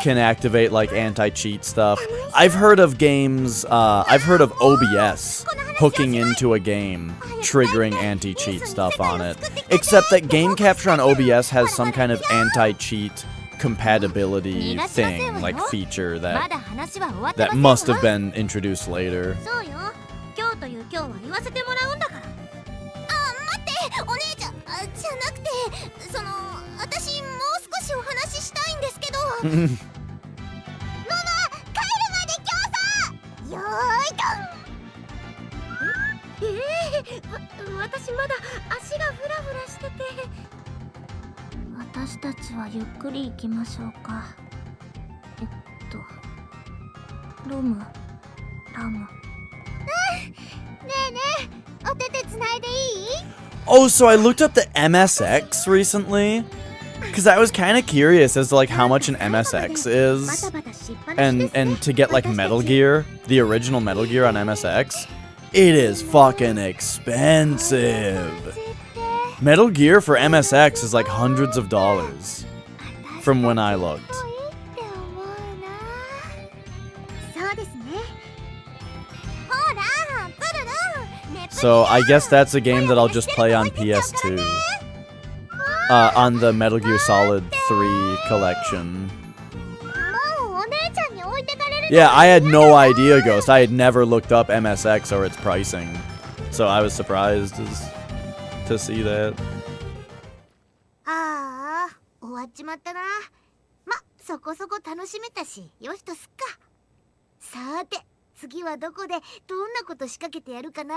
can activate like anti-cheat stuff. I've heard of games, I've heard of OBS hooking into a game, triggering anti-cheat stuff on it. Except that game capture on OBS has some kind of anti-cheat compatibility thing, like feature that must have been introduced later. そうよ。今日という今日は言わせてもらうんだから。あ、待って、お姉ちゃん、じゃなくて、私もう少しお話ししたいんですけど。ママ、帰るまで競争。よーいと。私まだ足がフラフラしてて。私たちはゆっくり行きましょうか。ロム、ラム。ねえねえ、お手手つないでいい？ Oh, so I looked up the MSX recently, because I was kind of curious as to like how much an MSX is, and to get like Metal Gear, the original Metal Gear on MSX, it is fucking expensive. Metal Gear for MSX is like hundreds of dollars, from when I looked. そうですね。ほら、ブルル。 So I guess that's a game that I'll just play on PS2, on the Metal Gear Solid 3 collection. Yeah, I had no idea, Ghost. I had never looked up MSX or its pricing, so I was surprised to see that. ああ、終わっちまったな。ま、そこそこ楽しめたし、よしとすっか。さて、次はどこでどんなこと仕掛けてやるかな。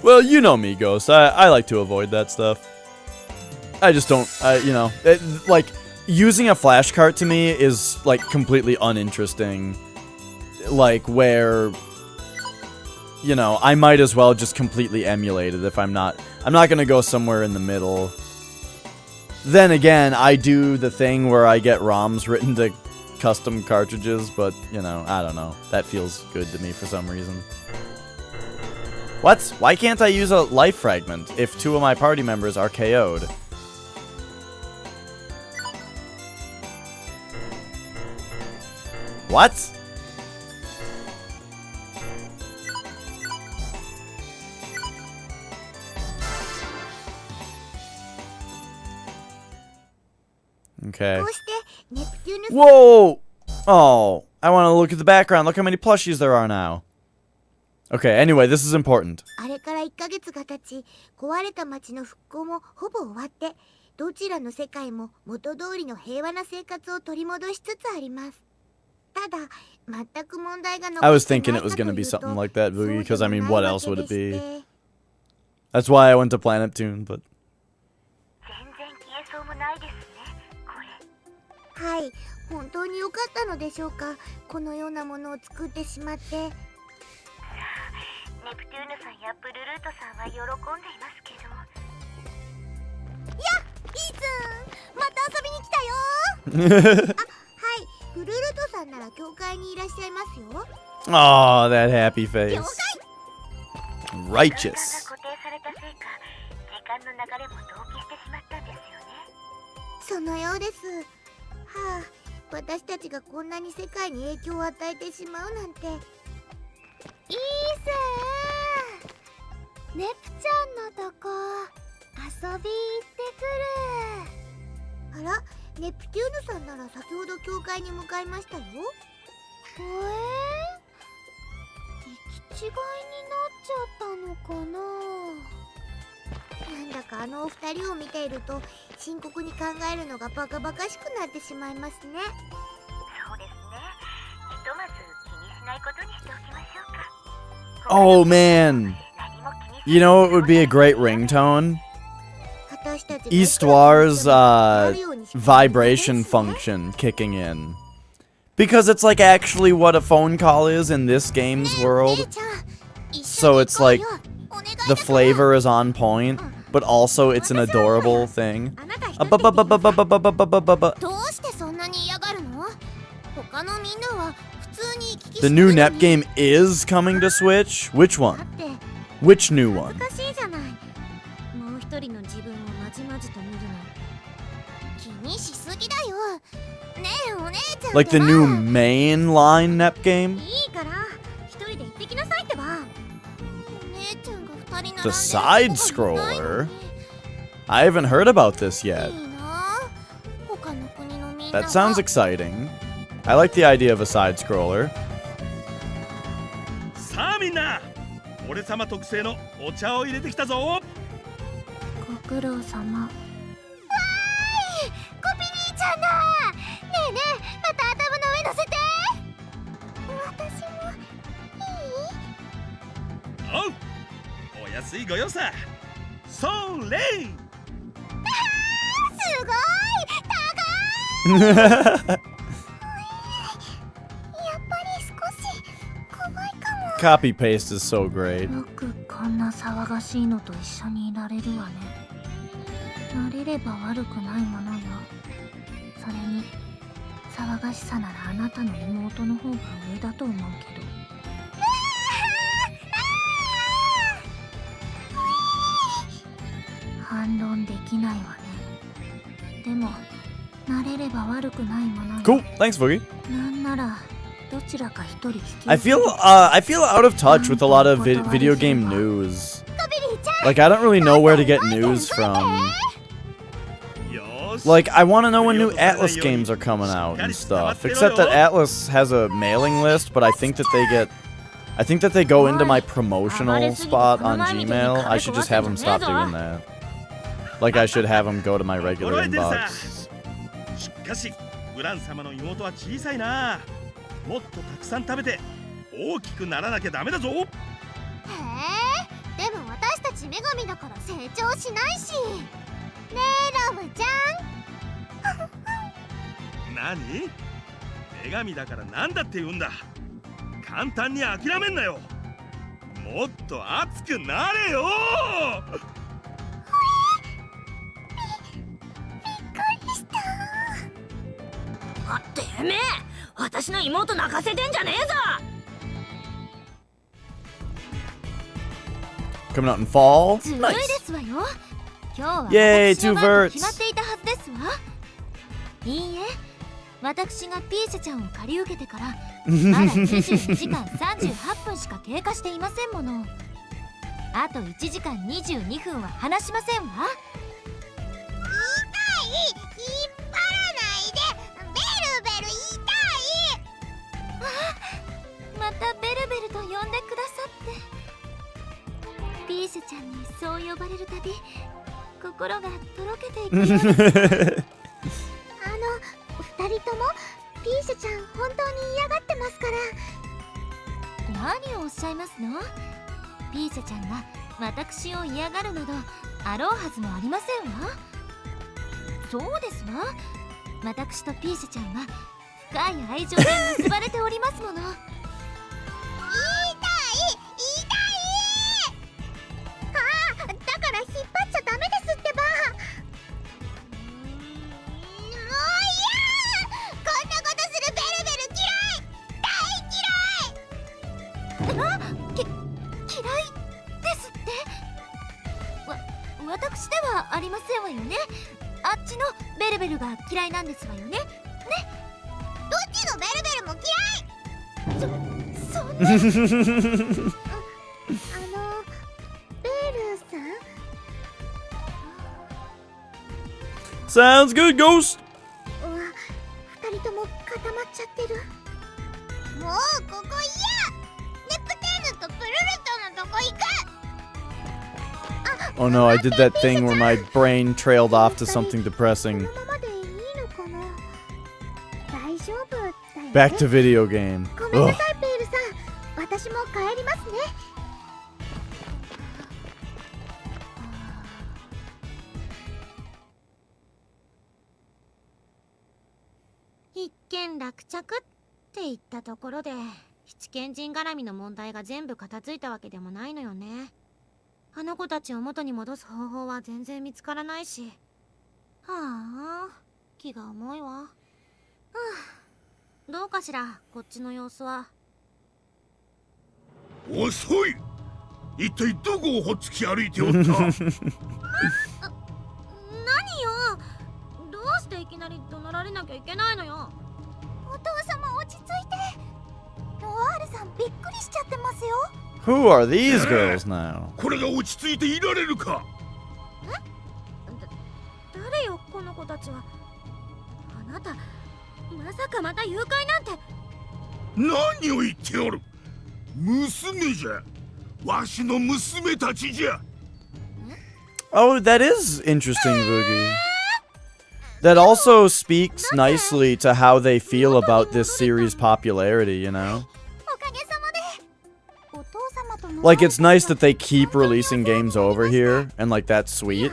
Well, you know me, Ghost. I like to avoid that stuff. I just don't, you know, like, using a flash cart to me is, like, completely uninteresting. Like, where, you know, I might as well just completely emulate it if I'm not gonna go somewhere in the middle. Then again, I do the thing where I get ROMs written to custom cartridges, but, you know, I don't know. That feels good to me for some reason. What? Why can't I use a life fragment if 2 of my party members are KO'd? What? Okay. こうしてネプテューヌス Whoa! Oh, I want to look at the background. Look how many plushies there are now. Okay, anyway, this is important. あれから1ヶ月が経ち、壊れた町の復興もほぼ終わって、どちらの世界も元通りの平和な生活を取り戻しつつあります。ただ、全く問題が残ってないかというと、 I was thinking it was going to be something like that, Boogie, because I mean, what else would it be? That's why I went to Planet Neptune, but... 全然消えそうもないですね、これ。はい、本当に良かったのでしょうか、このようなものを作ってしまって。ネプテューヌさんやブルルートさんは喜んでいますけど。やっ、イーツン、また遊びに来たよ。あ、はい、ブルルートさんなら教会にいらっしゃいますよ。Oh, that happy face. 教会。 Righteous. 固定されたせいか、時間の流れも同期してしまったんですよね。そのようです。はあ、私たちがこんなに世界に影響を与えてしまうなんて。いいぜー。ネプちゃんのとこ遊び行ってくる。あら、ネプテューヌさんなら先ほど教会に向かいましたよ。行き違いになっちゃったのかな。なんだかあのお二人を見ていると深刻に考えるのがバカバカしくなってしまいますね。そうですね。ひとまず気にしないことにしておきましょうか。 Oh, man. You know what would be a great ringtone? Eastoir's, vibration function kicking in. Because it's like actually what a phone call is in this game's world. So it's like, the flavor is on point, but also it's an adorable thing. どうしてそんなに The new Nep game is coming to Switch? Which だっ one? て Which new 恥 one? ずかしいじゃない。もう一人の自分をまじまじと見るの。気にしすぎだよ。ねえお姉ちゃん Like the ってば new mainline Nep game? いいから一人で行ってきなさいってば。お姉ちゃんが二人並んで The side scroller? I haven't heard about this yet. いいな。他の国のみんな That sounds exciting. I like the idea of a side scroller. さあみんな、俺様特製のお茶を入れてきたぞ。ご苦労様。わーい、コピ兄ちゃんだ。ねえねえ、また頭の上乗せて。私もいい？おう、お安いご用さ。それ。すごい高い。やっぱり少し怖いかも。 Copy paste is so great. よくこんな騒がしいのと一緒にいられるわね。慣れれば悪くないものよ。それに騒がしさならあなたの妹の方が上だと思うけど。反論できないわね。でも慣れれば悪くないものよ。 Cool. Thanks, Boogie. なんならどちらか一人引き I feel out of touch with a lot of video game news. Like I don't really know where to get news from. Like I want to know when new Atlas games are coming out and stuff. Except that Atlas has a mailing list, but I think that they go into my promotional spot on Gmail. I should just have them stop doing that. Like I should have them go to my regular inbox. しかし、ウラン様の妹は小さいな。もっとたくさん食べて大きくならなきゃダメだぞ。へえ、でも私たち女神だから成長しないし。ねえロムちゃん。何？女神だからなんだって言うんだ。簡単に諦めんなよ。もっと熱くなれよ。あ、てめえ、私の妹泣かせてんじゃねえぞ。 Coming out in fall. ずるい Nice. ですわよ。今日は Yay, 私の two 番と verts. 決まっていたはずですわ。いいえ、私がピーシェちゃんを借り受けてからまだ22時間38分しか経過していませんもの。あと1時間22分は話しませんわ。引っ張らないで。ベルベル痛い。またベルベルと呼んでくださって。ピーシェちゃんにそう呼ばれるたび心がとろけていくようです。二人ともピーシェちゃん本当に嫌がってますから。何をおっしゃいますの？ピーシェちゃんが私を嫌がるなどあろうはずもありませんわ。そうですわ。私とピーシェちゃんは深い愛情で結ばれておりますもの。だから引っ張っちゃダメですってば。もう嫌。こんなことするベルベル嫌い。大嫌い。嫌いですって？私ではありませんわよね。あっちのベルベルが嫌いなんですわよね。ね。どっちのベルベルも嫌い。そんな。ベルさん。 Sounds good, Ghost. うわ、二人とも固まっちゃってる。もうここ嫌。ネプテーヌとプルルトのとこ行く。 Oh no, I did that thing where my brain trailed off to something depressing. このままでいいのかな。大丈夫だよね。 Back to video game. ごめんな Ugh. さいペールさん。私も帰りますね。一件落着って言ったところで七賢人絡みの問題が全部片付いたわけでもないのよね。あの子たちを元に戻す方法は全然見つからないし。はあ、気が重いわ。どうかしらこっちの様子は。遅い。一体どこをほっつき歩いておった？何よ、どうしていきなり怒鳴られなきゃいけないのよ。お父様落ち着いて。ロワールさんびっくりしちゃってますよ。 Who are these girls now? これが落ち着いていられるか？誰よこの子たちは。あなたまさかまた誘拐なんて。何を言っておる。娘じゃ。わしの娘たちじゃ。 Oh, that is interesting, Boogie. That also speaks nicely to how they feel about this series' popularity, you know? おかげさまで。お父様との Like, it's nice that they keep releasing games over here, and like, that's sweet.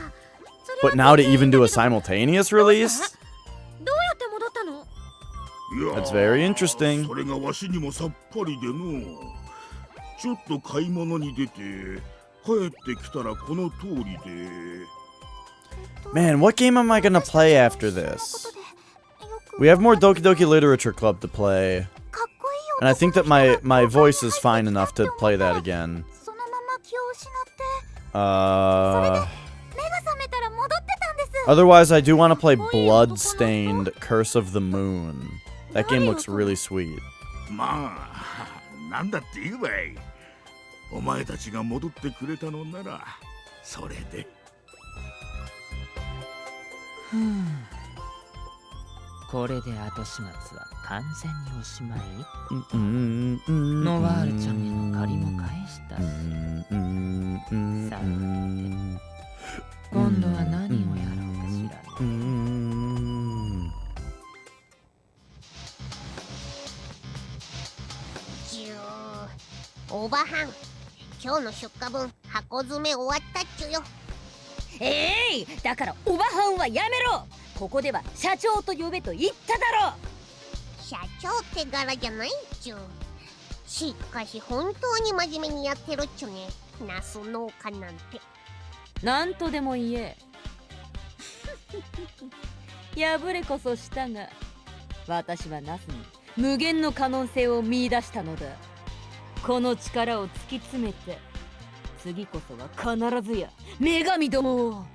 But now to even do a simultaneous release? どうやって戻ったの？いや That's very interesting. それがわしにもさっぱりでの。ちょっと買い物に出て帰ってきたらこの通りで。 Man, what game am I gonna play after this? We have more Doki Doki Literature Club to play. And I think that my voice is fine enough to play that again. そのまま気を失って。目が覚めたら戻ってたんです。 Otherwise, I do want to play Bloodstained Curse of the Moon. That game looks really sweet. まあなんだって言うわい。お前たちが戻ってくれたのならそれで。これで後始末は完全におしまい。ノワールちゃんへの借りも返したし。さて、今度は何をやろうかしらね。おばはん、今日の出荷分箱詰め終わったっちゅよ。だからおばはんはやめろ。ここでは社長と呼べと言っただろ。社長って柄じゃないっちゅ。しかし本当に真面目にやってるっちゅね。ナス農家なんて。なんとでも言え。破れこそしたが、私はナスに無限の可能性を見出したのだ。この力を突き詰めて、次こそは必ずや女神どもを。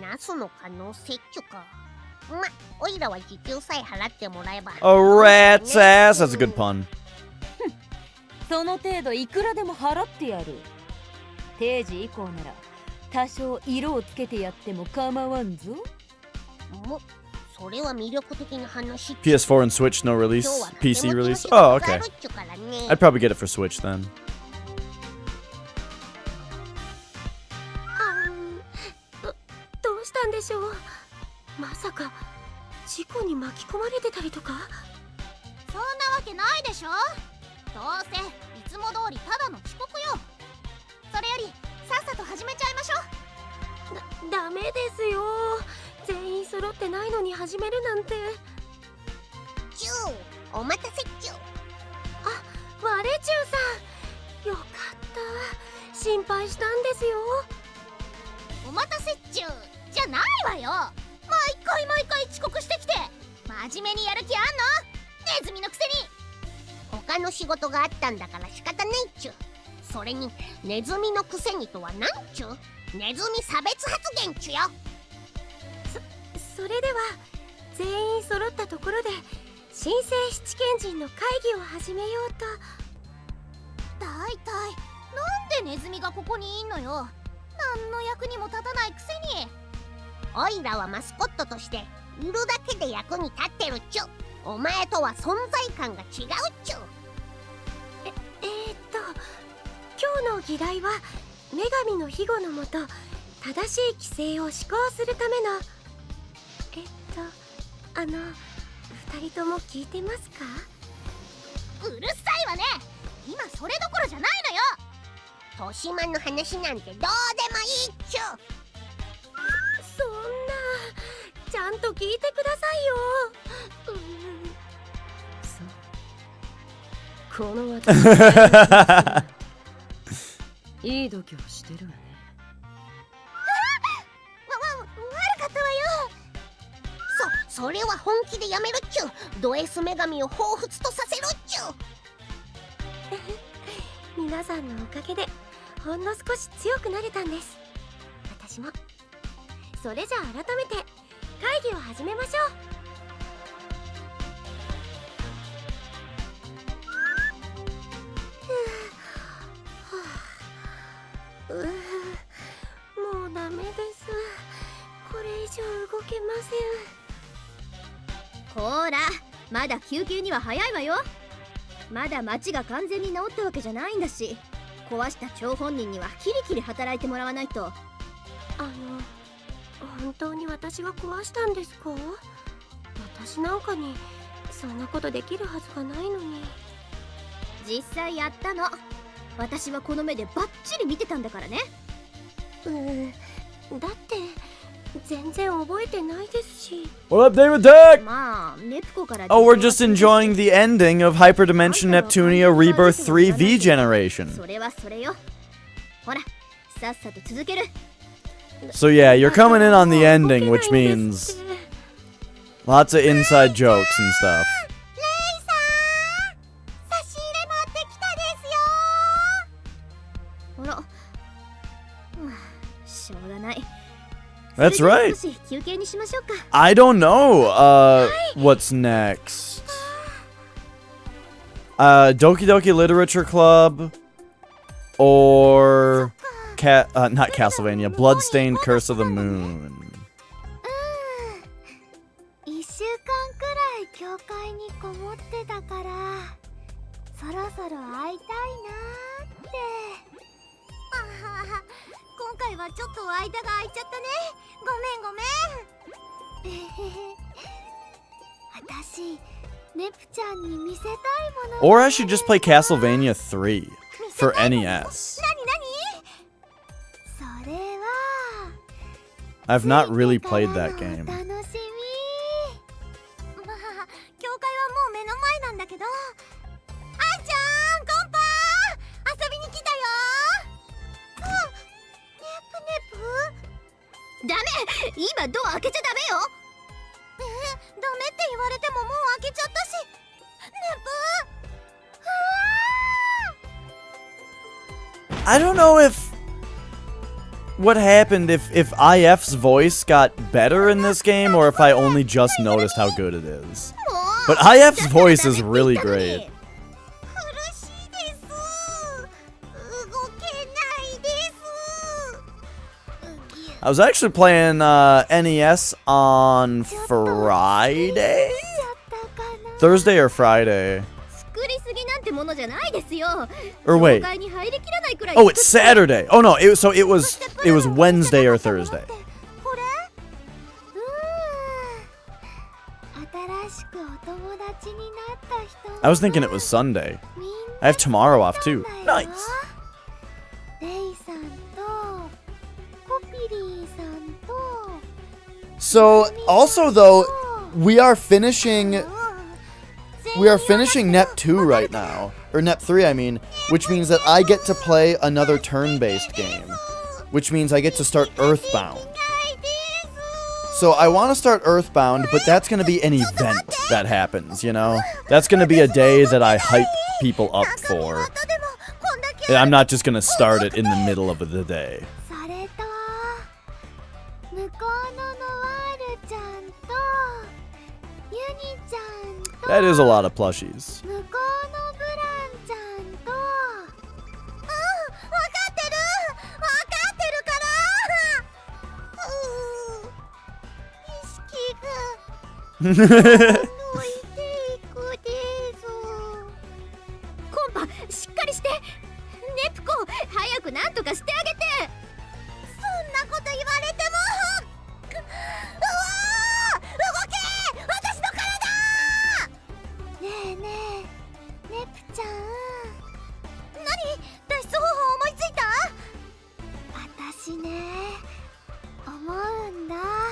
ナスの可能性っちゅか。ま、おいらは時給さえ払ってもらえば。A rat's ass. That's a good pun. その程度いくらでも払ってやる。定時以降なら多少色をつけてやっても構わんぞ。も、それは魅力的な話。 PS4 and Switch no release. PC release. Oh, okay. I'd probably get it for Switch then. どうしたんでしょう。まさか事故に巻き込まれてたりとか。そんなわけないでしょ。どうせいつも通りただの遅刻よ。それよりさっさと始めちゃいましょう。ダメですよ。全員揃ってないのに始めるなんて。チュー、お待たせチュー。あ、ワレチューさん、よかった。心配したんですよ。お待たせチューじゃないわよ。毎回遅刻してきて真面目にやる気あんの？ネズミのくせに。他の仕事があったんだから仕方ないっちゅ。それにネズミのくせにとはなんちゅ。ネズミ差別発言ちゅよ。それでは全員揃ったところで新生七賢人の会議を始めようと。だいたいなんでネズミがここにいんのよ。何の役にも立たないくせに。おいらはマスコットとしているだけで役に立ってるっちゅ。お前とは存在感が違うっちゅ。今日の議題は女神の庇護のもと正しい規制を施行するための。二人とも聞いてますか？うるさいわね。今それどころじゃないのよ。豊島の話なんてどうでもいいっちゅ。そんな、ちゃんと聞いてくださいよ。そう、この私いい度胸してるわね。悪かったわよ。それは本気でやめるっちゅ。ド S 女神を彷彿とさせるっちゅ。皆皆さんのおかげでほんの少し強くなれたんです。私も。それじゃあ改めて会議を始めましょう。もうダメです。これ以上動けません。こーら、まだ休憩には早いわよ。まだ町が完全に治ったわけじゃないんだし、壊した張本人にはキリキリ働いてもらわないと。本当に私が壊したんですか？私なんかにそんなことできるはずがないのに。実際やったの。私はこの目でバッチリ見てたんだからね。だって全然覚えてないですし。 What up, David Tech? まあ、ネプコから。 Oh, we're just enjoying the ending of Hyperdimension Neptunia Rebirth 3 V Generation. それはそれよ。ほら、さっさと続ける。 So yeah, you're coming in on the ending, which means lots of inside jokes and stuff. レイさん、差し入れ持ってきたですよ。あら、しょうがない。 That's right. 少し休憩にしましょうか。 I don't know. What's next? Doki Doki Literature Club, or not Castlevania, Bloodstained Curse of the Moon. 1週間くらい教会にこもってたから、そろそろ会いたいなーって。今回はちょっと間が空いちゃったね。ごめん。私、ネプちゃんに見せたいもの。 Or I should just play Castlevania 3 for NES. それは I've not really played that game. 楽しみ。まあ、教会はもう目の前なんだけど。あーちゃん、コンパー、遊びに来たよ。ネプネプ。ダメ、今ドア開けちゃダメよ。ダメって言われてももう開けちゃったし。ネプ。I don't know if what happened if IF's voice got better in this game or if I only just noticed how good it is. But IF's voice is really great. I was actually playing NES on Friday? Thursday or Friday? Or wait. Oh, it's Saturday. Oh no, it was Wednesday or Thursday. I was thinking it was Sunday. I have tomorrow off too. Nice. So, also though, we are finishing Nep 2 right now. Or Nep 3, I mean. Which means that I get to play another turn-based game. Which means I get to start Earthbound. So I want to start Earthbound, but that's going to be an event that happens, you know? That's going to be a day that I hype people up for. And I'm not just going to start it in the middle of the day. That is a lot of plushies.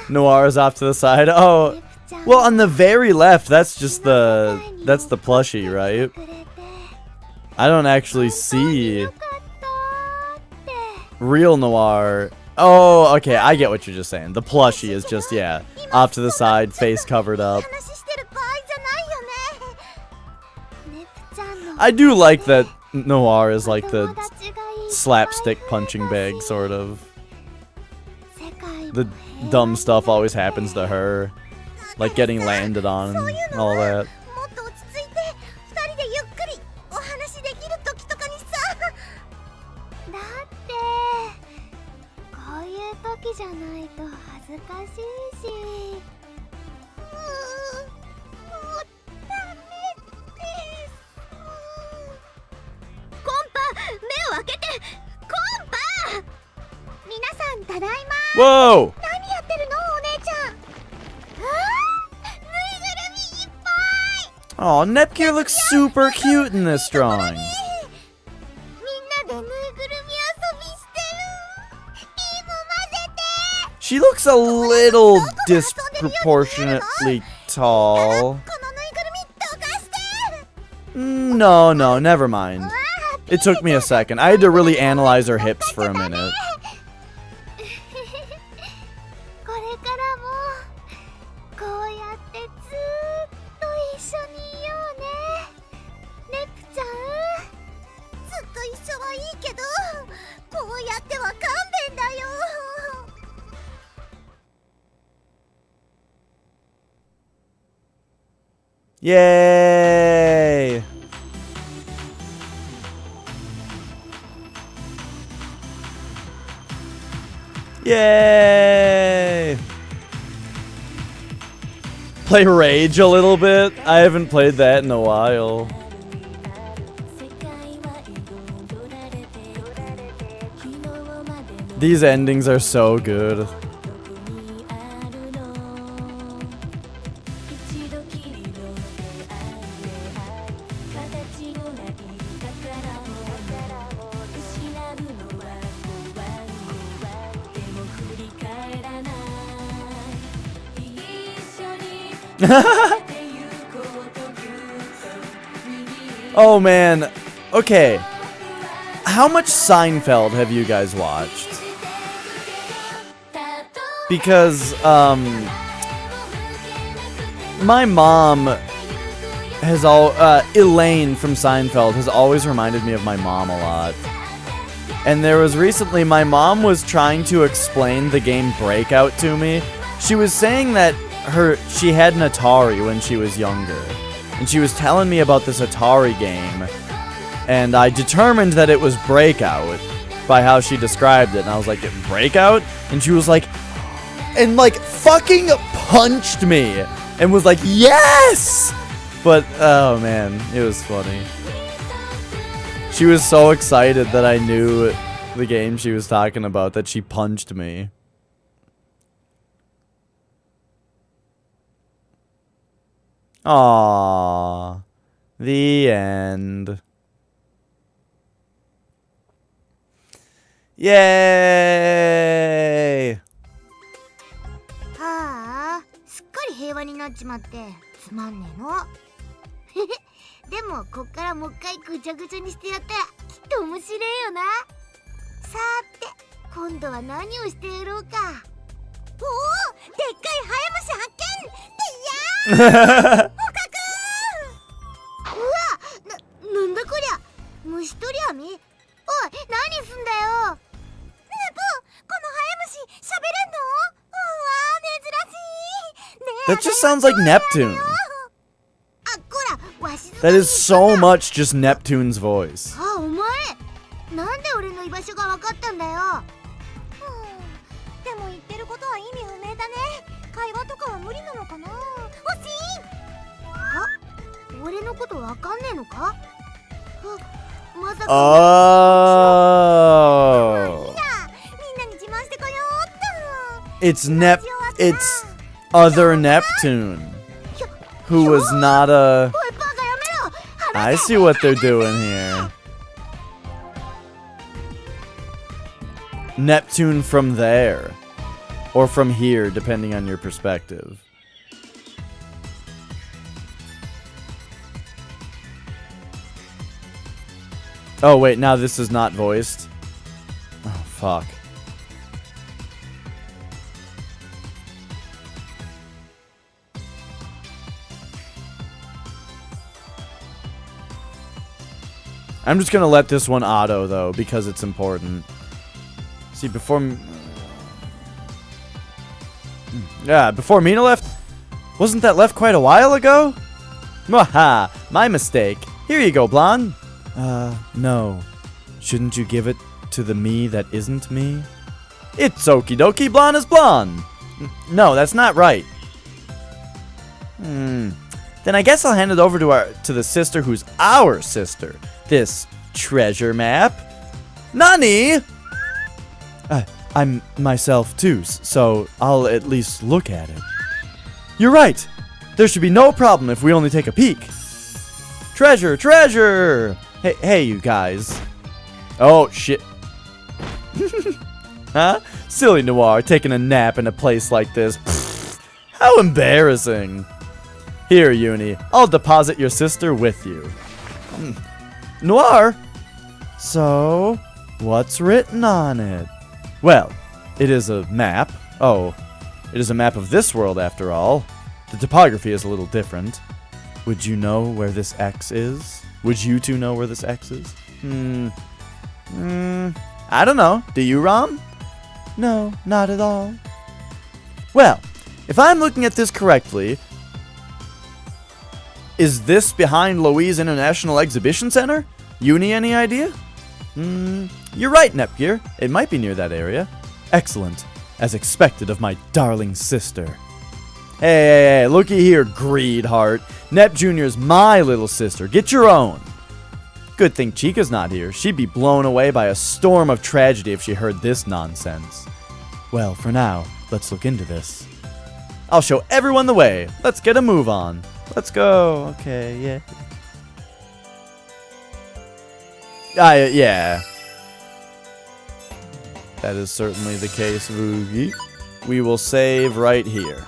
Noir is off to the side. Oh, well, on the very left, that's just that's the plushie, right? I don't actually see real Noir. Oh, okay, I get what you're just saying. The plushie is just, yeah, off to the side, face covered up. I do like that Noir is like the slapstick punching bag, sort of. The dumb stuff always happens to her. Like getting landed on and all that. もっと落ち着いて2人でゆっくりお話できる時とかにさ。だってこういう時じゃないと恥ずかしいし。もうダメです。コンパ、目を開けて。コンパ。皆さんただいま。 Whoa! 何やってるのお姉ちゃん。Oh, Nepgear looks super cute in this drawing. She looks a little disproportionately tall. No, never mind. It took me a second. I had to really analyze her hips for a minute. Yay! Yay! Play Rage a little bit? I haven't played that in a while. These endings are so good. Oh man, okay. How much Seinfeld have you guys watched? Because, my mom has Elaine from Seinfeld has always reminded me of my mom a lot. And there was recently, my mom was trying to explain the game Breakout to me. She was saying that she had an Atari when she was younger. And she was telling me about this Atari game. And I determined that it was Breakout by how she described it. And I was like, Breakout? And she was like, and like fucking punched me. And was like, yes! But, oh man, it was funny. She was so excited that I knew the game she was talking about that she punched me. Aww. The end. Yay! はあ、すっかり平和になっちまってつまんねえの。でもこっからもう一回ぐちゃぐちゃにしてやったらきっと面白いよな。さーて、今度は何をしてやろうか。おお、でっかいハヤムシ発見。ってやー。捕獲。うわ、なんだこりゃ。虫取り網。おい、何すんだよ。ねぷ、このハヤムシ喋れんの？うわ、珍しい。 That just sounds like Neptune. That is so much just Neptune's voice. あ、お前なんで俺の居場所が分かったんだよ。でも言ってることは意味不明だね。会話とかは無理なのかな。おしん、あ、俺のこと分かんねえのか。まさか。Oh. It's other Neptune, who was not a... I see what they're doing here. Neptune from there. Or from here, depending on your perspective. Oh, wait, now this is not voiced. Oh, fuck. I'm just gonna let this one auto, though, because it's important. See, before Mina left... Wasn't that left quite a while ago? Mwaha! My mistake. Here you go, Blonde. No. Shouldn't you give it to the me that isn't me? It's okie dokie, blonde is blonde. No, that's not right. Then I guess I'll hand it over to the sister who's our sister. This treasure map. Nani? I'm myself too, so I'll at least look at it. You're right. There should be no problem if we only take a peek. Treasure, treasure! Hey, you guys. Oh, shit. Huh? Silly Noir taking a nap in a place like this. Pfft, how embarrassing. Here, Uni. I'll deposit your sister with you. Noir? So, what's written on it? Well, it is a map. Oh, it is a map of this world after all. The topography is a little different. Would you know where this X is? Would you two know where this X is? I don't know. Do you, Rom? No, not at all. Well, if I'm looking at this correctly, is this behind Louise International Exhibition Center? Uni, any idea? You're right, Nepgear. It might be near that area. Excellent. As expected of my darling sister. Hey, looky here, Greedheart. Nep Jr.'s my little sister. Get your own. Good thing Chica's not here. She'd be blown away by a storm of tragedy if she heard this nonsense. Well, for now, let's look into this. I'll show everyone the way. Let's get a move on. Let's go. Okay, yeah. Yeah. That is certainly the case, Voogie. We will save right here.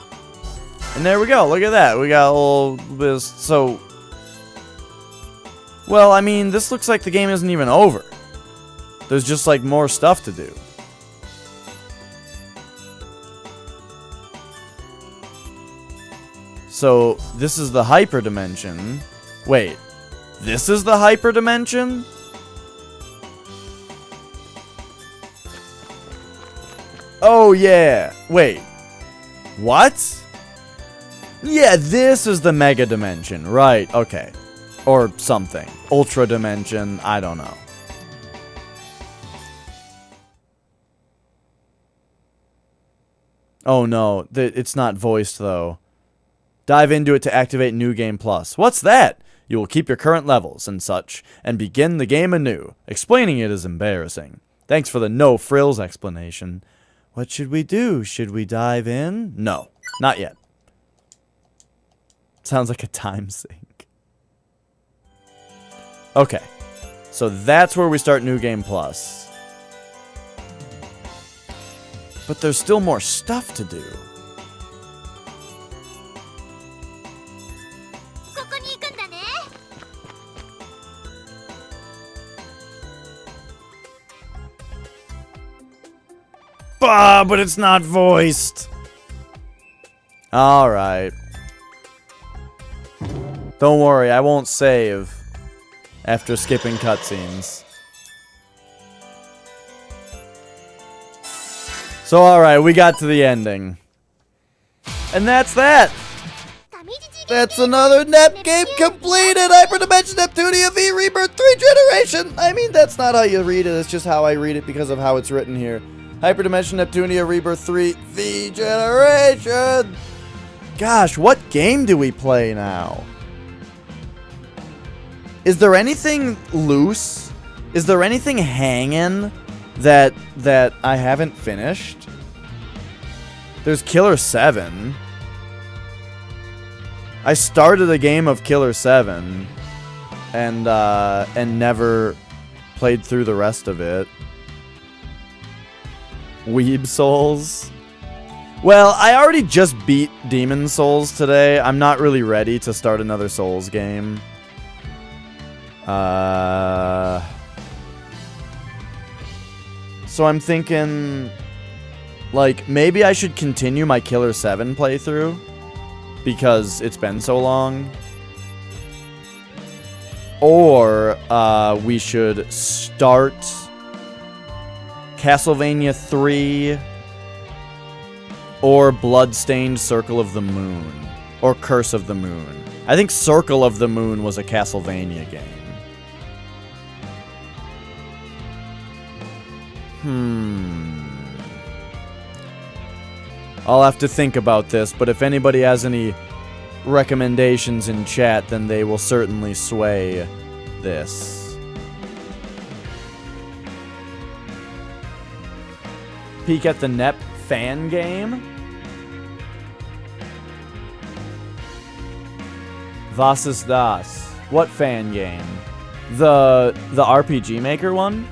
And there we go. Look at that. We got a little bit. So, well, I mean, this looks like the game isn't even over. There's just like more stuff to do. So, this is the Hyperdimension. Wait, this is the Hyperdimension? Oh, yeah. Wait. What? Yeah, this is the Mega Dimension. Right, okay. Or something. Ultra Dimension, I don't know. Oh no, it's not voiced though. Dive into it to activate New Game Plus. What's that? You will keep your current levels and such, and begin the game anew. Explaining it is embarrassing. Thanks for the no-frills explanation. What should we do? Should we dive in? No, not yet. Sounds like a time sink. Okay, so that's where we start New Game Plus. But there's still more stuff to do. But it's not voiced. Alright. Don't worry, I won't save after skipping cutscenes. So alright, we got to the ending. And that's that! That's another Nep game completed! Hyperdimension Neptunia V Rebirth 3 Generation! I mean, that's not how you read it, it's just how I read it because of how it's written here. Hyperdimension Neptunia Rebirth 3 V Generation! Gosh, what game do we play now? Is there anything loose? Is there anything hanging that I haven't finished? There's Killer 7. I started a game of Killer 7 and never played through the rest of it. Weeb Souls. Well, I already just beat Demon Souls today. I'm not really ready to start another Souls game. So I'm thinking, like, maybe I should continue my Killer 7 playthrough because it's been so long. Or we should start Castlevania 3 or Bloodstained Circle of the Moon or Curse of the Moon. I think Circle of the Moon was a Castlevania game. I'll have to think about this, but if anybody has any recommendations in chat, then they will certainly sway this. Peek at the NEP fan game. Was ist das? What fan game? The RPG Maker one?